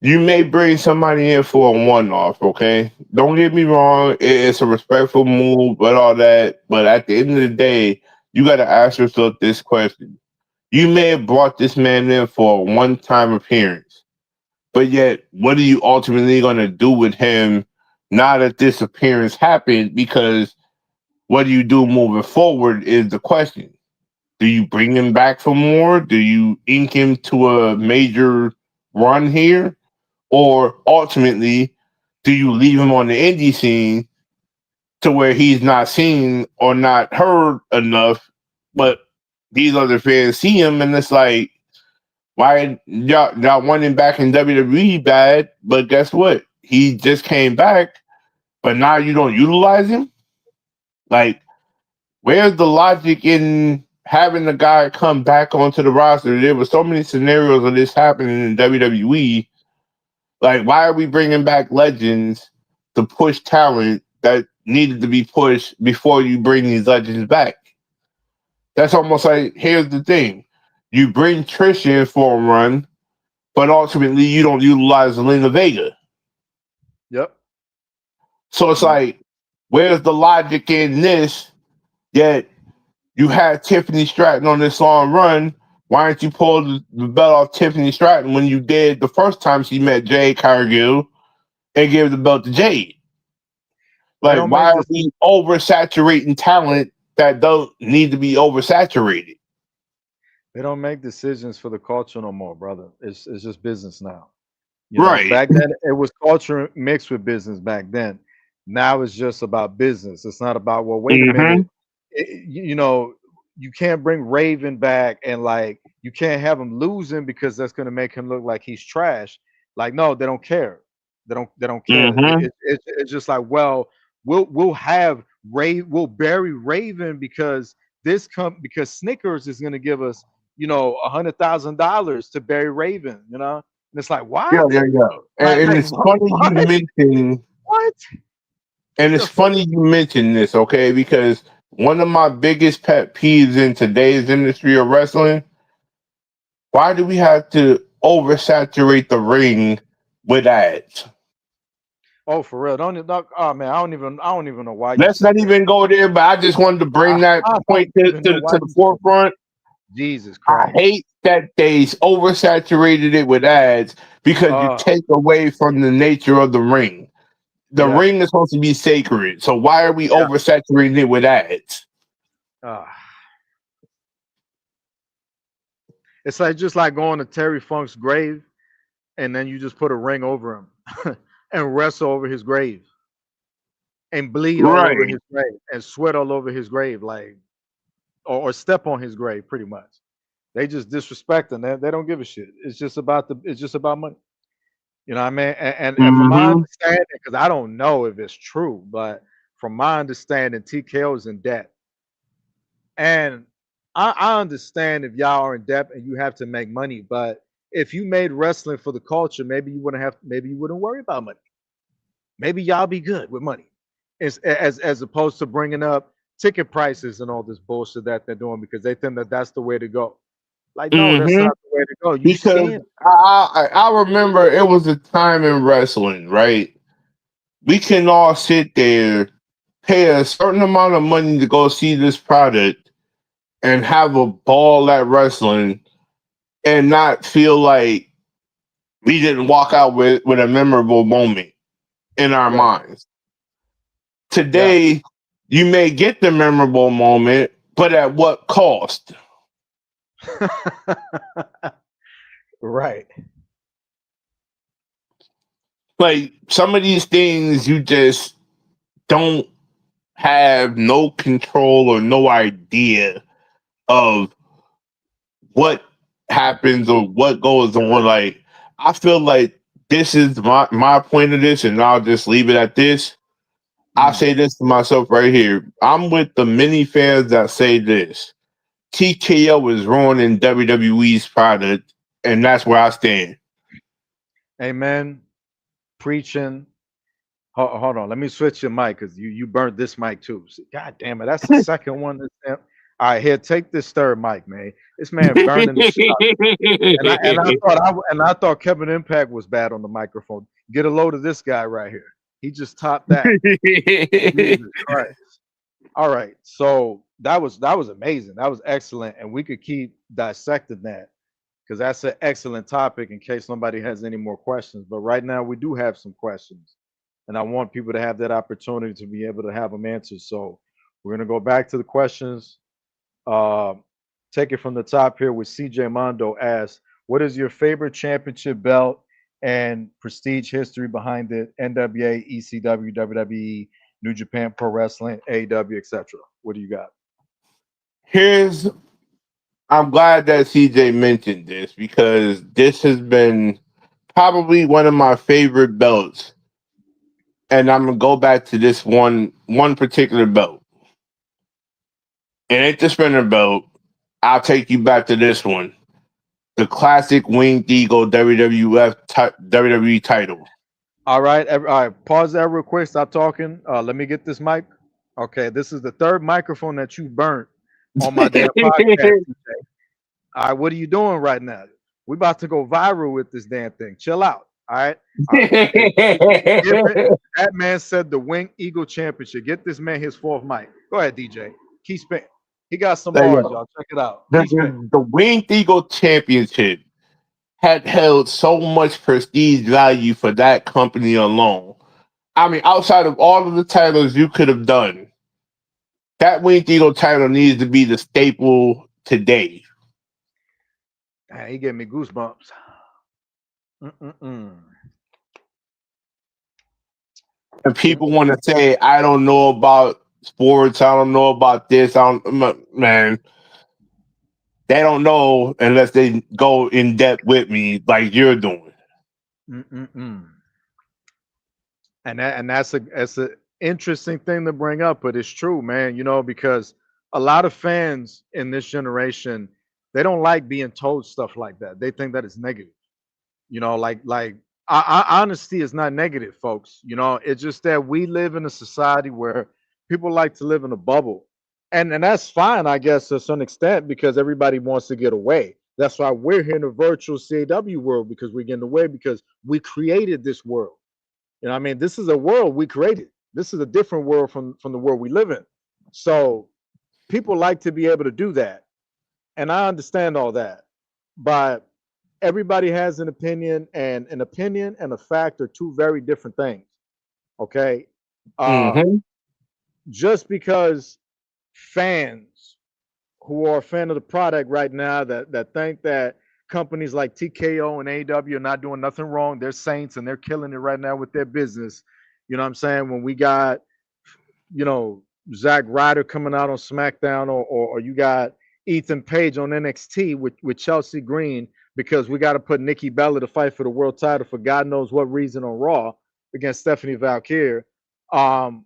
you may bring somebody in for a one off, okay? Don't get me wrong, it's a respectful move, but all that. But at the end of the day, you got to ask yourself this question. You may have brought this man in for a one time appearance, but yet, what are you ultimately going to do with him now that this appearance happened? Because what do you do moving forward is the question. Do you bring him back for more? Do you ink him to a major run here? Or ultimately, do you leave him on the indie scene to where he's not seen or not heard enough, but these other fans see him and it's like, why y'all want him back in WWE bad, but guess what? He just came back, but now you don't utilize him? Like, where's the logic in having the guy come back onto the roster? There were so many scenarios of this happening in WWE. Like, why are we bringing back legends to push talent that needed to be pushed before you bring these legends back? That's almost like, here's the thing. You bring Trish in for a run, but ultimately you don't utilize Zelina Vega. Yep. So it's Yep. like, where's the logic in this? Yet you had Tiffany Stratton on this long run. Why didn't you pull the belt off Tiffany Stratton when you did the first time she met Jade Cargill and gave the belt to Jade? They Like, don't why make are this. we oversaturating talent that don't need to be oversaturated? They don't make decisions for the culture no more, brother. It's just business now. Right. Back then it was culture mixed with business back then. Now it's just about business. It's not about, well, wait a minute. Mm-hmm. You can't bring Raven back and like you can't have him losing because that's going to make him look like he's trash. Like, no, they don't care. They don't care. Mm-hmm. It's just like, well, we'll have we'll bury Raven because because Snickers is going to give us $100,000 to bury Raven. And it's like, Yeah, what? yeah, yeah. Like, And like it's funny you what? mention What? and The it's fuck? funny you mention this, okay? Because one of my biggest pet peeves in today's industry of wrestling, why do we have to oversaturate the ring with ads? Oh, for real? Oh man, I don't even know why you Let's said not that. even go there, but I just wanted to bring that I don't point to, even to, know the, why to the you said that. forefront. Jesus I Christ. hate that they oversaturated it with ads because you Uh, take away from the nature of the ring. The yeah, ring is supposed to be sacred. So why are we yeah. oversaturating it with ads? Uh, it's like just like going to Terry Funk's grave and then you just put a ring over him and wrestle over his grave and bleed all over Right. his grave and sweat all over his grave, like or step on his grave, pretty much. They just disrespect him. They don't give a shit. It's just about money. You know what I mean? And from my Mm-hmm. understanding, because I don't know if it's true, but from my understanding, TKO is in debt. And I understand if y'all are in debt and you have to make money, but if you made wrestling for the culture, maybe you wouldn't worry about money. Maybe y'all be good with money. As opposed to bringing up ticket prices and all this bullshit that they're doing because they think that that's the way to go. Like, no, that's Mm-hmm. not the way to go. You Because scam. I remember it was a time in wrestling, right? We can all sit there pay a certain amount of money to go see this product and have a ball at wrestling and not feel like we didn't walk out with a memorable moment in our Right. minds. Yeah. Today, you may get the memorable moment, but at what cost? Right. Like some of these things you just don't have no control or no idea of what happens or what goes on. Like I feel like this is my point of this, and I'll just leave it at this. I Mm. say this to myself right here. I'm with the many fans that say this. TKO is ruining WWE's product, and that's where I stand. Amen. Preaching. Hold on. Let me switch your mic because you burnt this mic too. God damn it. That's the second one. All right, here, take this third mic, man. This man burning the shit out. And I thought Kevin Impact was bad on the microphone. Get a load of this guy right here. He just topped that. Jesus Christ. All right. So that was amazing. That was excellent. And we could keep dissecting that because that's an excellent topic in case nobody has any more questions. But right now we do have some questions. And I want people to have that opportunity to be able to have them answered. So we're gonna go back to the questions. Uh, take it from the top here with CJ Mondo asks, what is your favorite championship belt and prestige history behind it? NWA, ECW, WWE, New Japan Pro Wrestling, AEW, etc. What do you got? Here's I'm glad that CJ mentioned this because this has been probably one of my favorite belts. And I'm gonna go back to this one particular belt. It ain't the spinner belt. I'll take you back to this one. The classic Winged Eagle WWE title. All right, all right. Pause that real quick. Stop talking. Let me get this mic. Okay, this is the third microphone that you burnt on my damn podcast. All right, what are you doing right now? We about to go viral with this damn thing. Chill out. All right. All right. Give it, that man said the Wing Eagle Championship. Get this man his fourth mic. Go ahead, DJ. Keep spinning. He got some There you bars, go. y'all. Check it out. The, Keep spinning. the, the Winged Eagle Championship had held so much prestige value for that company alone. I mean, outside of all of the titles you could have done, that Winged Eagle title needs to be the staple today. Ah, he gave me goosebumps. Mm-mm-mm. And people want to Mm-mm. say, I don't know about sports, I don't know about this, man, they don't know unless they go in depth with me like you're doing. Mm-mm-mm. And that's a interesting thing to bring up, but it's true, man. Because a lot of fans in this generation, they don't like being told stuff like that. They think that it's negative. Honesty is not negative, folks. It's just that we live in a society where people like to live in a bubble, and that's fine, I guess, to some extent, because everybody wants to get away. That's why we're here in the virtual CAW world, because we're getting away because we created this world. I mean, this is a world we created. This is a different world from the world we live in. So people like to be able to do that, and I understand all that, but everybody has an opinion, and an opinion and a fact are two very different things. Okay. uh Hmm. just because fans who are a fan of the product right now that think that companies like TKO and AW are not doing nothing wrong, they're saints and they're killing it right now with their business. What I'm saying? When we got, you know Zack Ryder coming out on SmackDown, or you got Ethan Page on NXT with Chelsea Green, because we got to put Nikki Bella to fight for the world title for God knows what reason on Raw against Stephanie Valkyrie, um,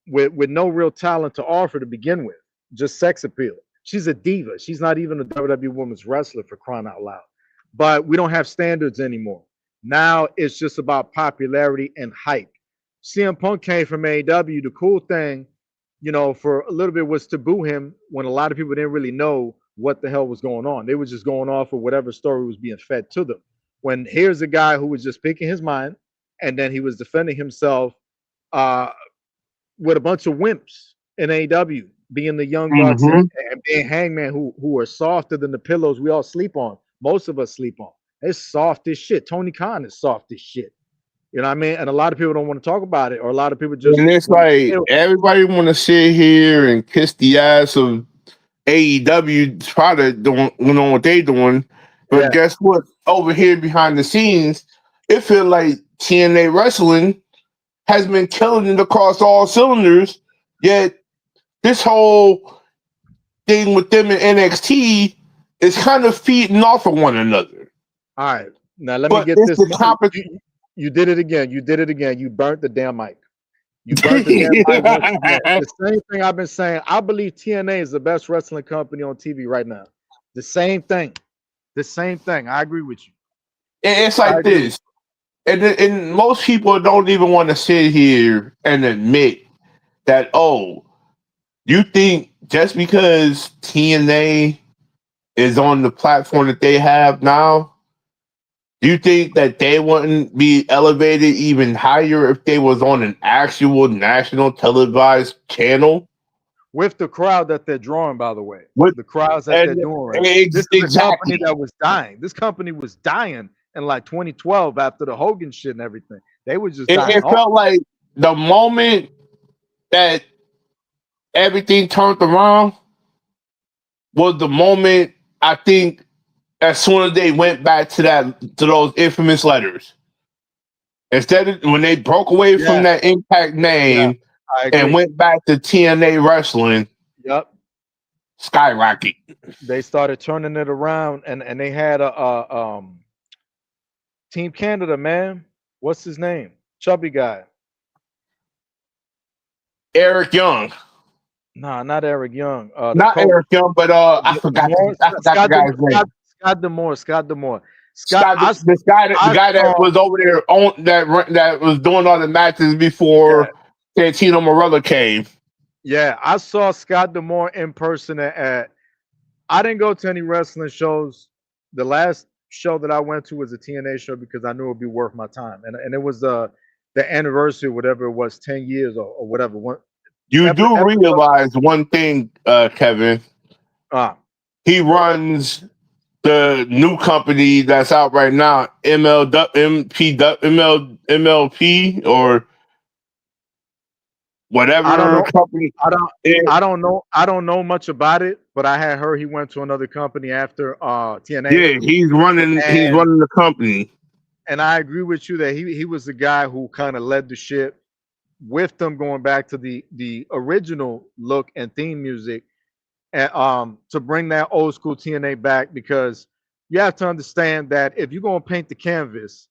with no real talent to offer to begin with, just sex appeal. She's a diva. She's not even a WWE Women's Wrestler, for crying out loud. But we don't have standards anymore. Now it's just about popularity and hype. CM Punk came from AEW. The cool thing, for a little bit was to boo him when a lot of people didn't really know what the hell was going on. They were just going off of whatever story was being fed to them. When here's a guy who was just speaking his mind, and then he was defending himself, uh, with a bunch of wimps in AEW, being the Young Bucks Mm-hmm. and being Hangman, who are softer than the pillows we all sleep on. Most of us sleep on. It's soft as shit. Tony Khan is soft as shit. You know what I mean? And a lot of people don't want to talk about it, or a lot of people just And it's want like to. everybody want to sit here and kiss the ass of AEW product doing, what they doing. But Yeah. guess what? Over here behind the scenes, it feel like TNA wrestling has been killing it across all cylinders. Yet this whole thing with them in NXT is kind of feeding off of one another. All right. Now let me But get it's this. the competition. You did it again. You did it again. You burnt the damn mic. You burnt the damn mic once again. The same thing I've been saying. I believe TNA is the best wrestling company on TV right now. The same thing. The same thing. I agree with you. It's I like agree with this. And most people don't even want to sit here and admit that, oh, you think just because TNA is on the platform that they have now, do you think that they wouldn't be elevated even higher if they was on an actual national televised channel? with the crowd that they're drawing, by the way, With the crowds that and they're doing right now. This is a company exactly, that was dying. This company was dying in like 2012 after the Hogan shit and everything. They were just dying it off. felt like the moment that everything turned around was the moment I think as soon as they went back to those infamous letters. Instead of when they broke away from Yeah, that Impact yeah, name I and agree. went back to TNA wrestling, Yep. skyrocket. They started turning it around, and they had a Team Canada, man. What's his name? Chubby guy. Eric Young. Nah, not Eric Young. The Not coach, Eric Young, but Demore, I forgot the Scott, guy's name. Scott Demore, Scott Demore. Scott, Scott, this guy, the I guy that saw, was over there on that was doing all the matches yeah, before Santino Morella came. yeah, I saw Scott Demore in person at. I didn't go to any wrestling shows. The last show that I went to was a TNA show because I knew it would be worth my time, and it was the anniversary, whatever it was, 10 years or whatever. One You do episode. realize one thing, Kevin. Ah, He runs the new company that's out right now, MLP or I don't whatever know. company. I don't. It, I don't know. I don't know much about it, but I had heard he went to another company after TNA, yeah, he's running. He's and running the company. I agree with you that he was the guy who kind of led the ship with them going back to the original look and theme music, and to bring that old school TNA back, because you have to understand that if you're gonna paint the canvas,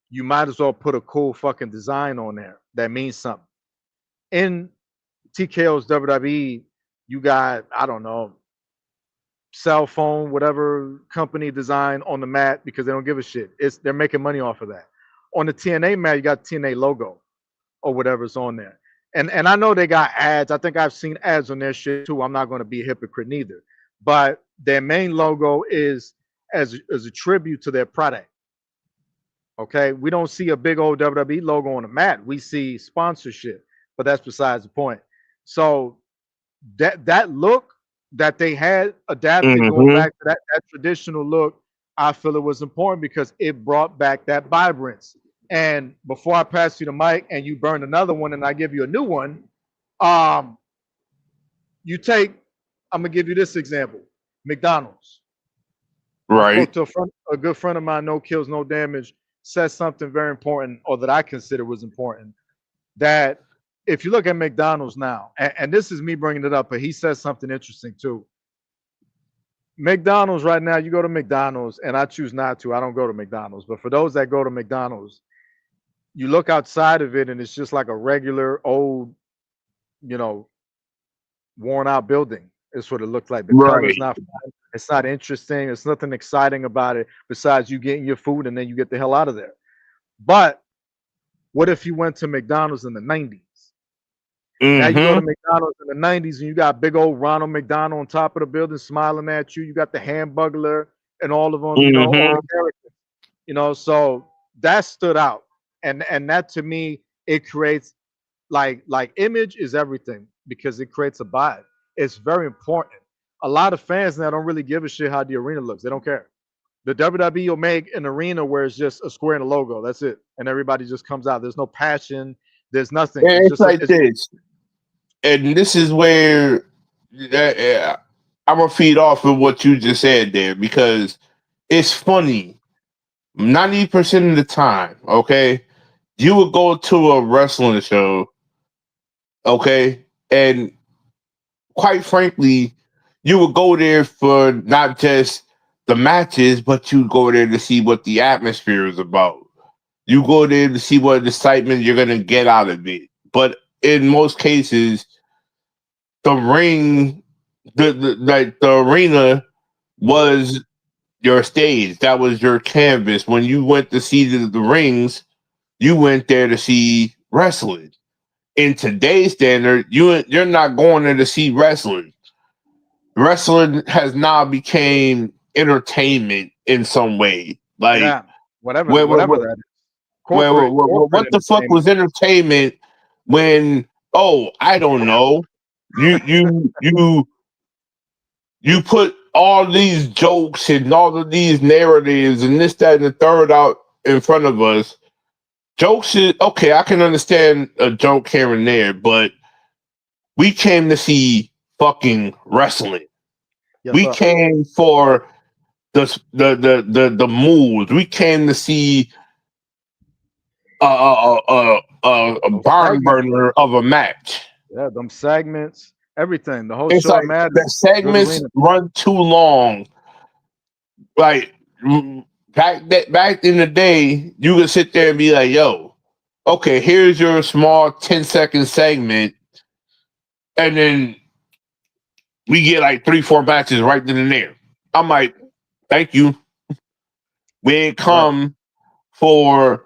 you might as well put a cool fucking design on there that means something. In TKO's WWE, you got, I don't know, cell phone, whatever company design on the mat because they don't give a shit. They're making money off of that. On the TNA mat, you got TNA logo or whatever's on there. And I know they got ads. I think I've seen ads on their shit too. I'm not going to be a hypocrite neither. But their main logo is as a tribute to their product. Okay. We don't see a big old WWE logo on the mat. We see sponsorship, but that's besides the point. So that look that they had adapted, going Mm-hmm. back to that traditional look, I feel it was important because it brought back that vibrance. And before I pass you the mic and you burn another one and I give you a new one, um, you take, I'm gonna give you this example. McDonald's. I Right. spoke to a good friend of mine, no kills, no damage, said something very important, or that I consider was important, that if you look at McDonald's now, and this is me bringing it up, but he says something interesting too. McDonald's right now, you go to McDonald's, and I choose not to. I don't go to McDonald's, but for those that go to McDonald's, you look outside of it, and it's just like a regular old, you know, worn out building. It's what it looks like. The color's Right. not fun. It's not interesting. There's nothing exciting about it besides you getting your food and then you get the hell out of there. But what if you went to McDonald's in the 90s? Now you go to Mm-hmm. McDonald's in the 90s and you got big old Ronald McDonald on top of the building smiling at you. You got the Hamburglar and all of them, all the Mm-hmm. characters, so that stood out. And that to me, it creates like image is everything because it creates a vibe. It's very important. A lot of fans now don't really give a shit how the arena looks. They don't care. The WWE will make an arena where it's just a square and a logo. That's it, and everybody just comes out. There's no passion. There's nothing. And It's it's just a, like it's this, and this is where I'm gonna feed off of what you just said there because it's funny. 90% of the time, okay, you would go to a wrestling show, okay, and quite frankly, you would go there for not just the matches, but you go there to see what the atmosphere is about. You go there to see what excitement you're gonna get out of it. But in most cases, the ring, the arena was your stage. That was your canvas. When you went to see the rings, you went there to see wrestling. In today's standard, you're not going there to see wrestling. Wrestling has now became entertainment in some way. Like yeah, whatever where, where, whatever where, that is. Corporate what the fuck entertainment. was entertainment when I don't know. You put all these jokes and all of these narratives and this, that, and the third out in front of us. Jokes is okay, I can understand a joke here and there, but we came to see fucking wrestling. Yes, We sir. came for the moves. We came to see a Those barn segments. burner of a match. Yeah, them segments. Everything. The whole It's show like the matters. Good segments arena. run too long. Like back in the day, you could sit there and be like, "Yo, okay, here's your small 10-second segment," and then we get like 3, 4 matches right then and there. I'm like, "Thank you." We ain't Right. come for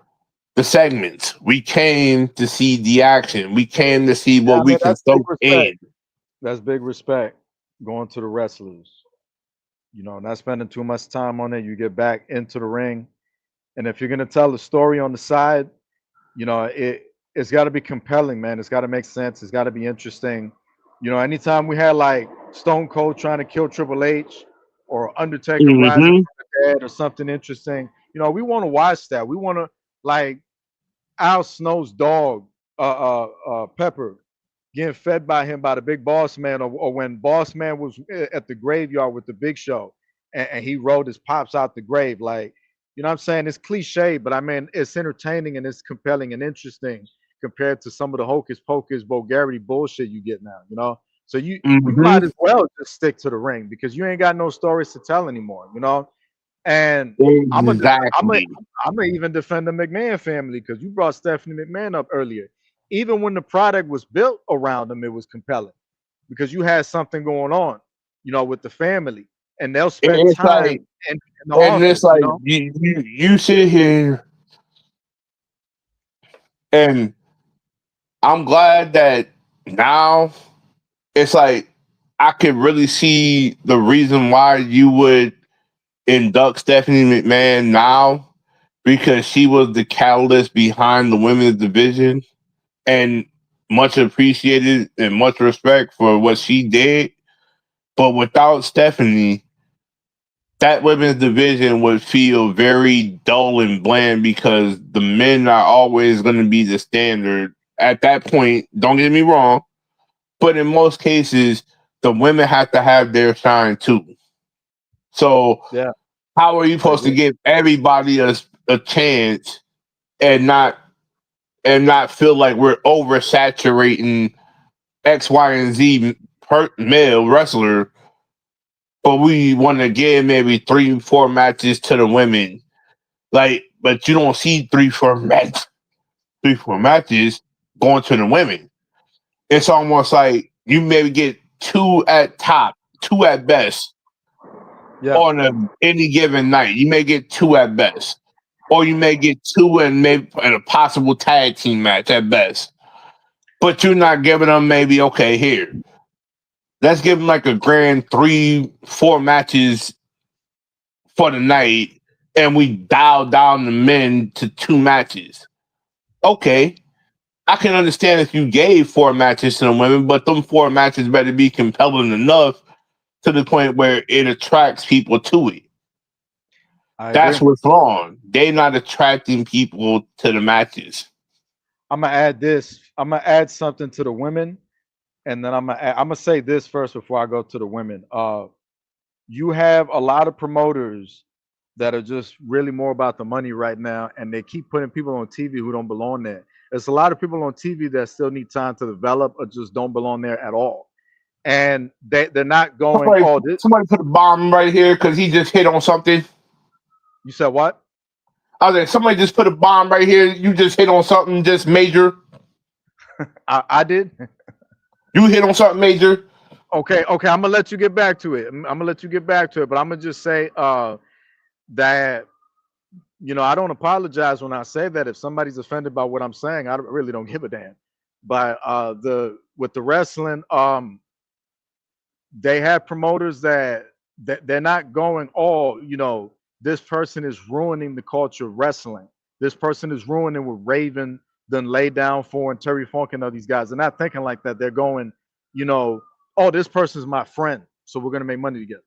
the segments. We came to see the action. We came to see Yeah, what I we mean can that's big soak respect. in. That's big respect. Going to the wrestlers. Not spending too much time on it. You get back into the ring. And if you're gonna tell a story on the side, it's got to be compelling, man. It's got to make sense. It's got to be interesting. Anytime we had like Stone Cold trying to kill Triple H or Undertaker rising Hmm. from the dead or something interesting, we want to watch that. We want to like Al Snow's dog, Pepper, getting fed by him by the big boss man, or when boss man was at the graveyard with the big show and he rode his pops out the grave. Like, what I'm saying? It's cliche, but I mean, it's entertaining and it's compelling and interesting compared to some of the hocus pocus vulgarity bullshit you get now. So you Hmm. might as well just stick to the ring because you ain't got no stories to tell anymore. And I'm a, I'm a, Exactly. I'm gonna even defend the McMahon family because you brought Stephanie McMahon up earlier. Even when the product was built around them, it was compelling because you had something going on, with the family, and they'll spend It's time like, in the and it's office. like you sit here, and I'm glad that now it's like I could really see the reason why you would induct Stephanie McMahon now because she was the catalyst behind the women's division and much appreciated and much respect for what she did. But without Stephanie, that women's division would feel very dull and bland because the men are always going to be the standard. At that point, don't get me wrong, but in most cases, the women have to have their shine too. So, Yeah, how are you I supposed to agree. give everybody a chance and not feel like we're oversaturating X, Y, and Z male wrestler, but we want to give maybe 3, 4 matches to the women? Like, but you don't see 3, 4 matches going to the women. It's almost like you maybe get 2 at top, 2 at best Yeah, on any given night. You may get 2 at best, or you may get two and maybe in a possible tag team match at best. But you're not giving them maybe okay here. Let's give them like a grand 3, 4 matches for the night, and we dial down the men to 2 matches. Okay, I can understand if you gave 4 matches to the women, but them 4 matches better be compelling enough to the point where it attracts people to it. I That's agree. what's wrong. They're not attracting people to the matches. I'm gonna add this. I'm gonna add something to the women, and then I'm gonna say this first before I go to the women. You have a lot of promoters that are just really more about the money right now, and they keep putting people on TV who don't belong there. There's a lot of people on TV that still need time to develop or just don't belong there at all, and they're not going. Somebody, Oh, this, somebody put a bomb right here because he just hit on something. you said what? I was like, somebody just put a bomb right here. You just hit on something just major. I did. You hit on something major. Okay. I'm gonna let you get back to it. I'm gonna let you get back to it, but I'm gonna just say that I don't apologize when I say that. If somebody's offended by what I'm saying, I really don't give a damn. But the with the wrestling, they have promoters that they're not going all. This person is ruining the culture of wrestling. This person is ruining what Raven done lay down for and Terry Funk and all these guys. They're not thinking like that. They're going, you know, oh, this person's my friend, so we're gonna make money together.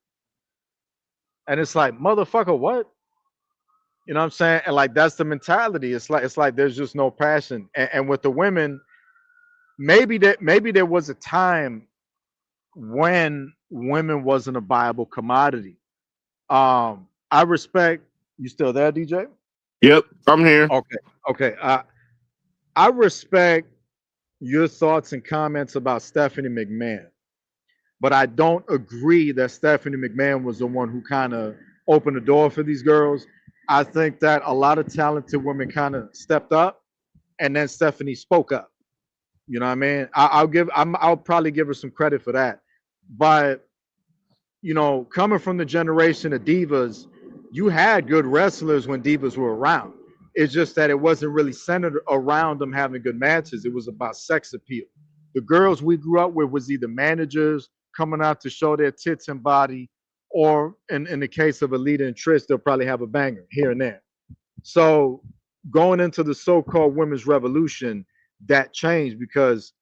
And it's like, motherfucker, what? You know what I'm saying? And like that's the mentality. It's like there's just no passion. And with the women, maybe there was a time when women wasn't a viable commodity. I respect you still there, DJ? Yep, I'm here. Okay, okay. I respect your thoughts and comments about Stephanie McMahon, but I don't agree that Stephanie McMahon was the one who kind of opened the door for these girls. I think that a lot of talented women kind of stepped up, and then Stephanie spoke up. You know what I mean? I'll probably give her some credit for that. But coming from the generation of divas, you had good wrestlers when divas were around. It's just that it wasn't really centered around them having good matches. It was about sex appeal. The girls we grew up with was either managers coming out to show their tits and body, or in the case of Alita and Trish, they'll probably have a banger here and there. So going into the so-called women's revolution, that changed because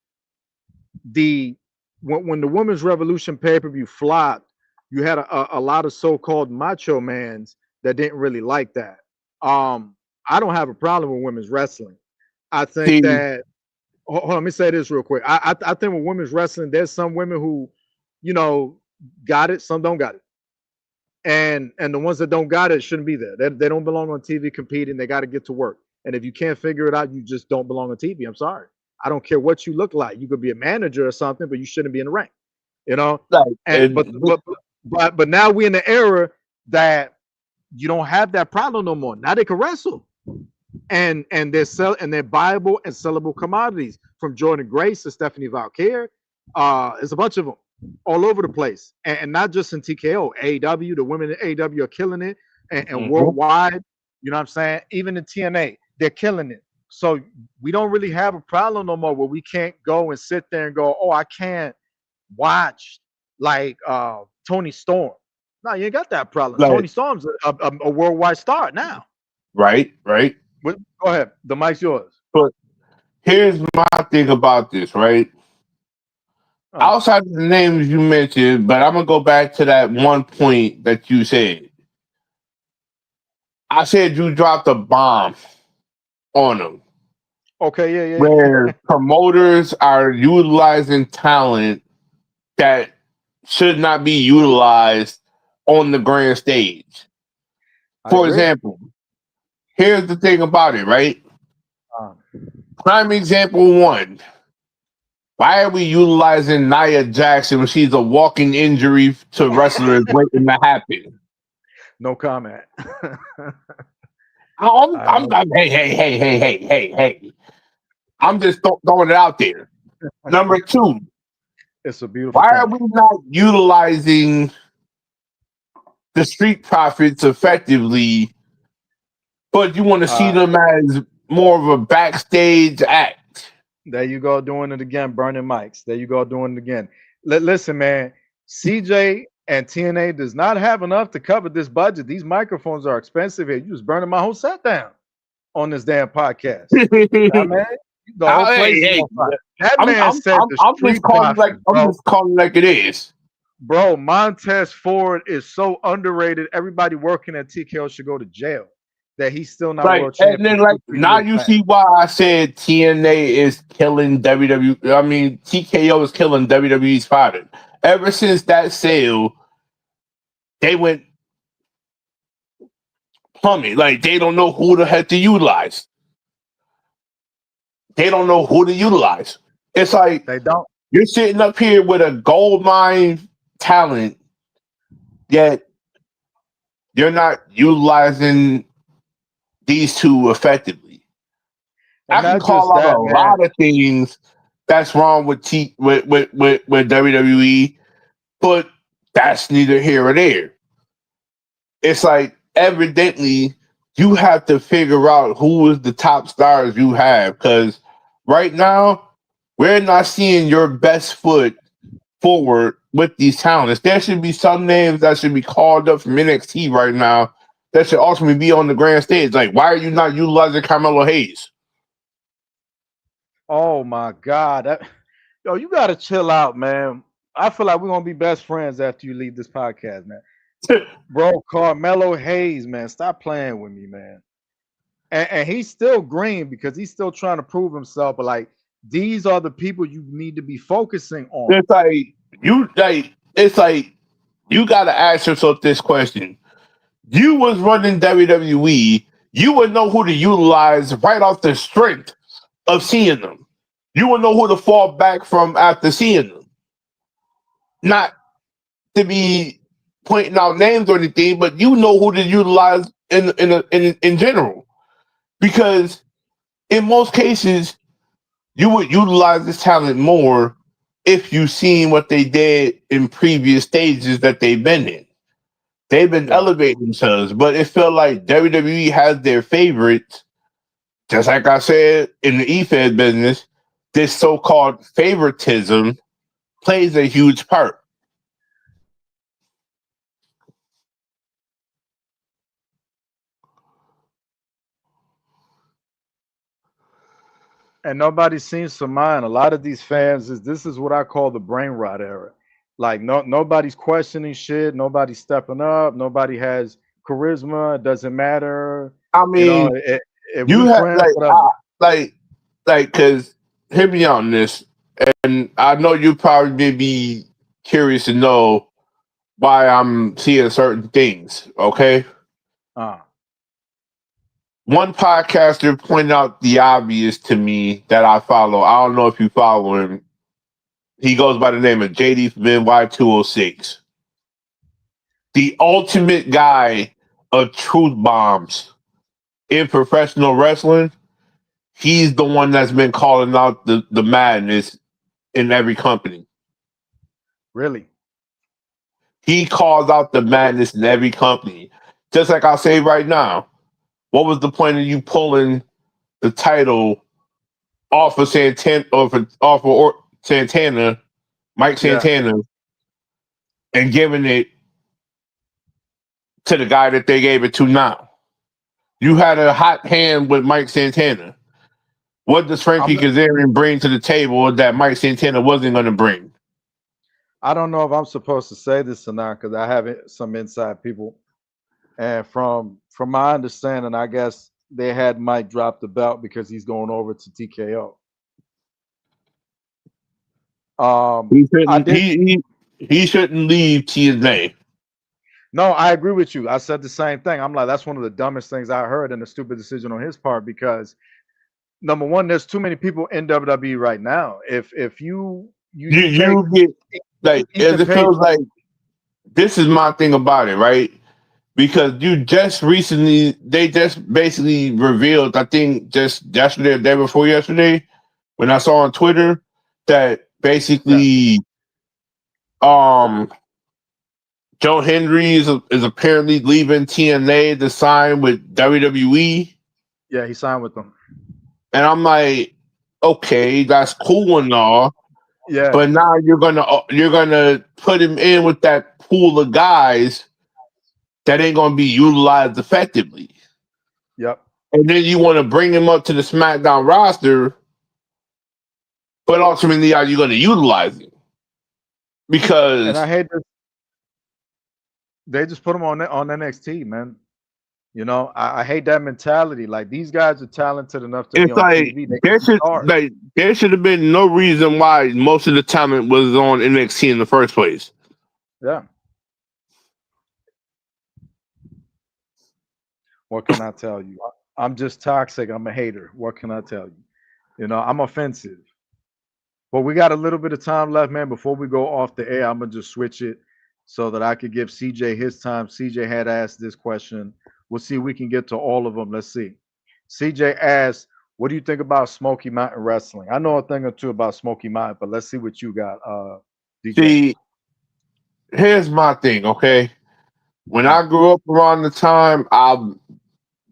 the when the women's revolution pay-per-view flopped, you had a lot of so-called macho mans that didn't really like that. I don't have a problem with women's wrestling. I think See, that hold on, let me say this real quick. I think with women's wrestling, there's some women who, you know, got it, some don't got it. And the ones that don't got it shouldn't be there. They don't belong on TV competing. They got to get to work. And if you can't figure it out, you just don't belong on TV. I'm sorry. I don't care what you look like. You could be a manager or something, but you shouldn't be in the ring. You know. like, And but now we're in the era that you don't have that problem no more. Now they can wrestle, and they're viable and sellable commodities. From Jordan Grace to Stephanie Valkyrie, there's a bunch of them all over the place, and not just in TKO, AEW. The women in AEW are killing it, and mhm. worldwide. You know what I'm saying? Even in TNA, they're killing it. So we don't really have a problem no more where we can't go and sit there and go, oh, I can't watch like Tony Storm. No, you ain't got that problem. Like, Tony Storm's a worldwide star now. right. Go ahead. The mic's yours. But here's my thing about this, right? Uh, Outside of the names you mentioned, but I'm gonna go back to that one point that you said. I said you dropped a bomb on them, okay, yeah. where promoters are utilizing talent that should not be utilized on the grand stage. I For agree. example, here's the thing about it, right? Um, Prime example one. Why are we utilizing Nia Jackson when she's a walking injury to wrestlers waiting to happen? no comment. I I'm, know hey. I'm just throwing it out there. Number two, it's a beautiful why are thing. we not utilizing the street profits effectively, but you want to see Uh, them as more of a backstage act? there you go doing it again, burning mics. There you go doing it again. Listen, man, CJ and TNA does not have enough to cover this budget. These microphones are expensive here. You just burning my whole set down on this damn podcast. Yeah, man. The whole Hey, place is hey, on fire. That man said the I'm just street calling like profits, bro. it is. Bro, Montez Ford is so underrated. Everybody working at TKO should go to jail. That he's still not Like, world and champion then like 2, 3 now years you back. see why I said TNA is killing WWE. I mean, TKO is killing WWE's product. Ever since that sale, they went plumbing. Like they don't know who the heck to utilize. They don't know who to utilize. It's like They don't. you're sitting up here with a gold mine talent, yet you're not utilizing these two effectively. I And can not call just out a that, man. lot of things that's wrong with with WWE, but that's neither here or there. It's like evidently you have to figure out who is the top stars you have because right now we're not seeing your best foot forward with these talents. There should be some names that should be called up from NXT right now that should ultimately be on the grand stage. Like, why are you not utilizing Carmelo Hayes? Oh my God. Yo, you gotta chill out, man. I feel like we're gonna be best friends after you leave this podcast, man. Bro, Carmelo Hayes, man. Stop playing with me, man. And he's still green because he's still trying to prove himself. But like these are the people you need to be focusing on. It's like you gotta ask yourself this question. You was running WWE, you would know who to utilize right off the strength of seeing them. You would know who to fall back from after seeing them. Not to be pointing out names or anything, but you know who to utilize in general. Because in most cases, you would utilize this talent more if you seen what they did in previous stages that they've been in. They've been Yeah. elevating themselves, but it felt like WWE has their favorites. Just like I said in the EFED business, this so-called favoritism plays a huge part. And nobody seems to mind. A lot of these fans is this is what I call the brain rot era. Like nobody's questioning shit. Nobody's stepping up. Nobody has charisma. It doesn't matter. I You know, mean, if you we have friends, whatever. like because hear me on this, and I know you probably may be curious to know why I'm seeing certain things. Okay, Uh, one podcaster pointed out the obvious to me that I follow. I don't know if you follow him. He goes by the name of JD from NY206, the ultimate guy of truth bombs in professional wrestling. He's the one that's been calling out the madness in every company. really. He calls out the madness in every company. Just like I'll say right now, what was the point of you pulling the title off of Santana, Mike Yeah. Santana, and giving it to the guy that they gave it to now? You had a hot hand with Mike Santana. What does Frankie I'm Kazarian bring to the table that Mike Santana wasn't going to bring? I don't know if I'm supposed to say this or not because I have some inside people. And from my understanding, I guess they had Mike drop the belt because he's going over to TKO. He I shouldn't. did. He shouldn't leave TNA. No, I agree with you. I said the same thing. I'm like, that's one of the dumbest things I heard and a stupid decision on his part because number one, there's too many people in WWE right now. If you take You get like Ethan it Page, feels like this is my thing about it, right? Because you just recently they just basically revealed, I think just yesterday or day before yesterday, when I saw on Twitter that yeah, basically Joe Hendry is apparently leaving TNA to sign with WWE. yeah, he signed with them. And I'm like, okay, that's cool and all, Yeah, but now you're gonna put him in with that pool of guys that ain't gonna be utilized effectively. yep. And then you want to bring him up to the SmackDown roster but ultimately, are you going to utilize it? And I Because hate that they just put him on NXT, man. I hate that mentality. Like these guys are talented enough to be it's on like TV. They can be stars. there should have been no reason why most of the talent was on NXT in the first place. Yeah. What can I tell you? I'm just toxic. I'm a hater. What can I tell you? I'm offensive. But we got a little bit of time left, man. Before we go off the air, I'm gonna just switch it so that I could give CJ his time. CJ had asked this question. We'll see if we can get to all of them. Let's see. CJ asked, "What do you think about Smoky Mountain Wrestling?" I know a thing or two about Smoky Mountain, but let's see what you got, DJ. See, here's my thing, okay? When Mhm. I grew up around the time, I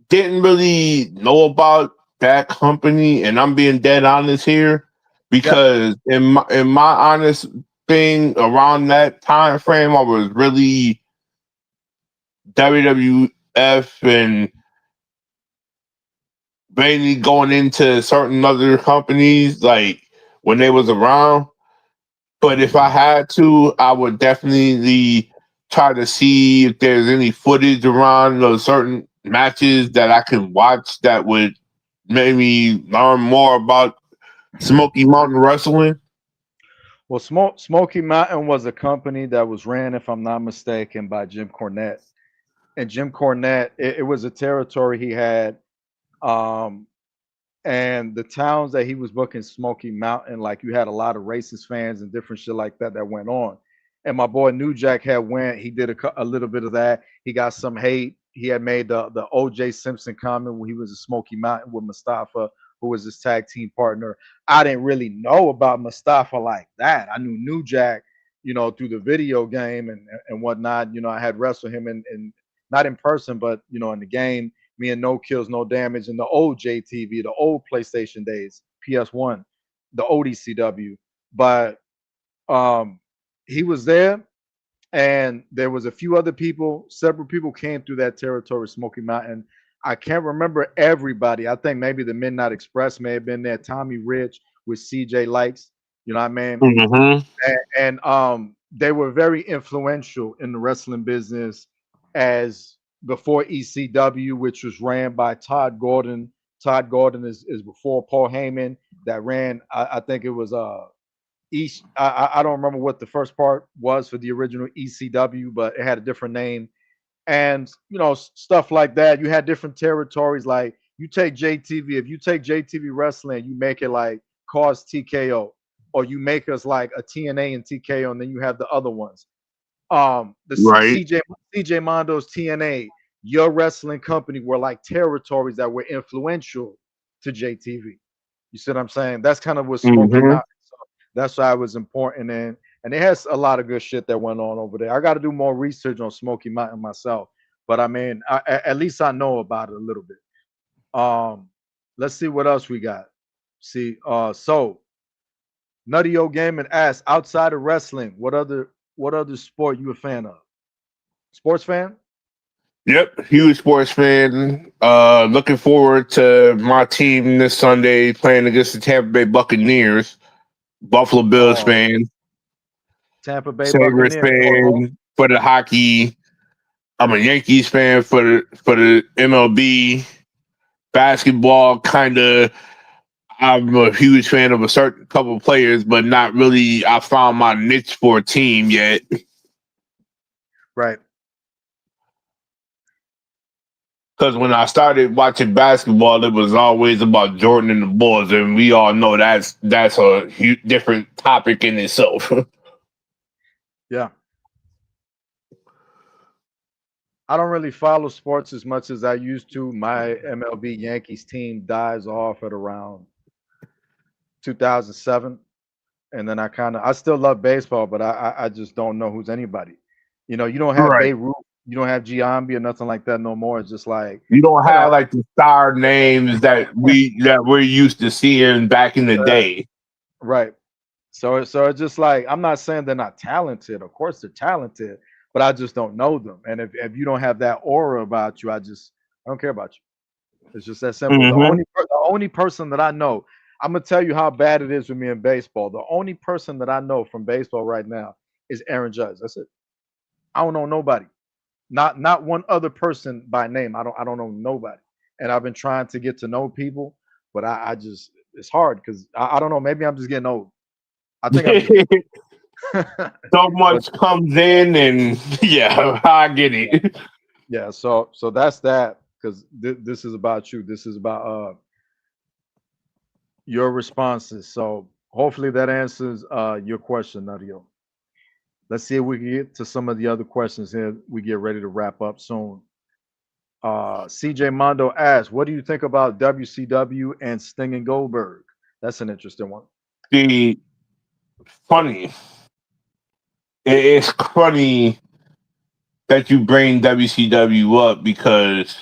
didn't really know about that company, and I'm being dead honest here Yeah, because in my honest thing around that time frame, I was really WWF and mainly going into certain other companies like when they was around. But if I had to, I would definitely try to see if there's any footage around those certain matches that I can watch that would make me learn more about Smoky Mountain Wrestling. well, Smoky Mountain was a company that was ran, if I'm not mistaken, by Jim Cornette. And Jim Cornette, it was a territory he had. Um, and the towns that he was booking Smoky Mountain, like you had a lot of racist fans and different shit like that that went on. And my boy New Jack had went. He did a little bit of that. He got some hate. He had made the O.J. Simpson comment when he was a Smoky Mountain with Mustafa, who was his tag team partner. I didn't really know about Mustafa like that. I knew New Jack, through the video game and whatnot. I had wrestled him in not in person, but in the game, me and No Kills, No Damage in the old JTV, the old PlayStation days, PS1, the ODCW. But um, he was there, and there was a few other people. Several people came through that territory, Smoky Mountain. I can't remember everybody. I think maybe the Midnight Express may have been there. Tommy Rich with CJ Likes, you know what I mean? Mm-hmm. And they were very influential in the wrestling business as before ECW, which was ran by Todd Gordon. Todd Gordon is before Paul Heyman that ran. I think it was East. I don't remember what the first part was for the original ECW, but it had a different name. And stuff like that. You had different territories. Like you take JTV. If you take JTV wrestling, you make it like cause TKO, or you make us like a TNA and TKO, and then you have the other ones. The Right. CJ Mondo's TNA, your wrestling company were like territories that were influential to JTV. You see what I'm saying? That's kind of what Smoky Mm-hmm. Mountain. So that's why it was important, and it has a lot of good shit that went on over there. I got to do more research on Smoky Mountain myself, but I mean, at least I know about it a little bit. Um, let's see what else we got. See, so Nutty O Gaming asks, outside of wrestling, what other sport you a fan of? Sports fan? Yep, huge sports fan. Looking forward to my team this Sunday playing against the Tampa Bay Buccaneers. Buffalo Bills Oh, fan, Tampa Bay Sabres Buccaneers. Oh, fan for the hockey. I'm a Yankees fan for the MLB basketball. Kind of, I'm a huge fan of a certain couple of players, but not really. I found my niche for a team yet. right. Because when I started watching basketball, it was always about Jordan and the Bulls, and we all know that's a different topic in itself. Yeah. I don't really follow sports as much as I used to. My MLB Yankees team dies off at around 2007, and then I still love baseball, but I just don't know who's anybody. You don't have Right. Babe Ruth, you don't have Giambi or nothing like that no more. It's just like You don't you know, have like the star names that we're used to seeing back in the day. right. So it's just like I'm not saying they're not talented. Of course they're talented, but I just don't know them. And if you don't have that aura about you, I don't care about you. It's just that simple. The Hmm. only person that I know, I'm gonna tell you how bad it is with me in baseball. The only person that I know from baseball right now is Aaron Judge. That's it. I don't know nobody. Not one other person by name. I don't know nobody. And I've been trying to get to know people, but I just it's hard because I don't know. Maybe I'm just getting old. I think I'm just So but much comes in, and yeah, I get yeah, it. yeah. So that's that because this is about you. This is about your responses. So hopefully that answers your question, Nadio. Let's see if we can get to some of the other questions here. We get ready to wrap up soon. CJ Mondo asks, "What do you think about WCW and Sting and Goldberg?" That's an interesting one. The funny, it's funny that you bring WCW up because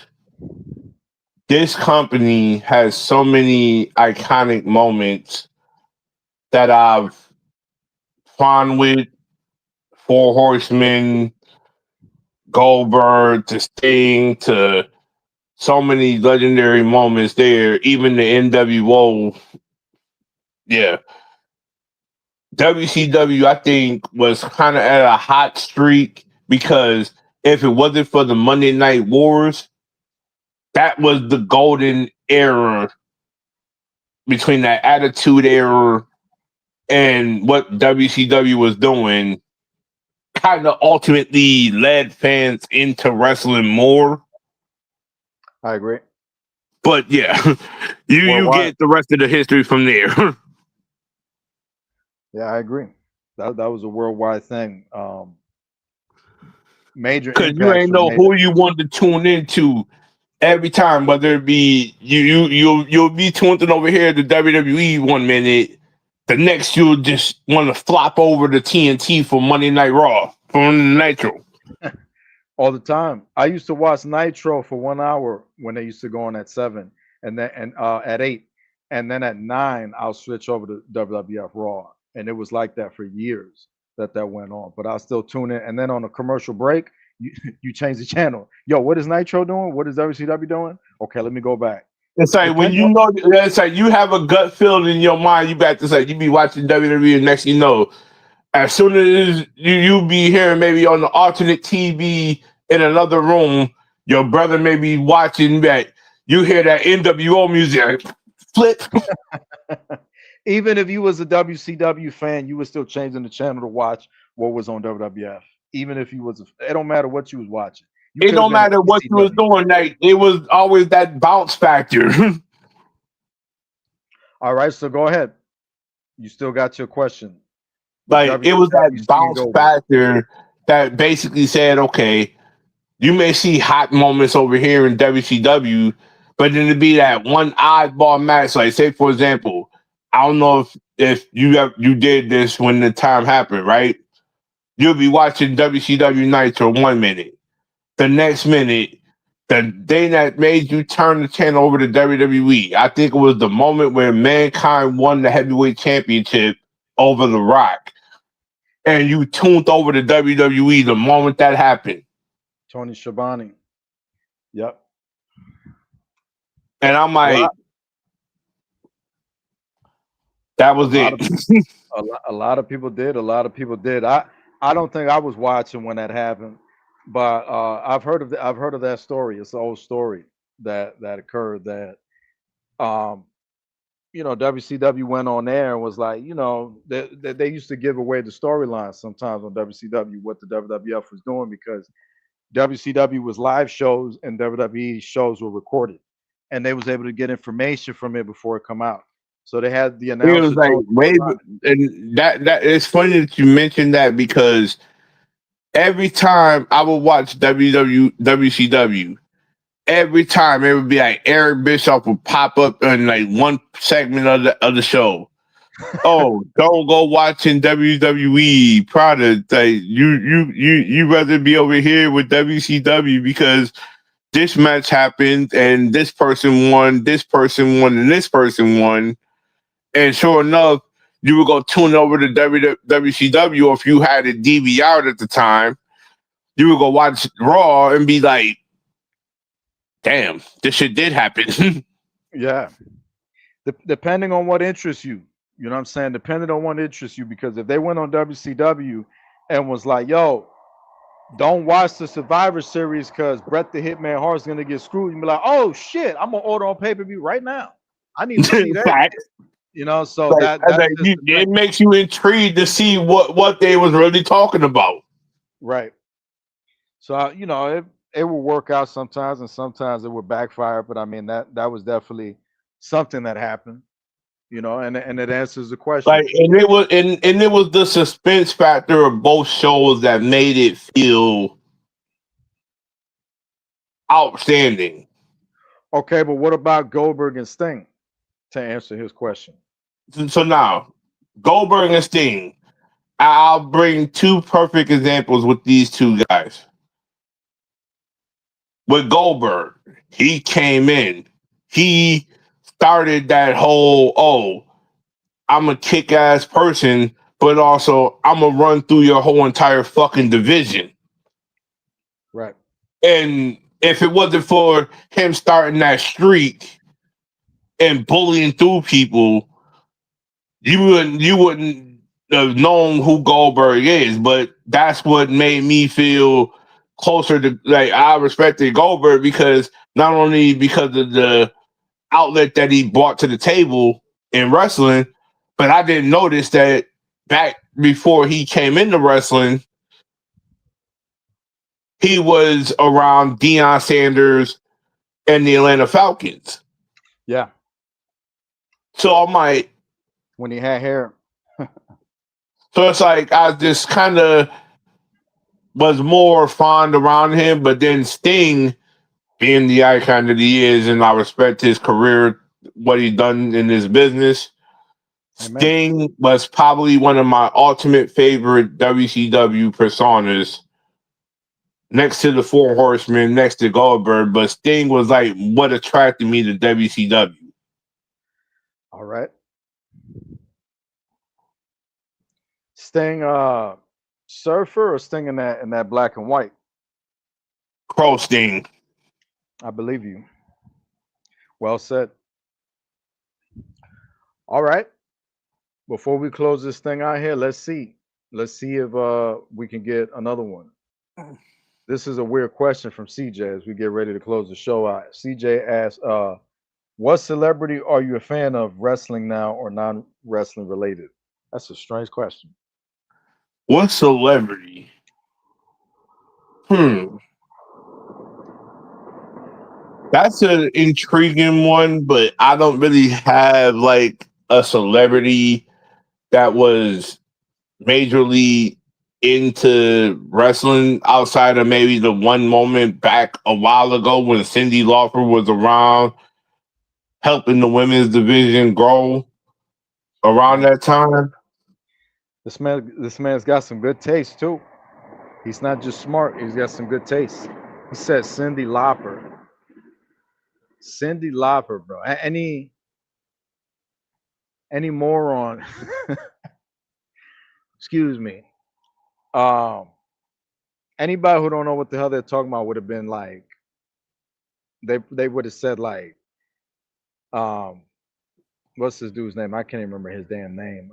this company has so many iconic moments that I've fond with. Four Horsemen, Goldberg to Sting to so many legendary moments there. Even the NWO, yeah. WCW, I think, was kind of at a hot streak because if it wasn't for the Monday Night Wars, that was the golden era between that Attitude Era and what WCW was doing. Kind of ultimately led fans into wrestling more. I agree. But yeah, you Worldwide. get the rest of the history from there. Yeah, I agree. That was a worldwide thing. Major Because you impacts ain't were know made. who you wanted to tune into every time, whether it be you'll be tuned in over here to WWE one minute, the next you'll just want to flop over to TNT for Monday Night Raw from Nitro. All the time. I used to watch Nitro for 1 hour when they used to go on at 7, and then and at 8, and then at 9 I'll switch over to WWF Raw, and it was like that for years that went on. But I'll still tune in, and then on a commercial break, you you change the channel. Yo, what is Nitro doing? What is WCW doing? Okay, let me go back. It's like when Depending you on know it's like you have a gut feeling in your mind. You back to say you be watching WWE, and next you know, as soon as you be hearing maybe on the alternate TV in another room, your brother may be watching that. You hear that NWO music, like, flip. even if you was a WCW fan, you was still changing the channel to watch what was on WWF. Even if you was, it don't matter what you was watching. You It could have don't been matter an what you was ECW doing. fan. Like it was always that bounce factor. All right, so go ahead. You still got your question with Like it was WCW that Sting and bounce Goldberg. factor that basically said, okay, you may see hot moments over here in WCW, but then to be that one oddball match, like say for example, I don't know if you did this when the time happened, right? You'll be watching WCW Nitro one minute, the next minute, the day that made you turn the channel over to WWE. I think it was the moment where Mankind won the heavyweight championship over The Rock, and you tuned over to WWE the moment that happened. Tony Schiavone. Yep. And I'm A lot, like, that a was lot of it. a lot of people did. A lot of people did. I don't think I was watching when that happened, but I've heard of that story. It's an old story that occurred that um WCW went on there and was like, they used to give away the storyline sometimes on WCW what the WWF was doing because WCW was live shows and WWE shows were recorded, and they was able to get information from it before it come out. So they had the It was announcer like Tony way, Schiavone. and that it's funny that you mentioned that because every time I would watch WCW, every time it would be like Eric Bischoff would pop up in like one segment of the show. Oh, don't go watching WWE product. Like you rather be over here with WCW because this match happened and this person won, this person won, and this person won. And sure enough, you would go tune over to WCW, or if you had a DVR at the time, you would go watch Raw and be like, damn, this shit did happen. Yeah, Depending on what interests you. You know what I'm saying? Depending on what interests you, because if they went on WCW and was like, "Yo, don't watch the Survivor Series because Bret the Hitman Hart's gonna get screwed," and be like, "Oh shit, I'm gonna order on pay-per-view right now. I need to see that." Fact. You know, so Like, that's just the it thing, makes you intrigued to see what they was really talking about. right? So it will work out sometimes, and sometimes it will backfire. But I mean that was definitely something that happened. And it answers the Like, question. and it was the suspense factor of both shows that made it feel outstanding. Okay, but what about Goldberg and Sting? To answer his question. So now, Goldberg and Sting. I'll bring two perfect examples with these two guys. With Goldberg, he came in. He started that whole, oh, I'm a kick ass person, but also I'm gonna run through your whole entire fucking division. Right. And if it wasn't for him starting that streak and bullying through people, you wouldn't have known who Goldberg is. But that's what made me feel closer to, like, I respected Goldberg because not only because of the outlet that he brought to the table in wrestling, but I didn't notice that back before he came into wrestling, he was around Deion Sanders and the Atlanta Falcons. Yeah. So I'm like, When he had hair. so it's like I just kind of was more fond around him, but then Sting, being the icon that he is, and I respect his career, what he done in his business. Amen. Sting was probably one of my ultimate favorite WCW personas, next to the Four Horsemen, next to Goldberg. But Sting was like what attracted me to WCW. All right. Sting surfer or Sting in that black and white? Crow Sting. I believe you. Well said. All right. Before we close this thing out here, let's see. Let's see if we can get another one. This is a weird question from CJ as we get ready to close the show out. CJ asks, what celebrity are you a fan of wrestling now or non-wrestling related? That's a strange question. What celebrity? Hmm. That's an intriguing one, but I don't really have like a celebrity that was majorly into wrestling outside of maybe the one moment back a while ago when Cindy Lauper was around helping the women's division grow around Mm. that time. This man's got some good taste too. He's not just smart; he's got some good taste. He said Cindy Lauper. Cindy Lauper, bro. Any moron, excuse me. Um, Anybody who don't know what the hell they're talking about would have been like, they would have said like, um, what's this dude's name? I can't even remember his damn name.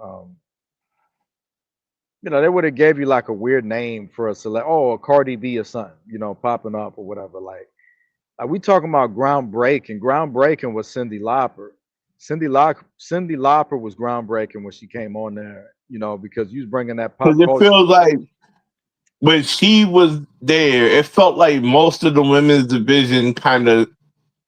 They would have gave you like a weird name for a select, oh, a Cardi B or something, popping up or whatever. Like we talking about groundbreaking. Groundbreaking was Cindy Lauper. Cindy Lauper was groundbreaking when she came on there. Because you was bringing that Because pop it culture. feels like when she was there, it felt like most of the women's division kind of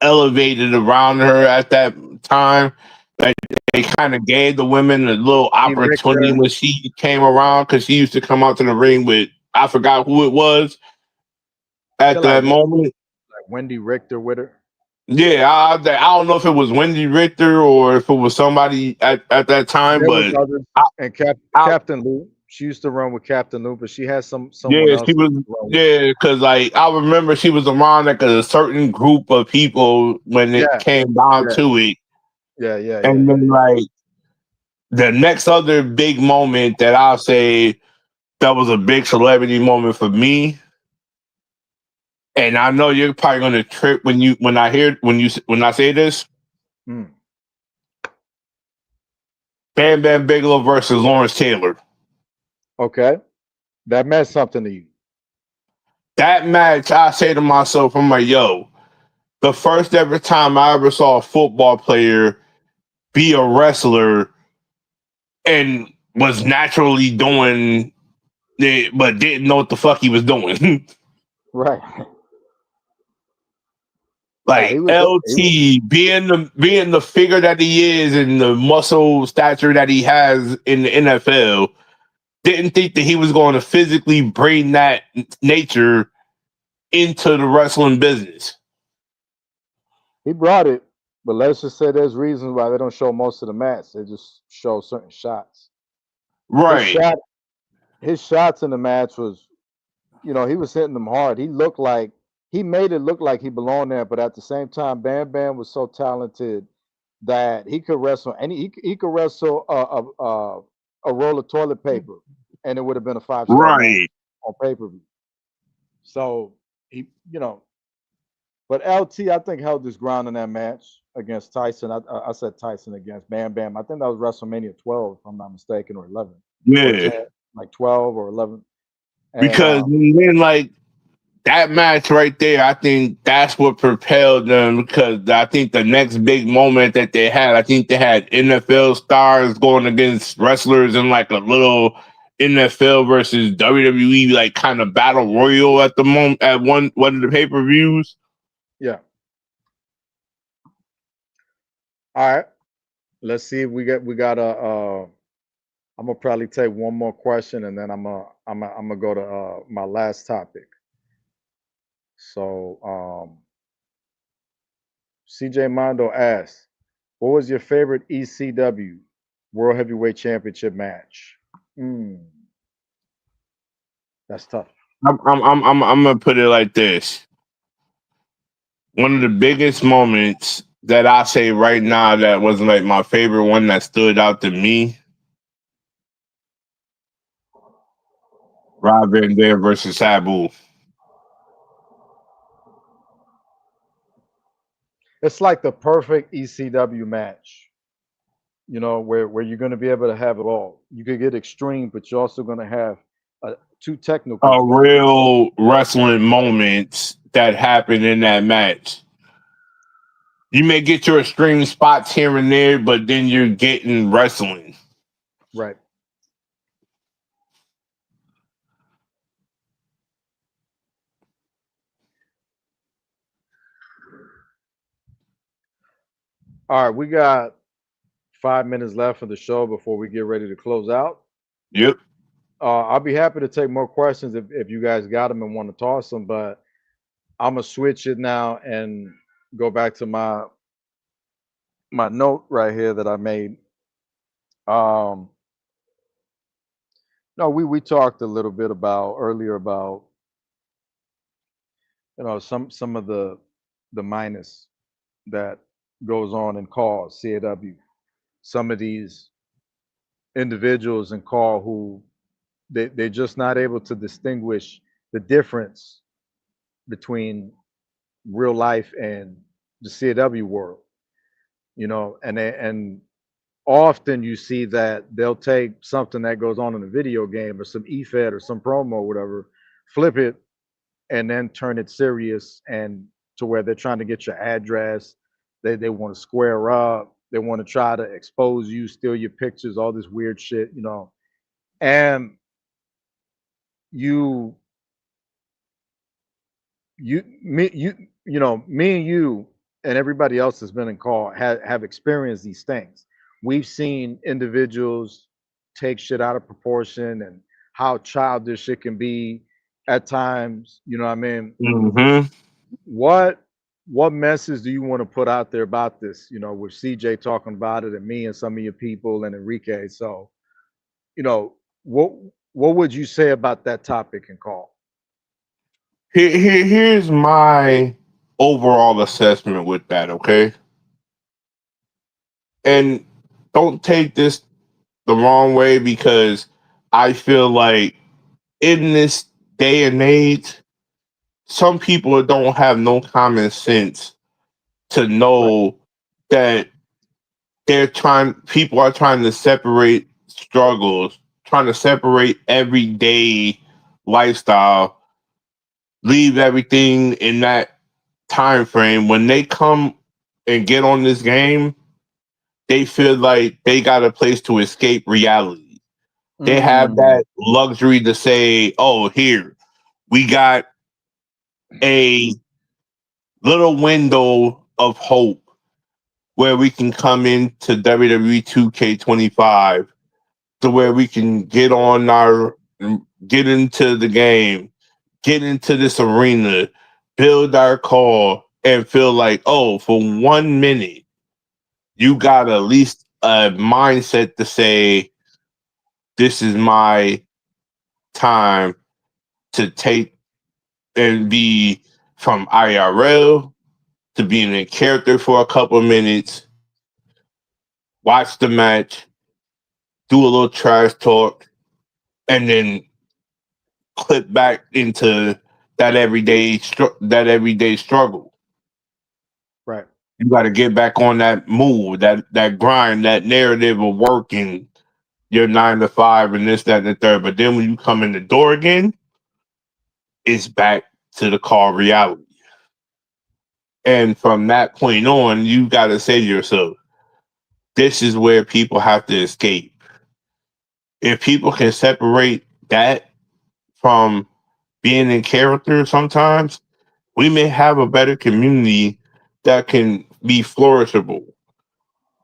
elevated around her at that time. Like they kind of gave the women a little Wendy opportunity Richter, when she came around because she used to come out to the ring with, I forgot who it was yeah, at like that moment. Wendy Richter with her. Yeah, I don't know if it was Wendy Richter or if it was somebody at that time, There was but others, I, and I Captain Lou. She used to run with Captain Lou, but she had someone yeah, else she she was, used to run with. yeah, because like I remember she was around like a certain group of people when it Yeah, came down yeah, to it, yeah, yeah, yeah, and yeah, then like the next other big moment that I'll say that was a big celebrity moment for me, and I know you're probably gonna trip when I say this. yeah. Mm. Bam Bam Bigelow versus Lawrence Taylor. Okay, that meant something to you. That match, I say to myself, I'm like, yo, the first ever time I ever saw a football player be a wrestler and was naturally doing it, but didn't know what the fuck he was doing. Right. Nah, Like LT being the figure that he is and the muscle stature that he has in the NFL, didn't think that he was going to physically bring that nature into the wrestling business. he brought it, but let's just say there's reasons why they don't show most of the match. They just show certain shots. His Right. shot, his shots in the match was, he was hitting them hard. He looked like he made it look like he belonged there, but at the same time, Bam Bam was so talented that he could wrestle, and he could wrestle a roll of toilet paper, and it would have been a 5-star match Right. on pay per view. So he, you know, but LT I think held his ground in that match against Tyson. I said Tyson against Bam Bam. I think that was WrestleMania 12, if I'm not mistaken, or 11 or Yeah. 10, like 12 or 11. And Because then, like, that match right there, I think that's what propelled them. Because I think the next big moment that they had, I think they had NFL stars going against wrestlers in like a little NFL versus WWE like kind of battle royal at the moment at one of the pay per views. yeah, all right. Let's see if we got a. I'm gonna probably take one more question, and then I'm gonna go to my last topic. So CJ Mondo asks, "What was your favorite ECW World Heavyweight Championship match?" Mm, that's tough. I'm gonna put it like this: one of the biggest moments that I say right now that was like my favorite one that stood out to me, Rob Van Dam versus Sabu. It's like the perfect ECW match. Where you're going to be able to have it all. You could get extreme, but you're also going to have two technical. Real wrestling moments that happen in that match. You may get your extreme spots here and there, but then you're getting wrestling. Right. All right, we got 5 minutes left of the show before we get ready to close out. Yep. I'll be happy to take more questions if you guys got them and want to toss them, but I'm gonna switch it now and go back to my note right here that I made. Um, no, we talked a little bit about earlier about some of the minus that goes on in call CAW. Some of these individuals in call who they're just not able to distinguish the difference between real life and the CAW world, and often you see that they'll take something that goes on in a video game or some EFED or some promo or whatever, flip it, and then turn it serious and to where they're trying to get your address. They want to square up. They want to try to expose you, steal your pictures, all this weird shit. And you you me you you know me and you and everybody else that's been in call have experienced these things. We've seen individuals take shit out of proportion and how childish it can be at times. You know what I mean? Mm-hmm. what what message do you want to put out there about this, with CJ talking about it and me and some of your people and Enrique? So, you know what what would you say about that topic and call? Here's my overall assessment with that, okay? And don't take this the wrong way because I feel like in this day and age, some people don't have no common sense to Right. know that people are trying to separate struggles, trying to separate everyday lifestyle, leave everything in that time frame. When they come and get on this game, they feel like they got a place to escape reality. They have Mm, that luxury to say, "Oh, here we got a little window of hope where we can come into WWE 2K25 to where we can get into the game, get into this arena, build our call, and feel like, oh, for 1 minute, you got at least a mindset to say, this is my time to take and be from IRL to being in character for a couple of minutes, watch the match, do a little trash talk, and then clip back into that everyday struggle. right. You got to get back on that move, that grind, that narrative of working your 9 to 5 and this, that, and the third. But then when you come in the door again, it's back to the car reality. And from that point on, you got to say to yourself, this is where people have to escape. If people can separate that from being in character sometimes, we may have a better community that can be flourishable.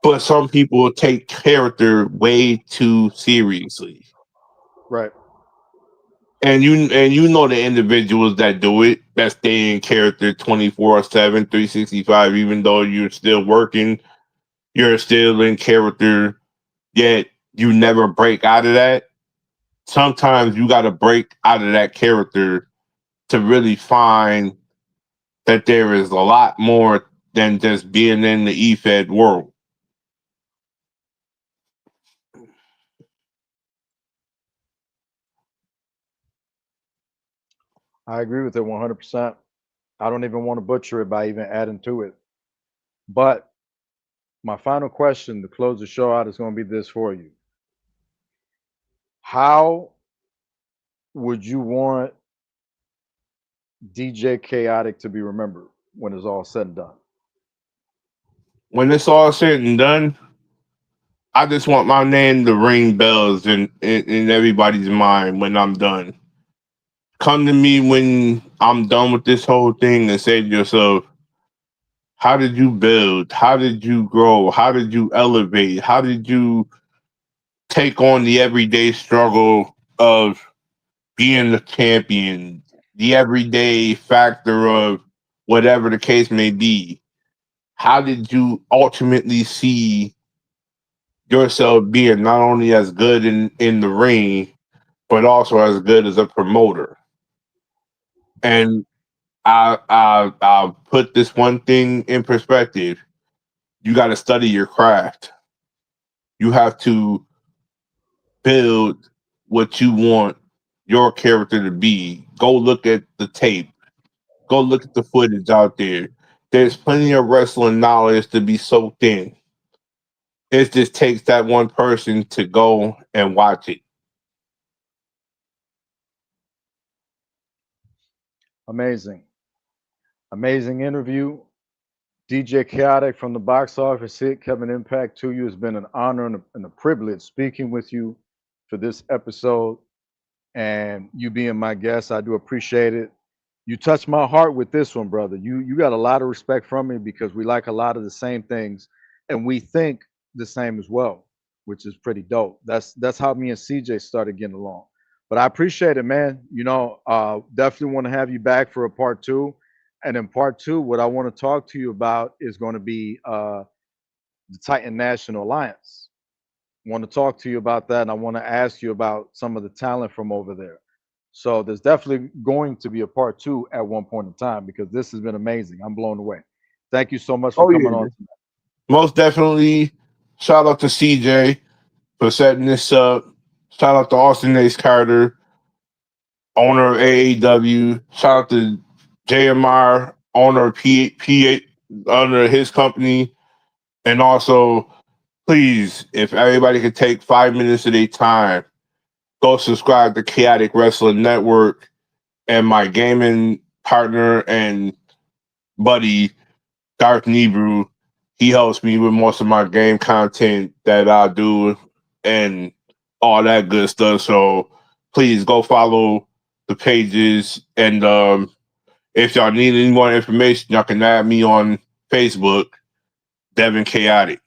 But some people take character way too seriously. Right. And you know the individuals that do it, that stay in character 24/7, 365, even though you're still working, you're still in character, yet you never break out of that. Sometimes you gotta break out of that character to really find that there is a lot more than just being in the E-Fed world. I agree with it 100%. I don't even want to butcher it by even adding to it. But my final question to close the show out is going to be this for you. How would you want DJ Chaotic to be remembered when it's all said and done? When it's all said and done, I just want my name to ring bells in everybody's mind when I'm done. Come to me when I'm done with this whole thing and say to yourself, how did you build? How did you grow? How did you elevate? How did you take on the everyday struggle of being the champion, the everyday factor of whatever the case may be? How did you ultimately see yourself being not only as good in the ring, but also as good as a promoter? And I'll put this one thing in perspective. You got to study your craft. You have to build what you want your character to be. Go look at the tape. Go look at the footage out there. There's plenty of wrestling knowledge to be soaked in. It just takes that one person to go and watch it. Amazing. Amazing interview. DJ Chaotic from the box office hit Kevin Impact to you. It's been an honor and a privilege speaking with you for this episode and you being my guest. I do appreciate it. You touched my heart with this one, brother. You got a lot of respect from me because we like a lot of the same things and we think the same as well, which is pretty dope. That's how me and CJ started getting along. But I appreciate it, man. Definitely want to have you back for a part two. And in part two, what I want to talk to you about is going to be the Titan National Alliance. I want to talk to you about that, and I want to ask you about some of the talent from over there. So there's definitely going to be a part two at one point in time because this has been amazing. I'm blown away. Thank you so much for Oh coming yeah, on. most definitely. Shout out to CJ for setting this up. Shout out to Austin Ace Carter, owner of AAW. Shout out to JMR, owner of owner of his company, and also please, if everybody could take 5 minutes of their time, go subscribe to Chaotic Wrestling Network, and my gaming partner and buddy Dark Nebrew. He helps me with most of my game content that I do and all that good stuff. So please go follow the pages, and if y'all need any more information, y'all can add me on Facebook, Devin Chaotic.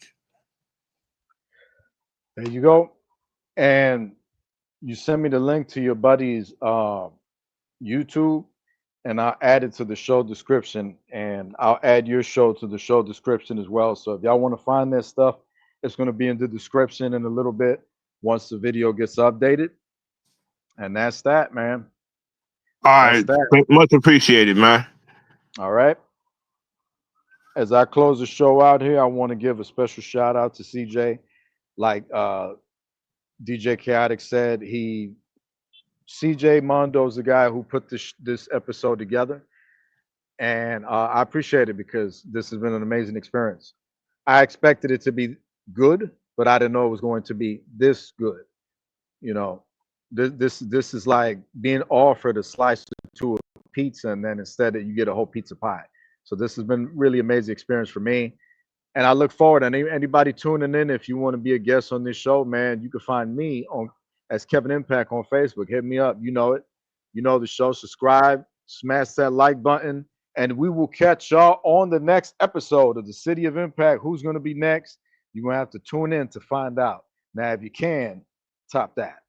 There you go. And you send me the link to your buddy's YouTube, and I'll add it to the show description, and I'll add your show to the show description as well. So if y'all want to find that stuff, it's going to be in the description in a little bit once the video gets updated. And that's that, man. All That's right, that. much appreciated, man. All right. As I close the show out here, I want to give a special shout out to CJ. Like DJ Chaotic said, CJ Mondo is the guy who put this episode together, and I appreciate it because this has been an amazing experience. I expected it to be good, but I didn't know it was going to be this good. You know, this is like being offered a slice or two of pizza, and then instead you get a whole pizza pie. So this has been really amazing experience for me, and I look forward. And anybody tuning in, if you want to be a guest on this show, man, you can find me on as Kevin Impact on Facebook. Hit me up. You know it. You know the show. Subscribe, smash that like button, and we will catch y'all on the next episode of the City of Impact. Who's going to be next? You're going to have to tune in to find out. Now, if you can, top that.